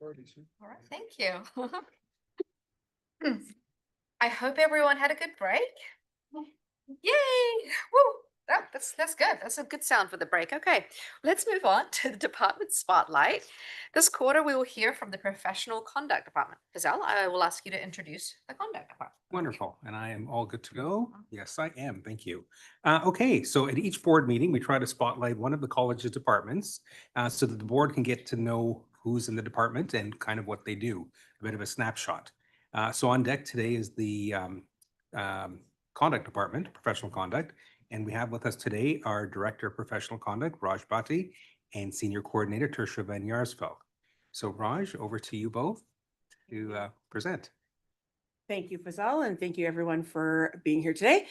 Speaker 2: All right, thank you. I hope everyone had a good break. Yay! Woo! That's good. That's a good sound for the break. Okay, let's move on to the department spotlight. This quarter, we will hear from the professional conduct department. Gazelle, I will ask you to introduce the conduct department.
Speaker 3: Wonderful. And I am all good to go. Yes, I am. Thank you. Okay, so at each board meeting, we try to spotlight one of the college's departments so that the board can get to know who's in the department and kind of what they do, a bit of a snapshot. So on deck today is the conduct department, professional conduct. And we have with us today our Director of Professional Conduct, Raj Bhatti, and Senior Coordinator, Tertia Van Jaarsveld. So Raj, over to you both to present.
Speaker 17: Thank you, Fazal, and thank you everyone for being here today.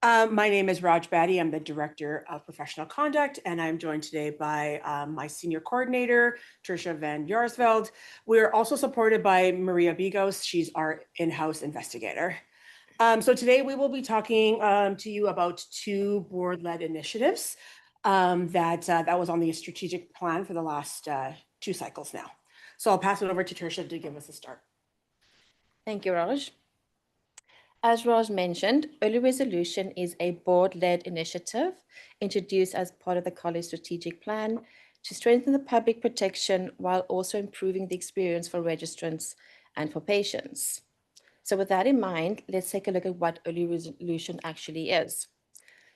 Speaker 17: My name is Raj Bhatti. I'm the Director of Professional Conduct, and I'm joined today by my Senior Coordinator, Tertia Van Jaarsveld. We're also supported by Maria Bigos. She's our in-house investigator. So today we will be talking to you about two board-led initiatives that was on the strategic plan for the last 2 cycles now. So I'll pass it over to Tertia to give us a start.
Speaker 14: Thank you, Raj. As Raj mentioned, Early Resolution is a board-led initiative introduced as part of the college strategic plan to strengthen the public protection while also improving the experience for registrants and for patients. So with that in mind, let's take a look at what Early Resolution actually is.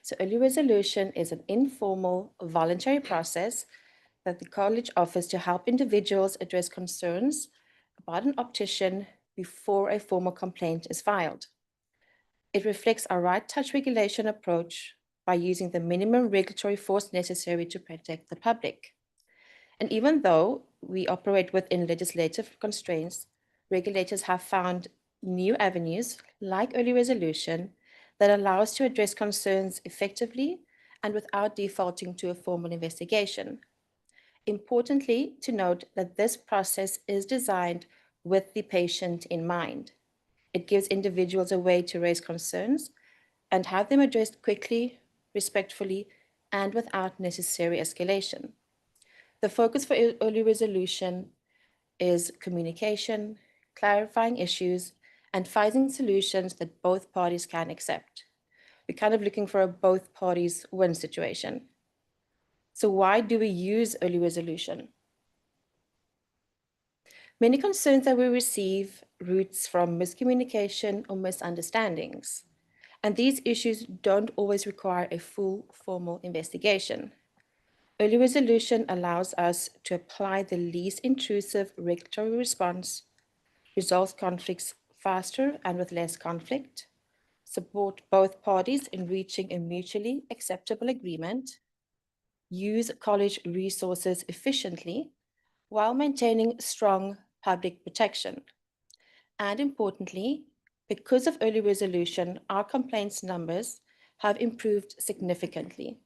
Speaker 14: So Early Resolution is an informal, voluntary process that the college offers to help individuals address concerns about an optician before a formal complaint is filed. It reflects our right touch regulation approach by using the minimum regulatory force necessary to protect the public. And even though we operate within legislative constraints, regulators have found new avenues like Early Resolution that allow us to address concerns effectively and without defaulting to a formal investigation. Importantly, to note that this process is designed with the patient in mind. It gives individuals a way to raise concerns and have them addressed quickly, respectfully, and without necessary escalation. The focus for Early Resolution is communication, clarifying issues, and finding solutions that both parties can accept. We're kind of looking for a both parties win situation. So why do we use Early Resolution? Many concerns that we receive roots from miscommunication or misunderstandings, and these issues don't always require a full formal investigation. Early Resolution allows us to apply the least intrusive regulatory response, resolve conflicts faster and with less conflict, support both parties in reaching a mutually acceptable agreement, use college resources efficiently while maintaining strong public protection. And importantly, because of Early Resolution, our complaints numbers have improved significantly.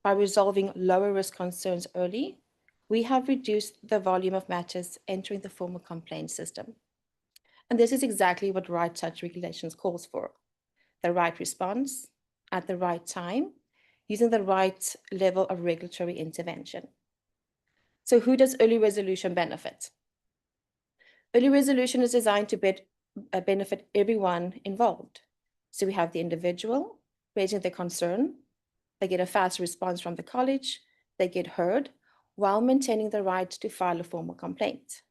Speaker 14: By resolving lower risk concerns early, we have reduced the volume of matters entering the formal complaint system. And this is exactly what right touch regulations calls for. The right response at the right time, using the right level of regulatory intervention. So who does Early Resolution benefit? Early Resolution is designed to benefit everyone involved. So we have the individual raising their concern, they get a fast response from the college, they get heard while maintaining the right to file a formal complaint.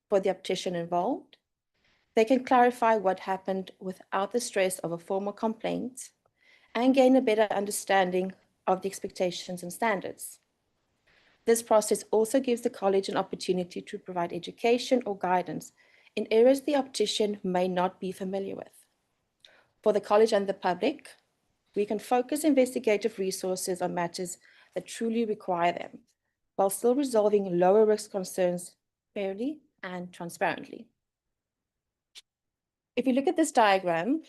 Speaker 14: For the optician involved, they can clarify what happened without the stress of a formal complaint and gain a better understanding of the expectations and standards. This process also gives the college an opportunity to provide education or guidance in areas the optician may not be familiar with. For the college and the public, we can focus investigative resources on matters that truly require them, while still resolving lower risk concerns fairly and transparently. If you look at this diagram,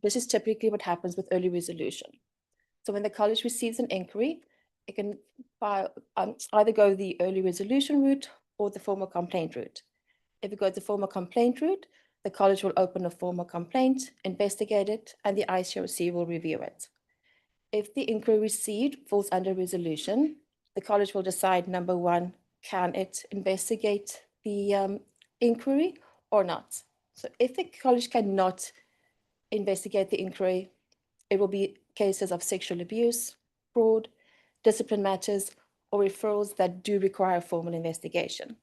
Speaker 14: this is typically what happens with Early Resolution. So when the college receives an inquiry, it can either go the Early Resolution route or the formal complaint route. If it goes the formal complaint route, the college will open a formal complaint, investigate it, and the ICRC will review it. If the inquiry received falls under resolution, the college will decide, number one, can it investigate the
Speaker 18: inquiry or not. So if the college cannot investigate the inquiry, it will be cases of sexual abuse, fraud, discipline matters, or referrals that do require a formal investigation.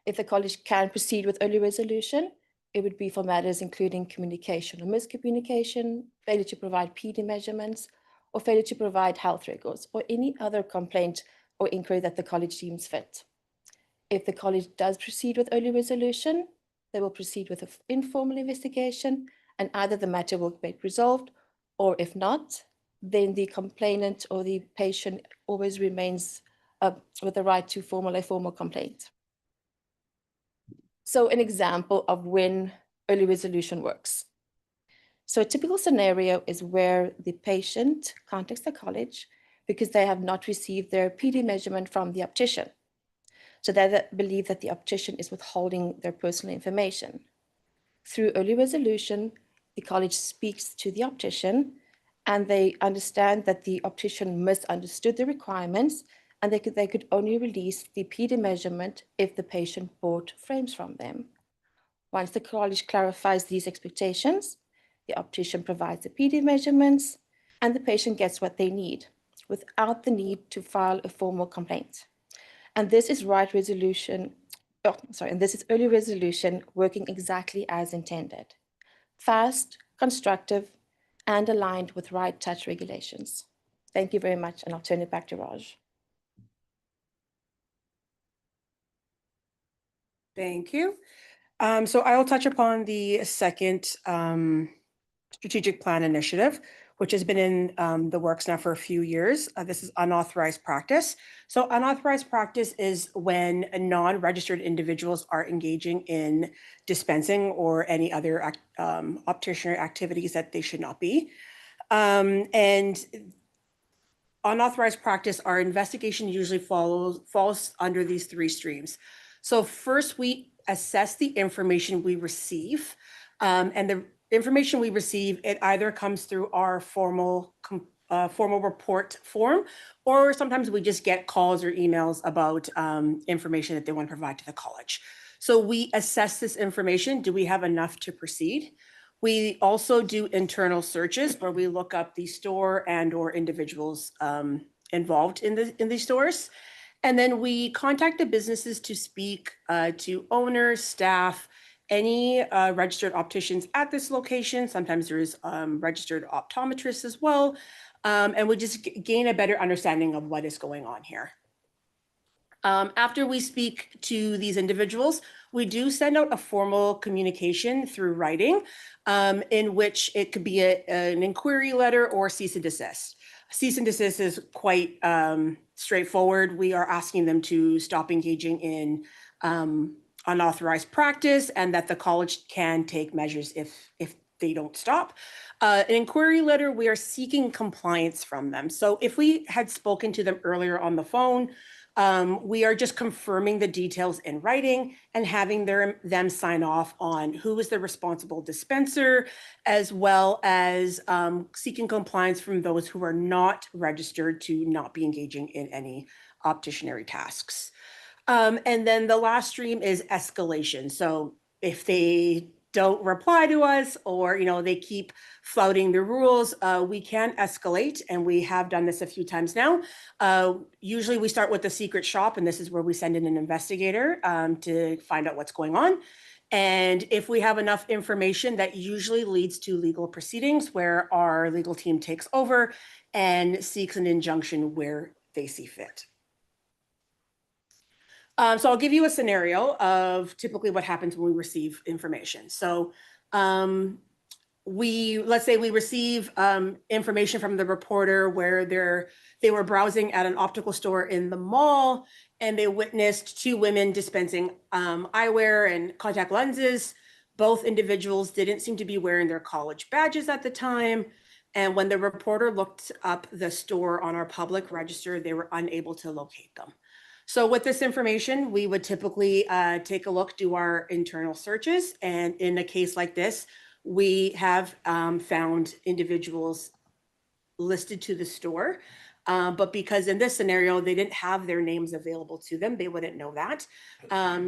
Speaker 18: If the college can proceed with early resolution, it would be for matters including communication or miscommunication, failure to provide PD measurements, or failure to provide health records, or any other complaint or inquiry that the college deems fit. If the college does proceed with early resolution, they will proceed with an informal investigation, and either the matter will be resolved, or if not, then the complainant or the patient always remains with the right to a formal complaint. So an example of when early resolution works. So a typical scenario is where the patient contacts the college because they have not received their PD measurement from the optician. So they believe that the optician is withholding their personal information. Through early resolution, the college speaks to the optician and they understand that the optician misunderstood the requirements and they could only release the PD measurement if the patient bought frames from them. Once the college clarifies these expectations, the optician provides the PD measurements and the patient gets what they need without the need to file a formal complaint. And this is and this is early resolution working exactly as intended. Fast, constructive, and aligned with right touch regulations. Thank you very much, and I'll turn it back to Raj.
Speaker 17: Thank you. So I will touch upon the second strategic plan initiative, which has been in the works now for a few years. This is unauthorized practice. So unauthorized practice is when non-registered individuals are engaging in dispensing or any other optician activities that they should not be. And unauthorized practice, our investigation usually falls under these three streams. So first, we assess the information we receive, and the information we receive, it either comes through our formal report form, or sometimes we just get calls or emails about information that they want to provide to the college. So we assess this information. Do we have enough to proceed? We also do internal searches where we look up the store and or individuals involved in these stores. And then we contact the businesses to speak to owners, staff, any registered opticians at this location. Sometimes there's registered optometrists as well. And we just gain a better understanding of what is going on here. After we speak to these individuals, we do send out a formal communication through writing, in which it could be an inquiry letter or cease and desist. Cease and desist is quite straightforward. We are asking them to stop engaging in unauthorized practice and that the college can take measures if they don't stop. An inquiry letter, we are seeking compliance from them. So if we had spoken to them earlier on the phone, we are just confirming the details in writing and having them sign off on who is the responsible dispenser, as well as seeking compliance from those who are not registered to not be engaging in any opticianary tasks. And then the last stream is escalation. So if they don't reply to us or they keep flouting the rules, we can escalate, and we have done this a few times now. Usually we start with the secret shop, and this is where we send in an investigator to find out what's going on. And if we have enough information, that usually leads to legal proceedings where our legal team takes over and seeks an injunction where they see fit. So I'll give you a scenario of typically what happens when we receive information. So let's say we receive information from the reporter where they were browsing at an optical store in the mall and they witnessed two women dispensing eyewear and contact lenses. Both individuals didn't seem to be wearing their college badges at the time. And when the reporter looked up the store on our public register, they were unable to locate them. So with this information, we would typically take a look, do our internal searches. And in a case like this, we have found individuals listed to the store. But because in this scenario, they didn't have their names available to them, they wouldn't know that.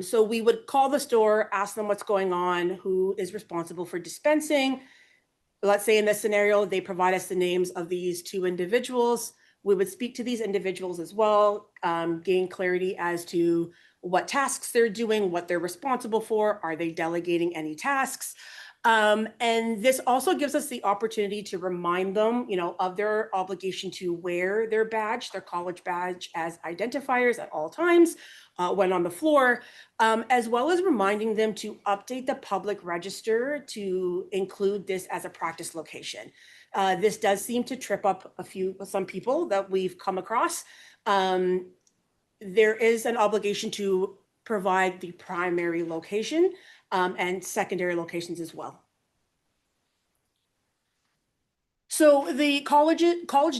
Speaker 17: So we would call the store, ask them what's going on, who is responsible for dispensing. Let's say in this scenario, they provide us the names of these 2 individuals. We would speak to these individuals as well, gain clarity as to what tasks they're doing, what they're responsible for. Are they delegating any tasks? And this also gives us the opportunity to remind them, of their obligation to wear their badge, their college badge, as identifiers at all times when on the floor, as well as reminding them to update the public register to include this as a practice location. This does seem to trip up some people that we've come across. There is an obligation to provide the primary location and secondary locations as well. So the college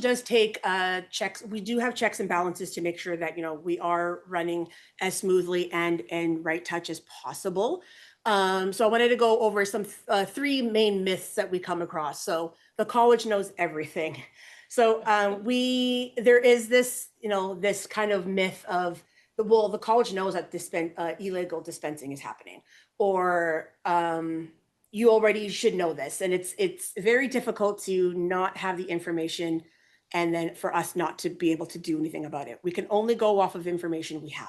Speaker 17: does take checks. We do have checks and balances to make sure that we are running as smoothly and right touch as possible. So I wanted to go over some 3 main myths that we come across. So the college knows everything. So there is this this kind of myth of the college knows that illegal dispensing is happening, or you already should know this. And it's very difficult to not have the information and then for us not to be able to do anything about it. We can only go off of information we have.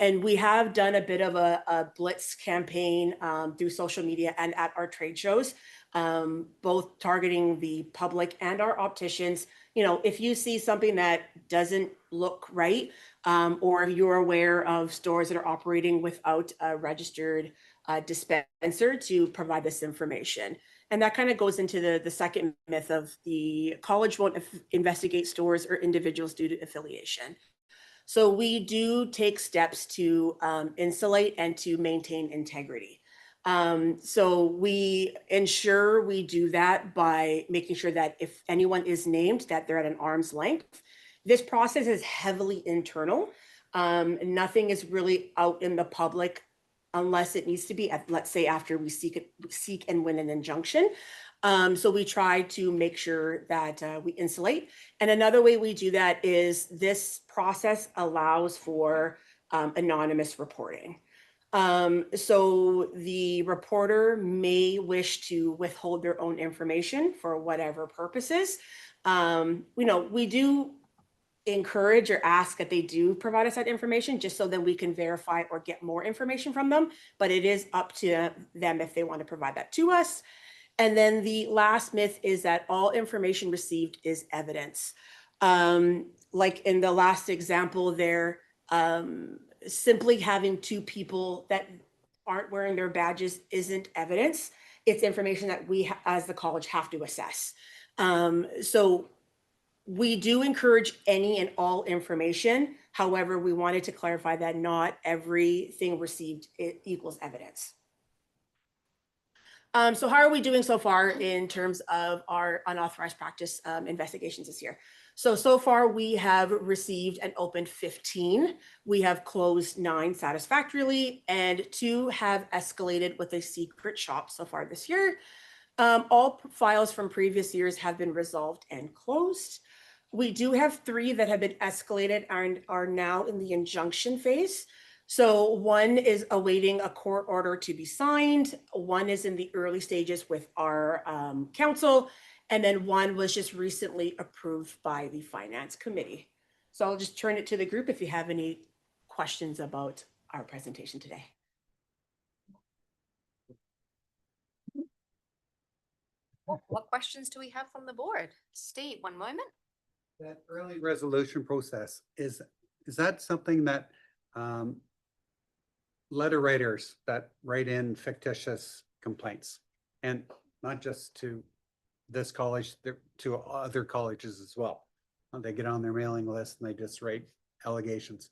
Speaker 17: And we have done a bit of a blitz campaign through social media and at our trade shows, both targeting the public and our opticians. If you see something that doesn't look right, or if you're aware of stores that are operating without a registered dispenser, to provide this information. And that kind of goes into the second myth of the college won't investigate stores or individuals due to affiliation. So we do take steps to insulate and to maintain integrity. So we ensure we do that by making sure that if anyone is named, that they're at an arm's length. This process is heavily internal. Nothing is really out in the public unless it needs to be, let's say, after we seek and win an injunction. So we try to make sure that we insulate. And another way we do that is this process allows for anonymous reporting. So the reporter may wish to withhold their own information for whatever purposes. We do encourage or ask that they do provide us that information just so that we can verify or get more information from them, but it is up to them if they want to provide that to us. And then the last myth is that all information received is evidence. Like in the last example there, simply having 2 people that aren't wearing their badges isn't evidence. It's information that we as the college have to assess. So we do encourage any and all information. However, we wanted to clarify that not everything received equals evidence. So how are we doing so far in terms of our unauthorized practice investigations this year? So far we have received and opened 15. We have closed 9 satisfactorily, and 2 have escalated with a secret shop so far this year. All files from previous years have been resolved and closed. We do have 3 that have been escalated and are now in the injunction phase. So 1 is awaiting a court order to be signed. 1 is in the early stages with our council. And then 1 was just recently approved by the finance committee. So I'll just turn it to the group if you have any questions about our presentation today.
Speaker 2: What questions do we have from the board? Steve, one moment.
Speaker 5: That early resolution process, is that something that letter writers that write in fictitious complaints, and not just to this college, to other colleges as well? They get on their mailing list and they just write allegations.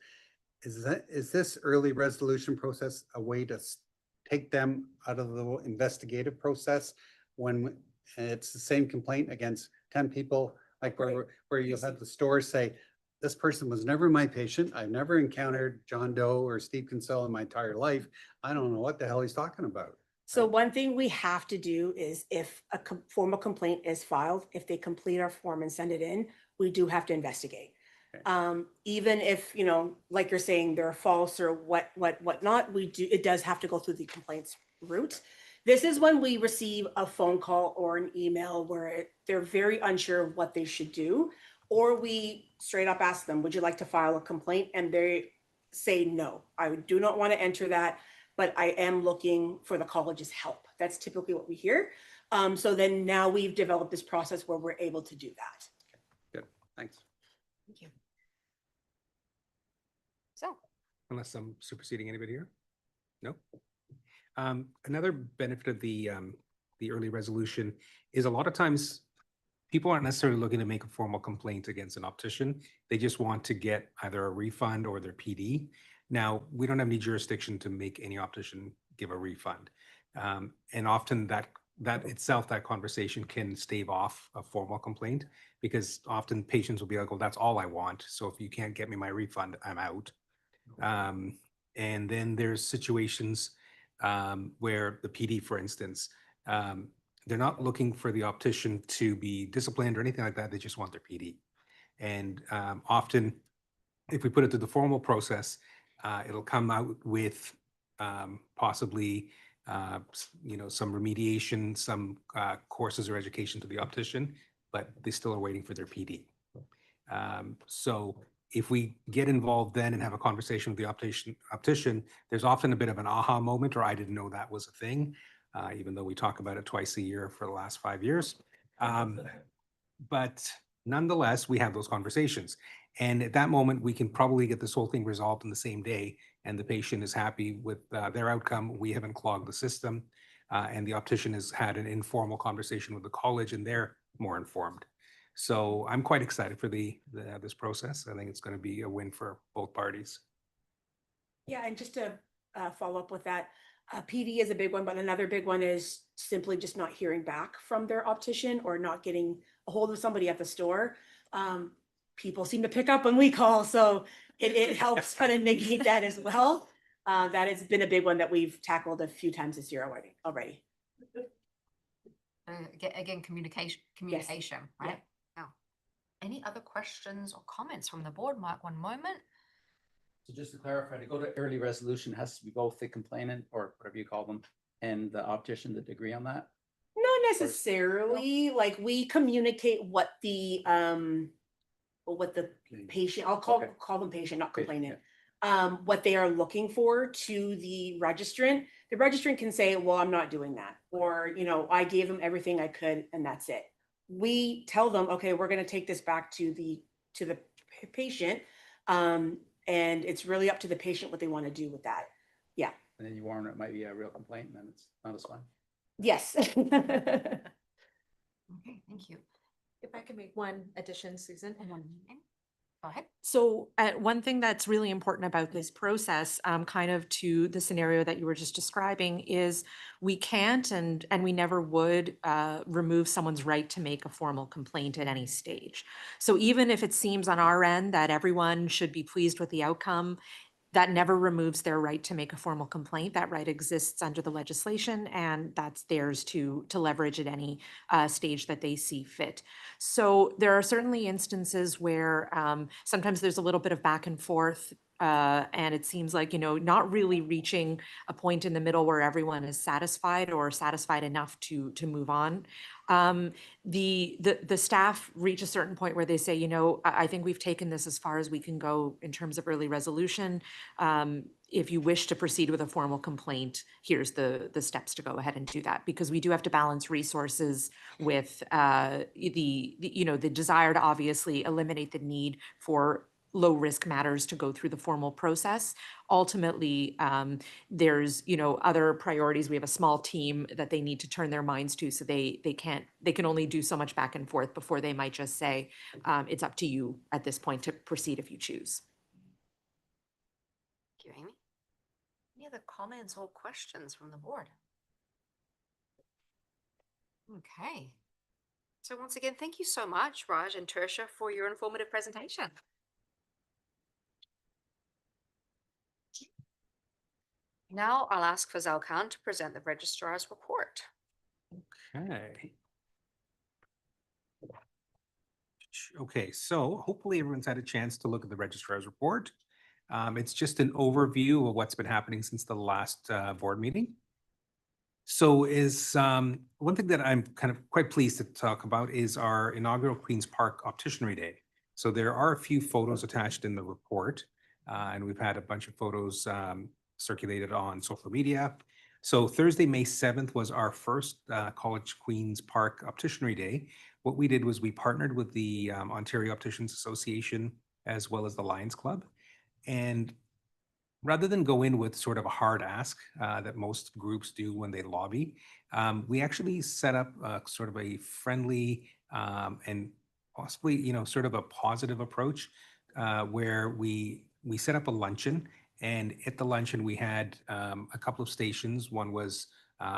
Speaker 5: Is this early resolution process a way to take them out of the investigative process when it's the same complaint against 10 people? Like where you'll have the stores say, this person was never my patient. I've never encountered John Doe or Steve Kinsella in my entire life. I don't know what the hell he's talking about.
Speaker 17: So one thing we have to do is if a formal complaint is filed, if they complete our form and send it in, we do have to investigate. Even if, you know, like you're saying, they're false or whatnot, it does have to go through the complaints route. This is when we receive a phone call or an email where they're very unsure of what they should do, or we straight up ask them, would you like to file a complaint? And they say, no, I do not want to enter that, but I am looking for the college's help. That's typically what we hear. So then now we've developed this process where we're able to do that.
Speaker 5: Good, thanks.
Speaker 2: Thank you. So,
Speaker 3: Unless I'm superseding anybody here? No? Another benefit of the early resolution is a lot of times people aren't necessarily looking to make a formal complaint against an optician. They just want to get either a refund or their PD. Now, we don't have any jurisdiction to make any optician give a refund. And often that conversation can stave off a formal complaint, because often patients will be like, well, that's all I want. So if you can't get me my refund, I'm out. And then there's situations where the PD, for instance, they're not looking for the optician to be disciplined or anything like that. They just want their PD. And often, if we put it through the formal process, it'll come out with possibly some remediation, some courses or education to the optician, but they still are waiting for their PD. So if we get involved then and have a conversation with the optician, there's often a bit of an aha moment, or I didn't know that was a thing, even though we talk about it twice a year for the last 5 years. But nonetheless, we have those conversations. And at that moment, we can probably get this whole thing resolved in the same day, and the patient is happy with their outcome. We haven't clogged the system, and the optician has had an informal conversation with the college, and they're more informed. So I'm quite excited for this process. I think it's going to be a win for both parties.
Speaker 17: Yeah, and just to follow up with that, PD is a big one, but another big one is simply just not hearing back from their optician or not getting a hold of somebody at the store. People seem to pick up when we call, so it helps kind of negate that as well. That has been a big one that we've tackled a few times this year already.
Speaker 2: Again, communication, right? Now, any other questions or comments from the board? Mark, one moment.
Speaker 12: So just to clarify, to go to early resolution, it has to be both the complainant, or whatever you call them, and the optician that agree on that?
Speaker 17: Not necessarily. Like, we communicate what the patient, I'll call them patient, not complainant, what they are looking for to the registrant. The registrant can say, well, I'm not doing that. Or, you know, I gave them everything I could and that's it. We tell them, okay, we're going to take this back to the patient. And it's really up to the patient what they want to do with that. Yeah.
Speaker 12: And then you warn it might be a real complaint, and then it's not as fun.
Speaker 17: Yes.
Speaker 2: Okay, thank you.
Speaker 6: If I can make one addition, Susan.
Speaker 2: Go ahead.
Speaker 6: So one thing that's really important about this process, kind of to the scenario that you were just describing, is we can't and we never would remove someone's right to make a formal complaint at any stage. So even if it seems on our end that everyone should be pleased with the outcome, that never removes their right to make a formal complaint. That right exists under the legislation, and that's theirs to leverage at any stage that they see fit. So there are certainly instances where sometimes there's a little bit of back and forth, and it seems like, you know, not really reaching a point in the middle where everyone is satisfied or satisfied enough to move on. The staff reach a certain point where they say, you know, I think we've taken this as far as we can go in terms of early resolution. If you wish to proceed with a formal complaint, here's the steps to go ahead and do that, because we do have to balance resources with the desire to obviously eliminate the need for low risk matters to go through the formal process. Ultimately, there's, you know, other priorities. We have a small team that they need to turn their minds to, so they can only do so much back and forth before they might just say, it's up to you at this point to proceed if you choose.
Speaker 2: Thank you, Amy. Any other comments or questions from the board? Okay. So once again, thank you so much, Raj and Tersha, for your informative presentation. Now I'll ask Fazal Khan to present the registrar's report.
Speaker 3: Okay. Okay, so hopefully everyone's had a chance to look at the registrar's report. It's just an overview of what's been happening since the last board meeting. So one thing that I'm kind of quite pleased to talk about is our inaugural Queen's Park Opticianry Day. So there are a few photos attached in the report, and we've had a bunch of photos circulated on social media. So Thursday, May 7th was our first College Queen's Park Opticianry Day. What we did was we partnered with the Ontario Opticians Association as well as the Lions Club. And rather than go in with sort of a hard ask that most groups do when they lobby, we actually set up sort of a friendly and possibly, sort of a positive approach where we set up a luncheon. And at the luncheon, we had a couple of stations. One was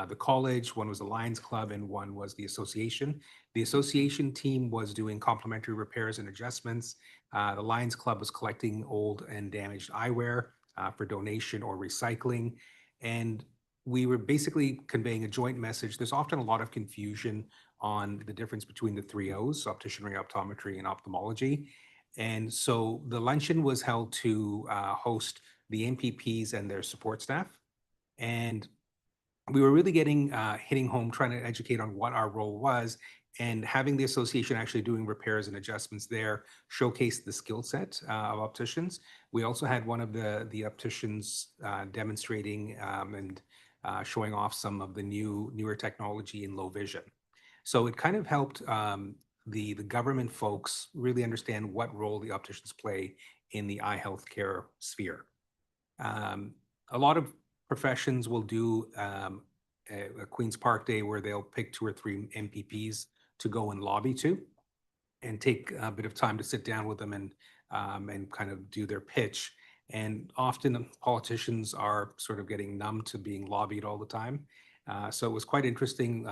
Speaker 3: the college, one was the Lions Club, and one was the association. The association team was doing complimentary repairs and adjustments. The Lions Club was collecting old and damaged eyewear for donation or recycling. And we were basically conveying a joint message. There's often a lot of confusion on the difference between the three O's, opticianry, optometry, and ophthalmology. And so the luncheon was held to host the MPPs and their support staff. And we were really hitting home, trying to educate on what our role was, and having the association actually doing repairs and adjustments there showcased the skill set of opticians. We also had one of the opticians demonstrating and showing off some of the newer technology in low vision. So it kind of helped the government folks really understand what role the opticians play in the eye health care sphere. A lot of professions will do a Queen's Park Day where they'll pick 2 or 3 MPPs to go and lobby to, and take a bit of time to sit down with them and kind of do their pitch. And often politicians are sort of getting numb to being lobbied all the time. So it was quite interesting.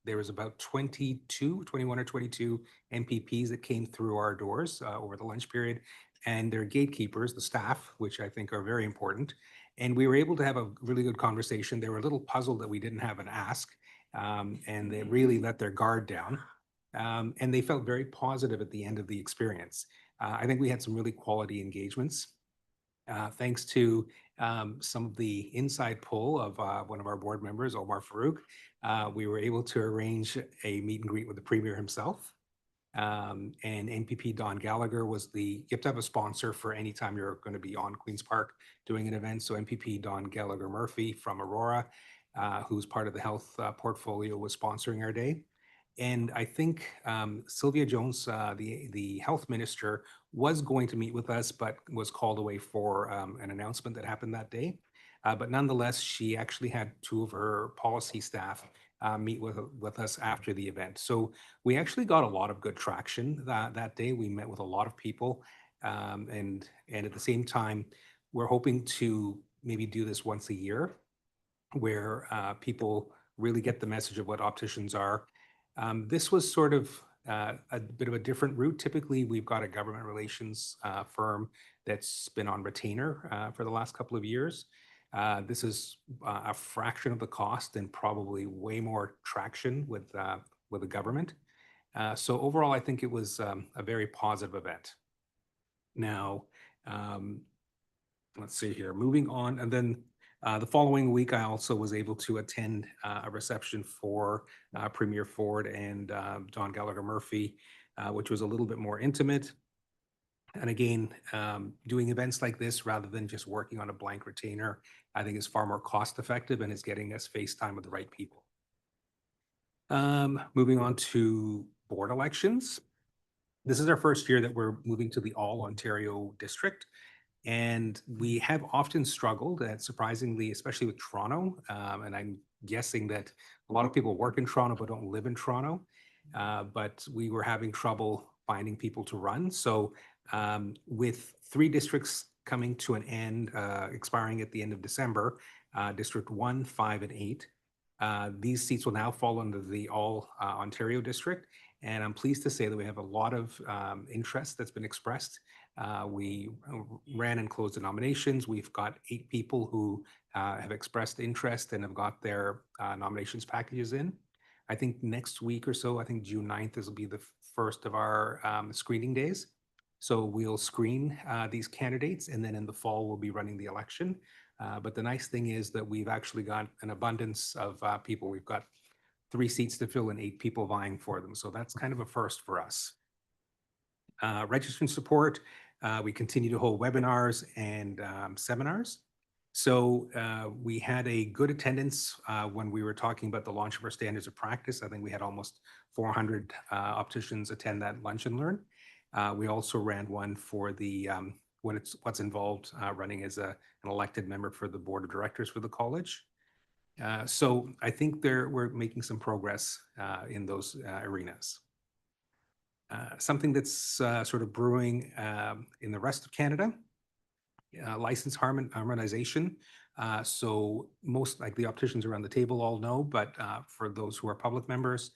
Speaker 3: There was about 21 or 22 MPPs that came through our doors over the lunch period, and their gatekeepers, the staff, which I think are very important. And we were able to have a really good conversation. They were a little puzzled that we didn't have an ask, and they really let their guard down. And they felt very positive at the end of the experience. I think we had some really quality engagements. Thanks to some of the inside pull of one of our board members, Omar Farouk, we were able to arrange a meet and greet with the Premier himself. And MPP Don Gallagher you have to have a sponsor for any time you're going to be on Queen's Park doing an event. So MPP Don Gallagher Murphy from Aurora, who's part of the health portfolio, was sponsoring our day. And I think Sylvia Jones, the health minister, was going to meet with us, but was called away for an announcement that happened that day. But nonetheless, she actually had 2 of her policy staff meet with us after the event. So we actually got a lot of good traction that day. We met with a lot of people. And at the same time, we're hoping to maybe do this once a year, where people really get the message of what opticians are. This was sort of a bit of a different route. Typically, we've got a government relations firm that's been on retainer for the last couple of years. This is a fraction of the cost and probably way more traction with the government. So overall, I think it was a very positive event. Now, let's see here, moving on. And then the following week, I also was able to attend a reception for Premier Ford and Don Gallagher Murphy, which was a little bit more intimate. And again, doing events like this rather than just working on a blank retainer, I think is far more cost effective and is getting us face time with the right people. Moving on to board elections. This is our first year that we're moving to the all Ontario district. And we have often struggled, and surprisingly, especially with Toronto, and I'm guessing that a lot of people work in Toronto but don't live in Toronto, but we were having trouble finding people to run. So with 3 districts coming to an end, expiring at the end of December, District 1, 5, and 8, these seats will now fall under the all Ontario district. And I'm pleased to say that we have a lot of interest that's been expressed. We ran and closed the nominations. We've got 8 people who have expressed interest and have got their nominations packages in. I think next week or so, I think June 9th, this will be the first of our screening days. So we'll screen these candidates, and then in the fall, we'll be running the election. But the nice thing is that we've actually got an abundance of people. We've got 3 seats to fill and 8 people vying for them. So that's kind of a first for us. Registration support, we continue to hold webinars and seminars. So we had a good attendance when we were talking about the launch of our standards of practice. I think we had almost 400 opticians attend that lunch and learn. We also ran one for the what's involved running as an elected member for the board of directors for the college. So I think we're making some progress in those arenas. Something that's sort of brewing in the rest of Canada, license harmonization. So most, like the opticians around the table all know, but for those who are public members,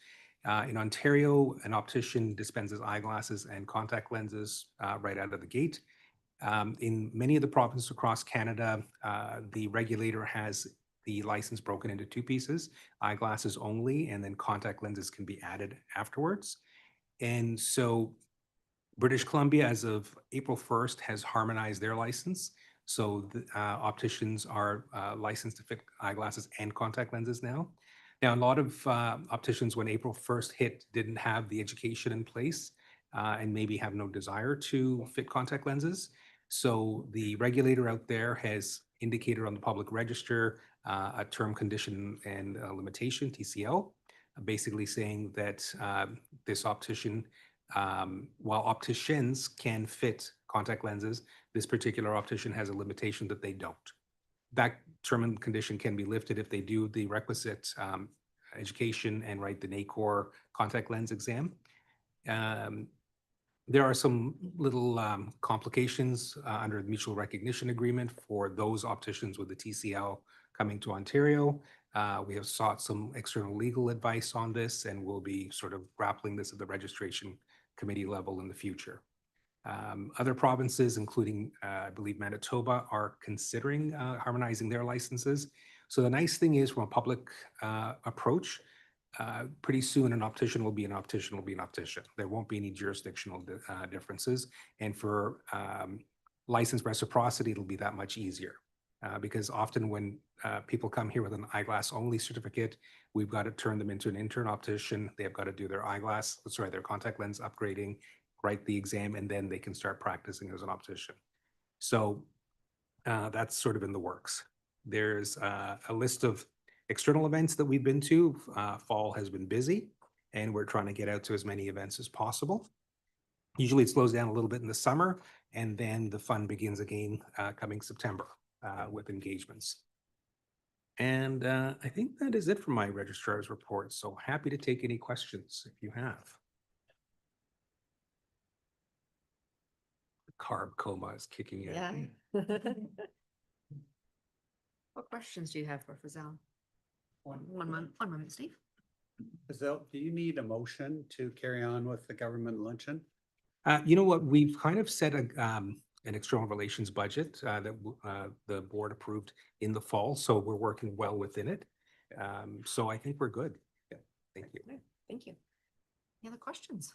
Speaker 3: in Ontario, an optician dispenses eyeglasses and contact lenses right out of the gate. In many of the provinces across Canada, the regulator has the license broken into 2 pieces, eyeglasses only, and then contact lenses can be added afterwards. And so British Columbia, as of April 1st, has harmonized their license. So the, opticians are licensed to fit eyeglasses and contact lenses now. Now, a lot of opticians, when April 1st hit, didn't have the education in place and maybe have no desire to fit contact lenses. So the regulator out there has indicated on the public register a term, condition, and limitation, TCL, basically saying that this optician, while opticians can fit contact lenses, this particular optician has a limitation that they don't. That term and condition can be lifted if they do the requisite education and write the NACOR contact lens exam. There are some little complications under the mutual recognition agreement for those opticians with the TCL coming to Ontario. We have sought some external legal advice on this, and we'll be sort of grappling this at the registration committee level in the future. Other provinces, including, I believe, Manitoba, are considering harmonizing their licenses. So the nice thing is, from a public approach, pretty soon an optician will be an optician will be an optician. There won't be any jurisdictional differences. And for license reciprocity, it'll be that much easier. Because often when people come here with an eyeglass only certificate, we've got to turn them into an intern optician. They've got to do their their contact lens upgrading, write the exam, and then they can start practicing as an optician. So that's sort of in the works. There's a list of external events that we've been to. Fall has been busy, and we're trying to get out to as many events as possible. Usually it slows down a little bit in the summer, and then the fun begins again coming September with engagements. And I think that is it for my registrar's report. So happy to take any questions if you have. The carb coma is kicking in.
Speaker 2: Yeah. What questions do you have for Fazal? One moment, Steve.
Speaker 5: Fazal, do you need a motion to carry on with the government luncheon?
Speaker 3: You know what? We've kind of set an external relations budget that the board approved in the fall. So we're working well within it. So I think we're good. Yeah, thank you.
Speaker 2: Thank you. Any other questions?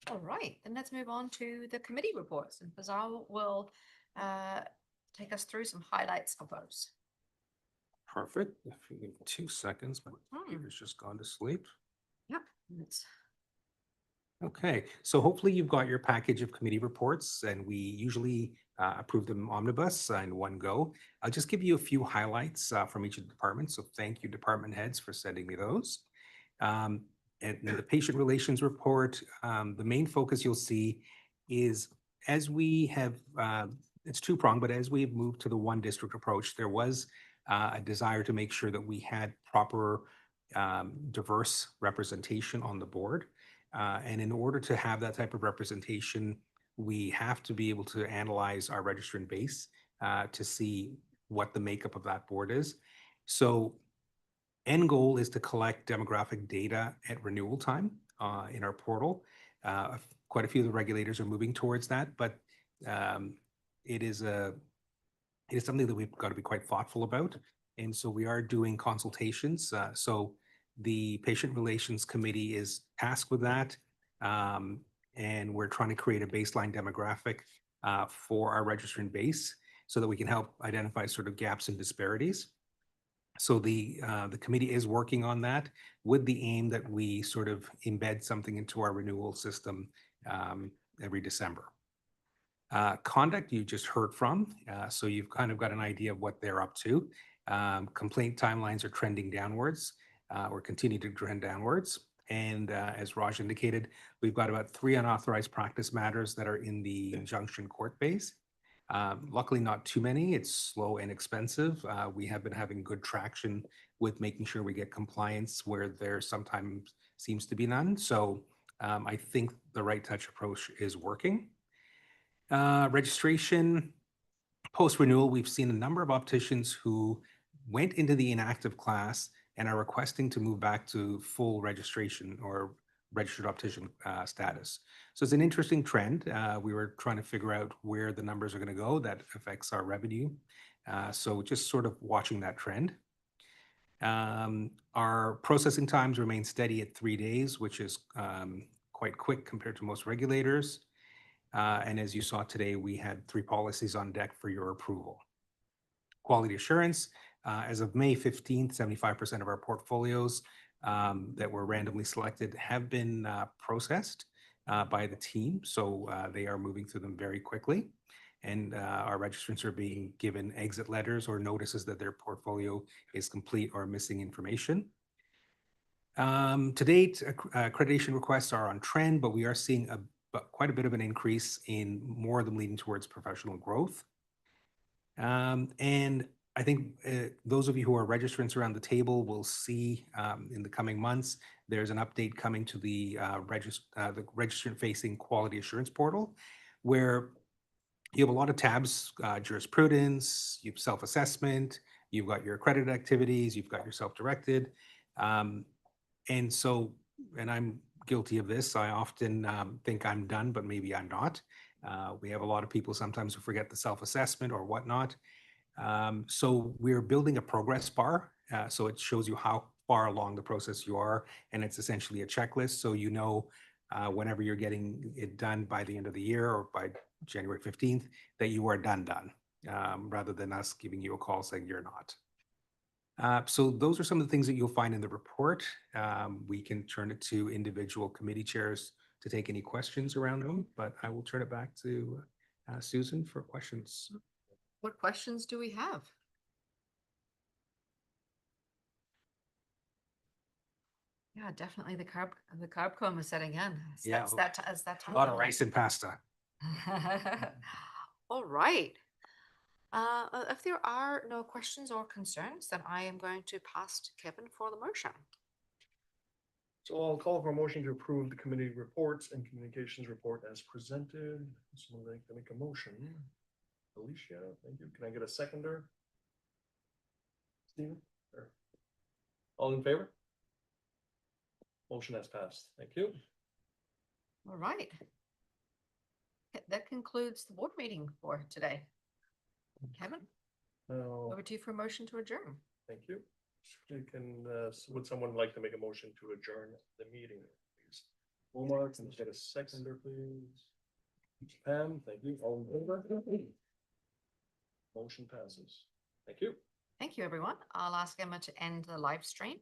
Speaker 2: All right, then let's move on to the committee reports, and Fazal will take us through some highlights of those.
Speaker 3: Perfect. If you give me 2 seconds, my computer's just gone to sleep.
Speaker 2: Yep. Let's
Speaker 3: Okay, so hopefully you've got your package of committee reports, and we usually approve them omnibus in one go. I'll just give you a few highlights from each of the departments. So thank you, department heads, for sending me those. And the patient relations report, the main focus you'll see is, as we have, it's two-pronged, but as we've moved to the one district approach, there was a desire to make sure that we had proper diverse representation on the board. And in order to have that type of representation, we have to be able to analyze our registrant base to see what the makeup of that board is. So end goal is to collect demographic data at renewal time in our portal. Quite a few of the regulators are moving towards that, but it is something that we've got to be quite thoughtful about. And so we are doing consultations. So the Patient Relations Committee is tasked with that. And we're trying to create a baseline demographic for our registrant base so that we can help identify sort of gaps and disparities. So the committee is working on that with the aim that we sort of embed something into our renewal system every December. Conduct you just heard from, so you've kind of got an idea of what they're up to. Complaint timelines are trending downwards or continue to trend downwards. And as Raj indicated, we've got about 3 unauthorized practice matters that are in the injunction court base. Luckily, not too many. It's slow and expensive. We have been having good traction with making sure we get compliance where there sometimes seems to be none. So I think the right touch approach is working. Registration post-renewal, we've seen a number of opticians who went into the inactive class and are requesting to move back to full registration or registered optician status. So it's an interesting trend. We were trying to figure out where the numbers are going to go that affects our revenue. So just sort of watching that trend. Our processing times remain steady at 3 days, which is quite quick compared to most regulators. And as you saw today, we had 3 policies on deck for your approval. Quality assurance, as of May 15th, 75% of our portfolios that were randomly selected have been processed by the team. So they are moving through them very quickly. And our registrants are being given exit letters or notices that their portfolio is complete or missing information. To date, accreditation requests are on trend, but we are seeing quite a bit of an increase in more of them leading towards professional growth. And I think those of you who are registrants around the table will see in the coming months, there's an update coming to the registrant-facing quality assurance portal, where you have a lot of tabs, jurisprudence, you have self-assessment, you've got your accredited activities, you've got your self-directed. And I'm guilty of this. I often think I'm done, but maybe I'm not. We have a lot of people sometimes who forget the self-assessment or whatnot. So we're building a progress bar. So it shows you how far along the process you are. And it's essentially a checklist. So you know whenever you're getting it done by the end of the year or by January 15th, that you are done, rather than us giving you a call saying you're not. So those are some of the things that you'll find in the report. We can turn it to individual committee chairs to take any questions around them, but I will turn it back to Susan for questions.
Speaker 2: What questions do we have? Yeah, definitely the carb coma is setting in.
Speaker 3: Yeah,
Speaker 2: It's that time.
Speaker 3: A lot of rice and pasta.
Speaker 2: All right. If there are no questions or concerns, then I am going to pass to Kevin for the motion.
Speaker 1: So I'll call for a motion to approve the committee reports and communications report as presented. Someone like to make a motion. Alicia, thank you. Can I get a seconder? Stephen? Or- All in favor? Motion has passed. Thank you.
Speaker 2: All right. That concludes the board meeting for today. Kevin,
Speaker 1: Now,
Speaker 2: over to you for a motion to adjourn.
Speaker 1: thank you. You can, would someone like to make a motion to adjourn the meeting, please? Omar, can you get a seconder, please? Pam, thank you. All in favor? Motion passes. Thank you.
Speaker 2: Thank you, everyone. I'll ask Emma to end the live stream.